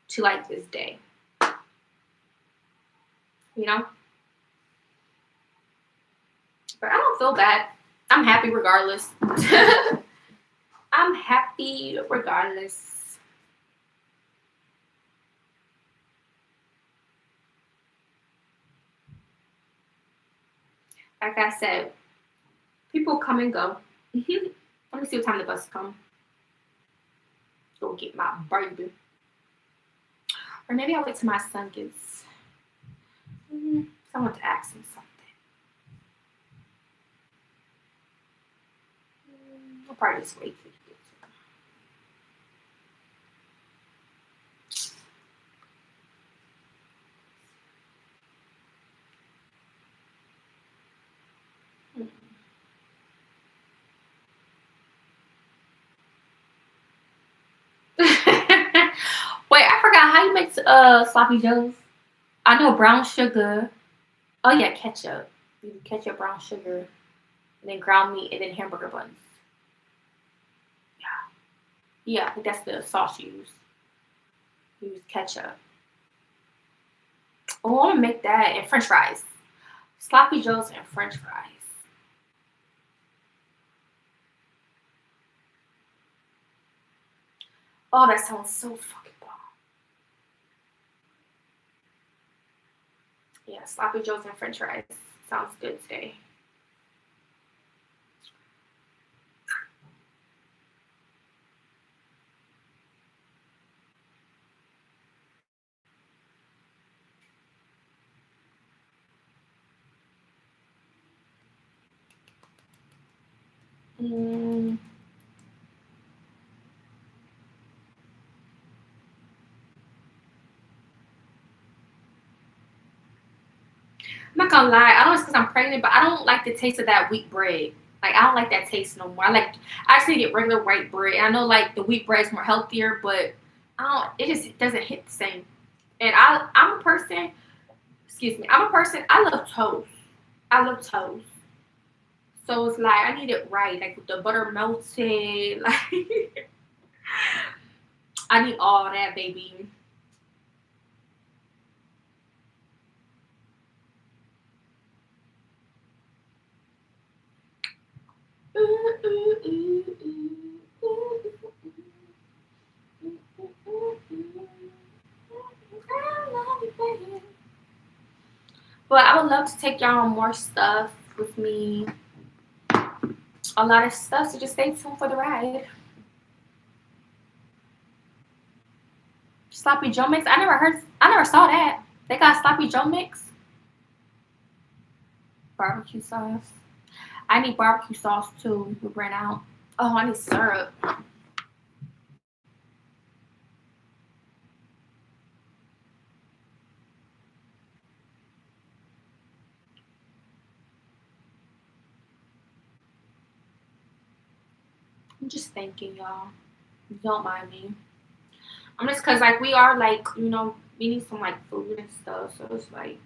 to like this day, you know. But I don't feel bad. I'm happy regardless. I'm happy regardless. Like I said, people come and go. Let me see what time the bus come. Go get my baby. Or maybe I'll wait till my son gets. Someone to ask him something. I'll probably just wait till he gets here. Wait, I forgot how you make sloppy joes. I know brown sugar. Oh yeah, ketchup. You ketchup, brown sugar. and then ground meat, and then hamburger buns. Yeah, I think that's the sauce you use. You use ketchup. Oh, I want to make that and French fries. Sloppy joes and French fries. Oh, that sounds so fucking bomb. Yeah, sloppy joes and French fries. Sounds good today. Mm. I'm not gonna lie, I don't know it's because I'm pregnant, but I don't like the taste of that wheat bread. Like I don't like that taste no more. I actually get regular white bread. And I know like the wheat bread is more healthier, but I don't it just doesn't hit the same. And I'm a person, excuse me, I'm a person, I love toast. I love toast. So it's like I need it right, like with the butter melted, like I need all that baby. But I would love to take y'all on more stuff with me. A lot of stuff, so just stay tuned for the ride. Sloppy Joe mix. I never saw that. They got sloppy Joe mix. Barbecue sauce. I need barbecue sauce too. We ran out. Oh, I need syrup. I'm just thinking, y'all. Don't mind me. I'm just cause like we are like, we need some like food and stuff. So it's like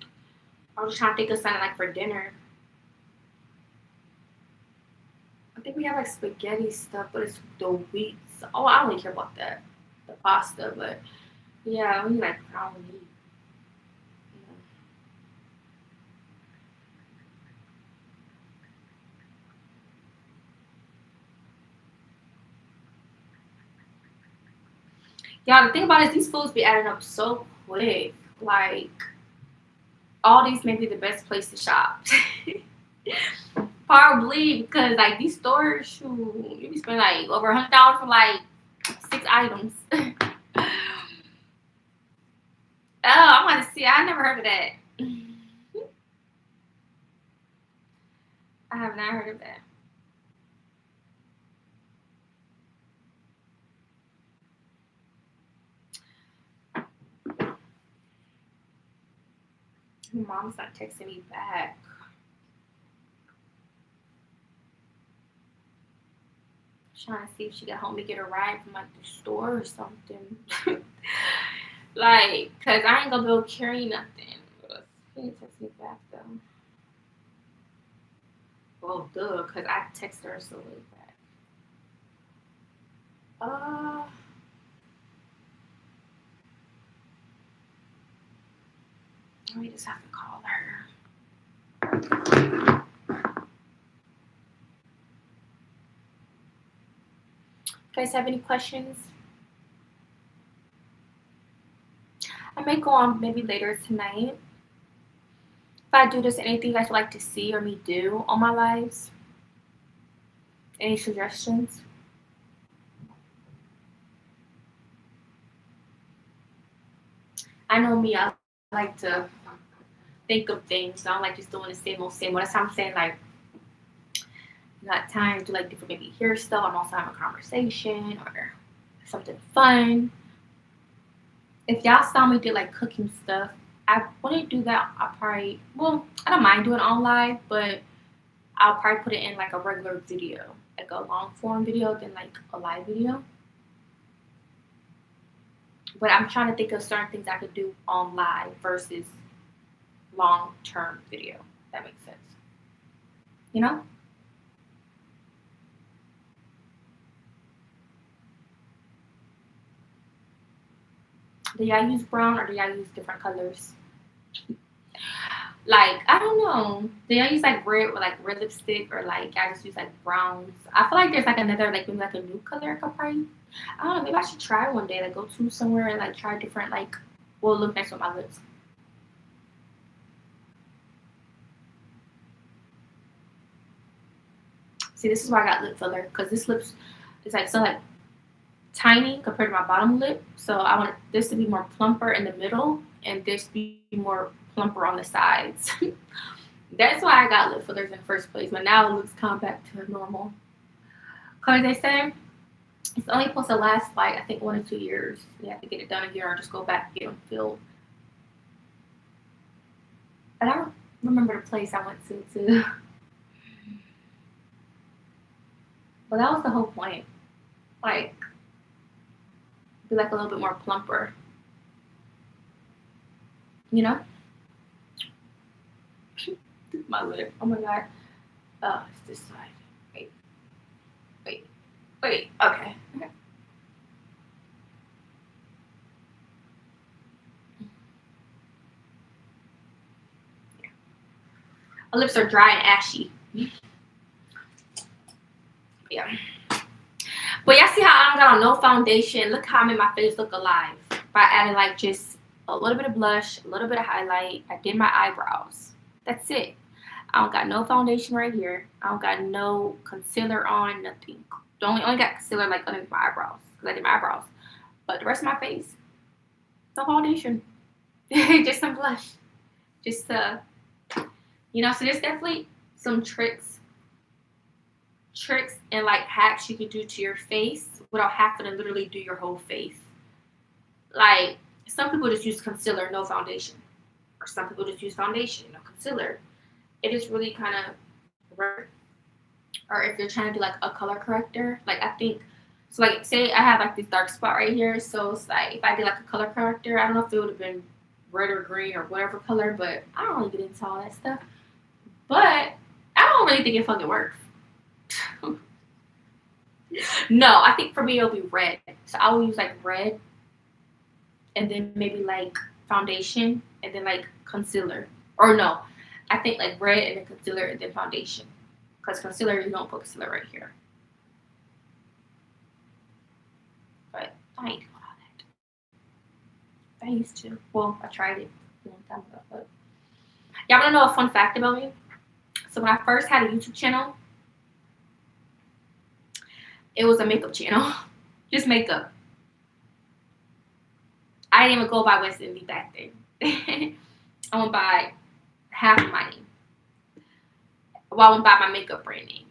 I was trying to think of something like for dinner. I think we have like spaghetti stuff, but it's the wheat. Oh, I don't really care about that. The pasta, but yeah, we need like ground meat. Yeah, the thing about it is these foods be adding up so quick. Like all these may be the best place to shop. Probably because like these stores, shoot, you be spending like over $100 for like 6 items. Oh, I want to see. I never heard of that. I have not heard of that. Mom's not texting me back. Trying to see if she got home to get a ride from like the store or something. Like, cause I ain't gonna be able to carry nothing. She didn't text me back though. Well, duh, cause I texted her so way back. Uh, we just have to call her. You guys have any questions? I may go on maybe later tonight. If I do this, anything you guys would like to see or me do on my lives? Any suggestions? I know me, I like to think of things. I don't like just doing the same old, same old. That's how I'm saying, like, you got time to, like, different, maybe hear stuff. I'm also having a conversation or something fun. If y'all saw me do, like, cooking stuff, I wouldn't do that. I don't mind doing it on live, but I'll probably put it in, like, a regular video, like a long form video than, like, a live video. But I'm trying to think of certain things I could do on live versus long term video. If that makes sense. You know? Do y'all use brown or do y'all use different colors? Like, I don't know. Do y'all use like red or like red lipstick or like I just use like browns? I feel like there's like another like maybe like a new color I could probably. I don't know. Maybe I should try one day. Like go to somewhere and like try different like. Well, look next with my lips. See, this is why I got lip filler because this lips is like so like tiny compared to my bottom lip. So I want this to be more plumper in the middle and this be more plumper on the sides. That's why I got lip fillers in the first place. But now it looks kind of back to normal. Because they say it's only supposed to last like I think 1 or 2 years. You have to get it done a year or just go back and get them filled. But I don't remember the place I went to too. But that was the whole point. Like be like a little bit more plumper. You know? My lip. Oh my god. Oh, it's this side. Wait. Okay. My lips are dry and ashy. Yeah. But y'all see how I don't got on no foundation? Look how I made my face look alive. By adding like just a little bit of blush, a little bit of highlight. I did my eyebrows. That's it. I don't got no foundation right here. I don't got no concealer on, nothing. Only got concealer like underneath my eyebrows because I did my eyebrows. But the rest of my face, no foundation. Just some blush. Just so there's definitely some tricks and like hacks you can do to your face without having to literally do your whole face. Like some people just use concealer, no foundation. Or some people just use foundation, no concealer. It is really kind of rare. Or if you're trying to do like a color corrector, like I think so like say I have like this dark spot right here, so it's like if I did like a color corrector, I don't know if it would have been red or green or whatever color, but I don't really get into all that stuff. But I don't really think it fucking works. No, I think for me it'll be red. So I will use like red and then maybe like foundation and then like concealer. Or no, I think like red and then concealer and then foundation. Because concealer, you don't put concealer right here. But I ain't doing all that. I used to. Well, I tried it a long time ago. But y'all want to know a fun fact about me? So when I first had a YouTube channel, it was a makeup channel. Just makeup. I didn't even go by West Indie back then. I went by half of my name. Well, I went by my makeup brand name.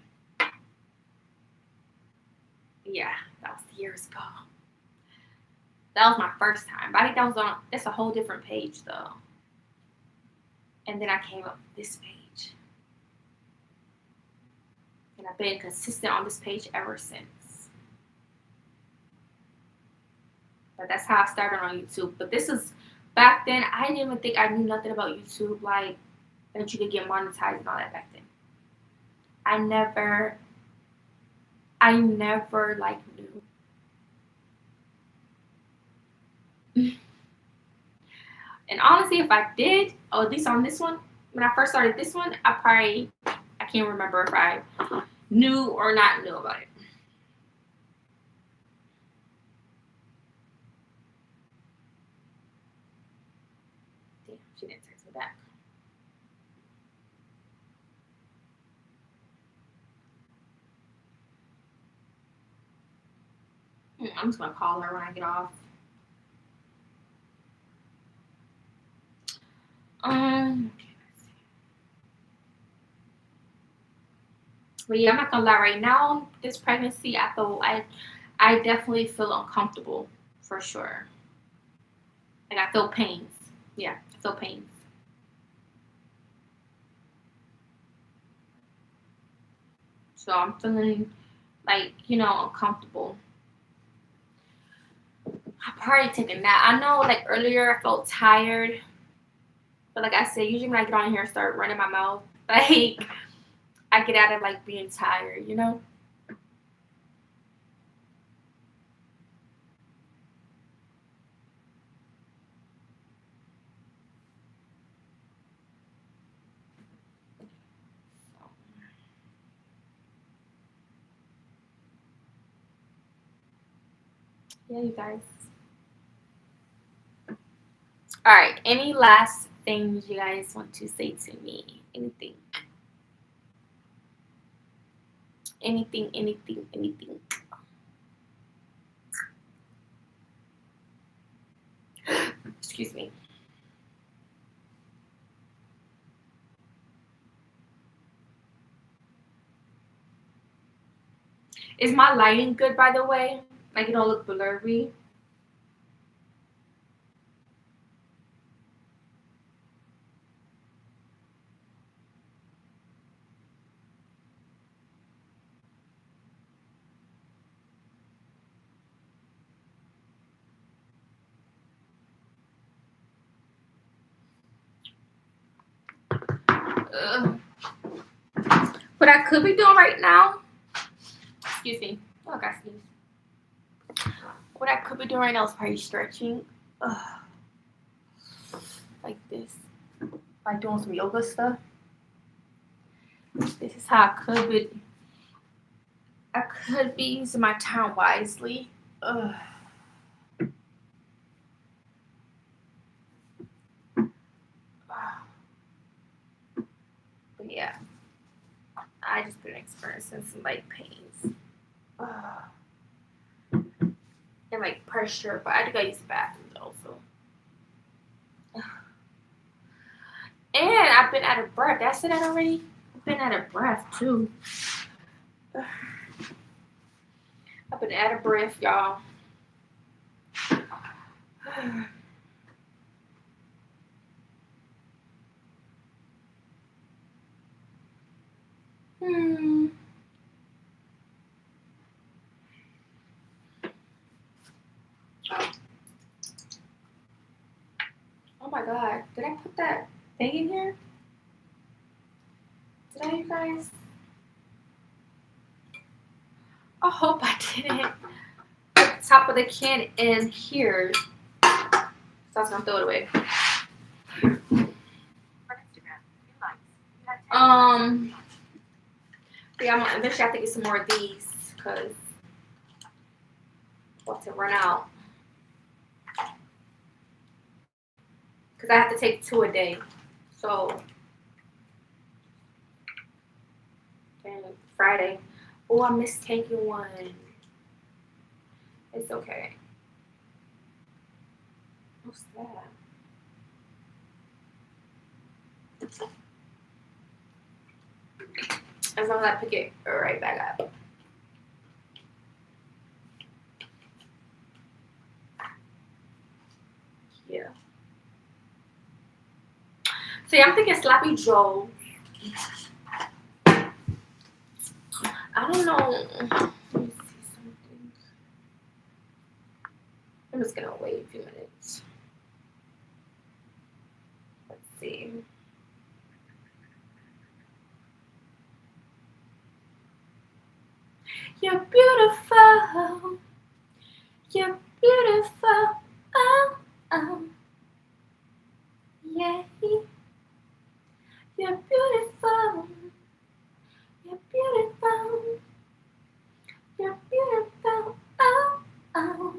Yeah, that was years ago. That was my first time. But I think that's a whole different page though. And then I came up with this page. And I've been consistent on this page ever since. But that's how I started on YouTube. But this is back then, I didn't even think I knew nothing about YouTube, like that you could get monetized and all that back then. I never like knew. And honestly, if I did, or at least on this one, when I first started this one, I can't remember if I knew or not knew about it. Damn, she didn't text me back. I'm just gonna call her when I get off. But yeah, I'm not gonna lie. Right now, this pregnancy, I definitely feel uncomfortable for sure. Like I feel pains. Yeah, I feel pains. So I'm feeling like uncomfortable. I probably take a nap. I know like earlier I felt tired, but like I said, usually when I get on here and start running my mouth, like I get out of like being tired, Yeah, you guys. All right. Any last things you guys want to say to me? Anything? Anything? Anything? Anything? Excuse me. Is my lighting good, by the way? Like, it don't look blurry. Ugh. What I could be doing right now, excuse me. Oh, I got sneeze. What I could be doing right now is probably stretching. Ugh. Like this. Like doing some yoga stuff. This is how I could be using my time wisely. Ugh. But yeah, I just been experiencing some like pains. And like pressure, but I had to go use the bathroom also. And I've been out of breath. Did I say that already? I've been out of breath too. I've been out of breath, y'all. Oh my god, did I put that thing in here? Did I, you guys? I hope I didn't put the top of the can in here. So I was gonna throw it away. Yeah, I'm gonna eventually have to get some more of these because I'm about to run out. Because I have to take 2 a day. So Friday. Oh, I missed taking one. It's okay. What's that? As long as I pick it right back up. Yeah. So yeah, I'm thinking Sloppy Joe. I don't know. Let me see something. I'm just gonna wait a few minutes. Let's see. You're beautiful. You're beautiful. Oh, oh. Yeah. You're beautiful. You're beautiful. You're beautiful. Oh, oh.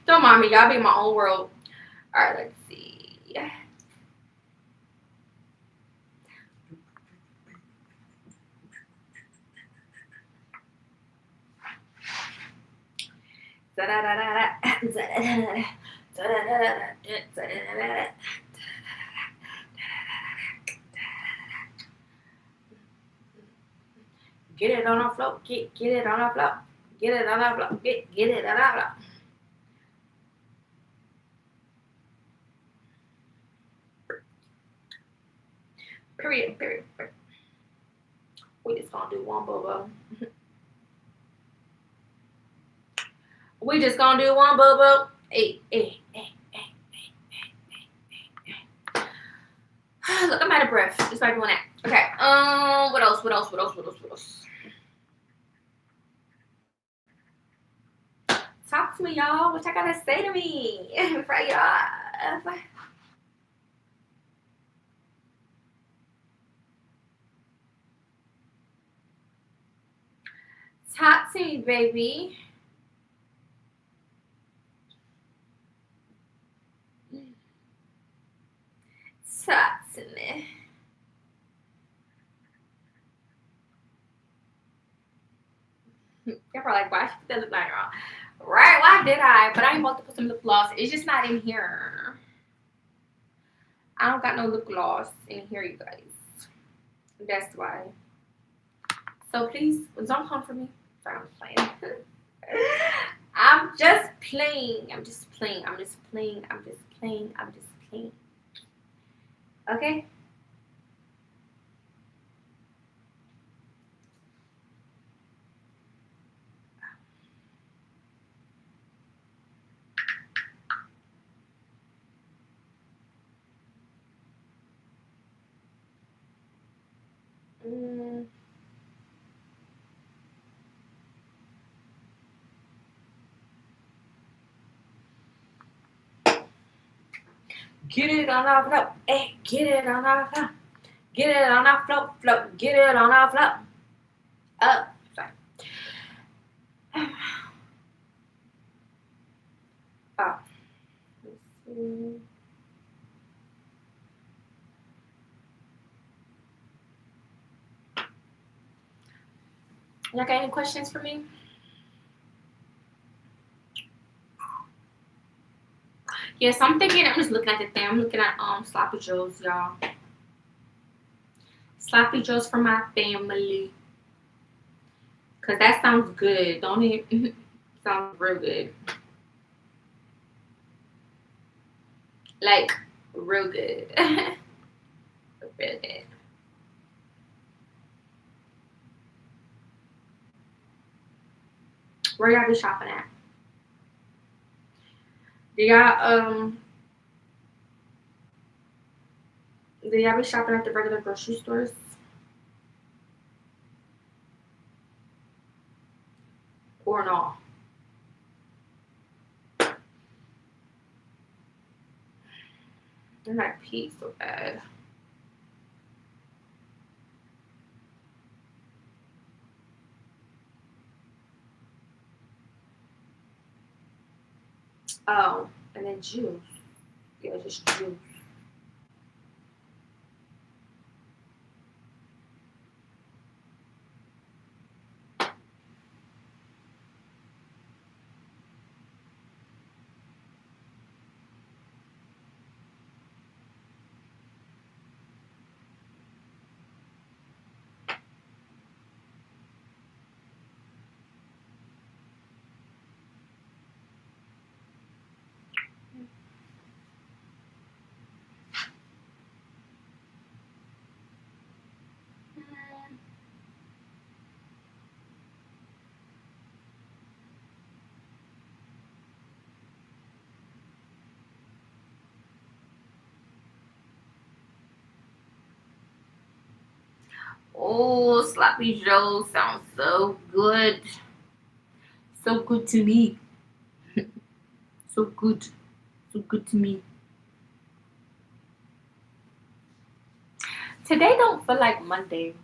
Don't mind me, y'all be in my own world. Alright, let's see. Get it on the floor. Get it on the floor. Get it on the floor. Get it on the floor. Period. We just gonna do one bubble. We just gonna do one bubble. Hey. Look, I'm out of breath. Just by doing that. Okay. What else? Talk to me, y'all. What y'all gotta say to me before I get off? Talk to me, baby. Talk to me. You're probably like, why she put that lip liner on? Right, why did I? But I ain't about to put some lip gloss. It's just not in here. I don't got no lip gloss in here, you guys. That's why. So please, don't come for me. Sorry, I'm playing. I'm just playing. I'm just playing. I'm just playing. I'm just playing. I'm just playing. Okay? Get it on our float. Hey, get it on our float. Get it on our float, float. Get it on our float. Oh, sorry. Oh. Let's see. Y'all got any questions for me? Yes, I'm thinking. I'm just looking at the thing. I'm looking at sloppy joes, y'all. Sloppy joes for my family. Cause that sounds good, don't it? Sounds real good. Like real good. Real good. Where y'all be shopping at? Do y'all be shopping at the regular grocery stores? Or not? I like pee so bad. Oh, and then juice. Yeah, just juice. Oh, sloppy joe sounds so good. So good to me. So good. So good to me. Today don't feel like Monday.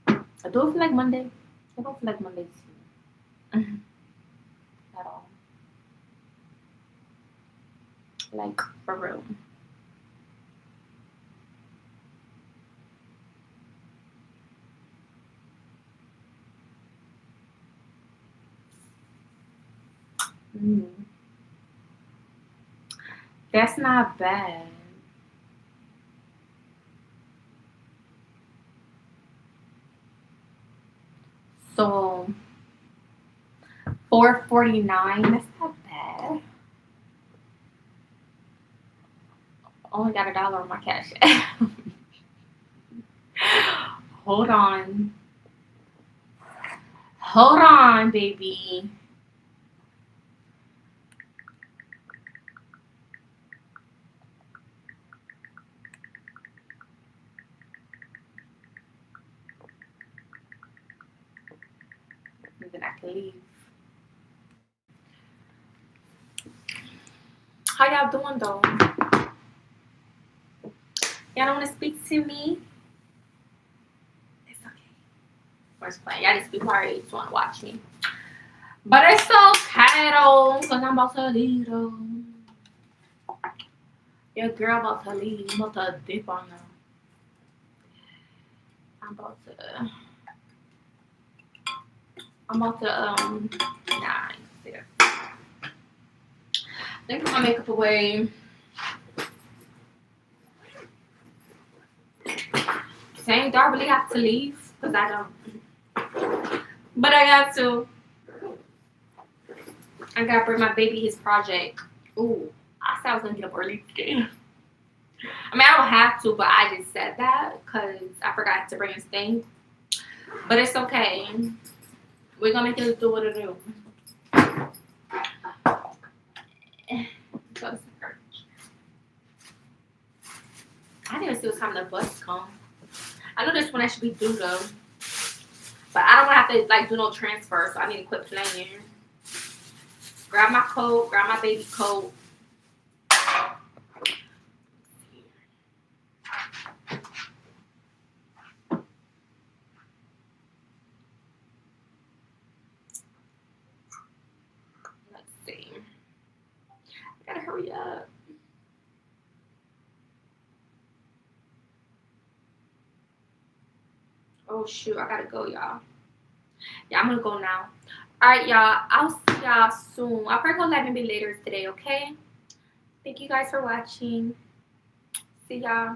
I don't feel like Monday. I don't feel like Monday at all. Like for real. Mm. That's not bad. So $4.49. That's not bad. Only got $1 on my cash. Hold on. Hold on, baby. And then I can leave. How y'all doing though? Y'all don't want to speak to me? It's okay. camera's playing. Y'all just be quiet. You just want to watch me. But it's okay though, because I'm about to leave though. Your girl about to leave. I'm about to dip on them. I'm about to, nah, yeah. Then put my makeup away. Saying, do I really have to leave? Because I don't. But I got to. I gotta bring my baby his project. Ooh, I said I was gonna get up early today. I mean, I don't have to, but I just said that because I forgot to bring his thing. But it's okay. We're gonna make it do what it do. I didn't even see what time the bus come. I know this one I should be due though. But I don't want to have to like do no transfer, so I need to quit playing. Grab my coat, grab my baby coat. Let's see. I gotta hurry up. Oh shoot, I gotta go, y'all. Yeah, I'm gonna go now. Alright, y'all. I'll see y'all soon. I'll probably go live a bit later today, okay? Thank you guys for watching. See y'all.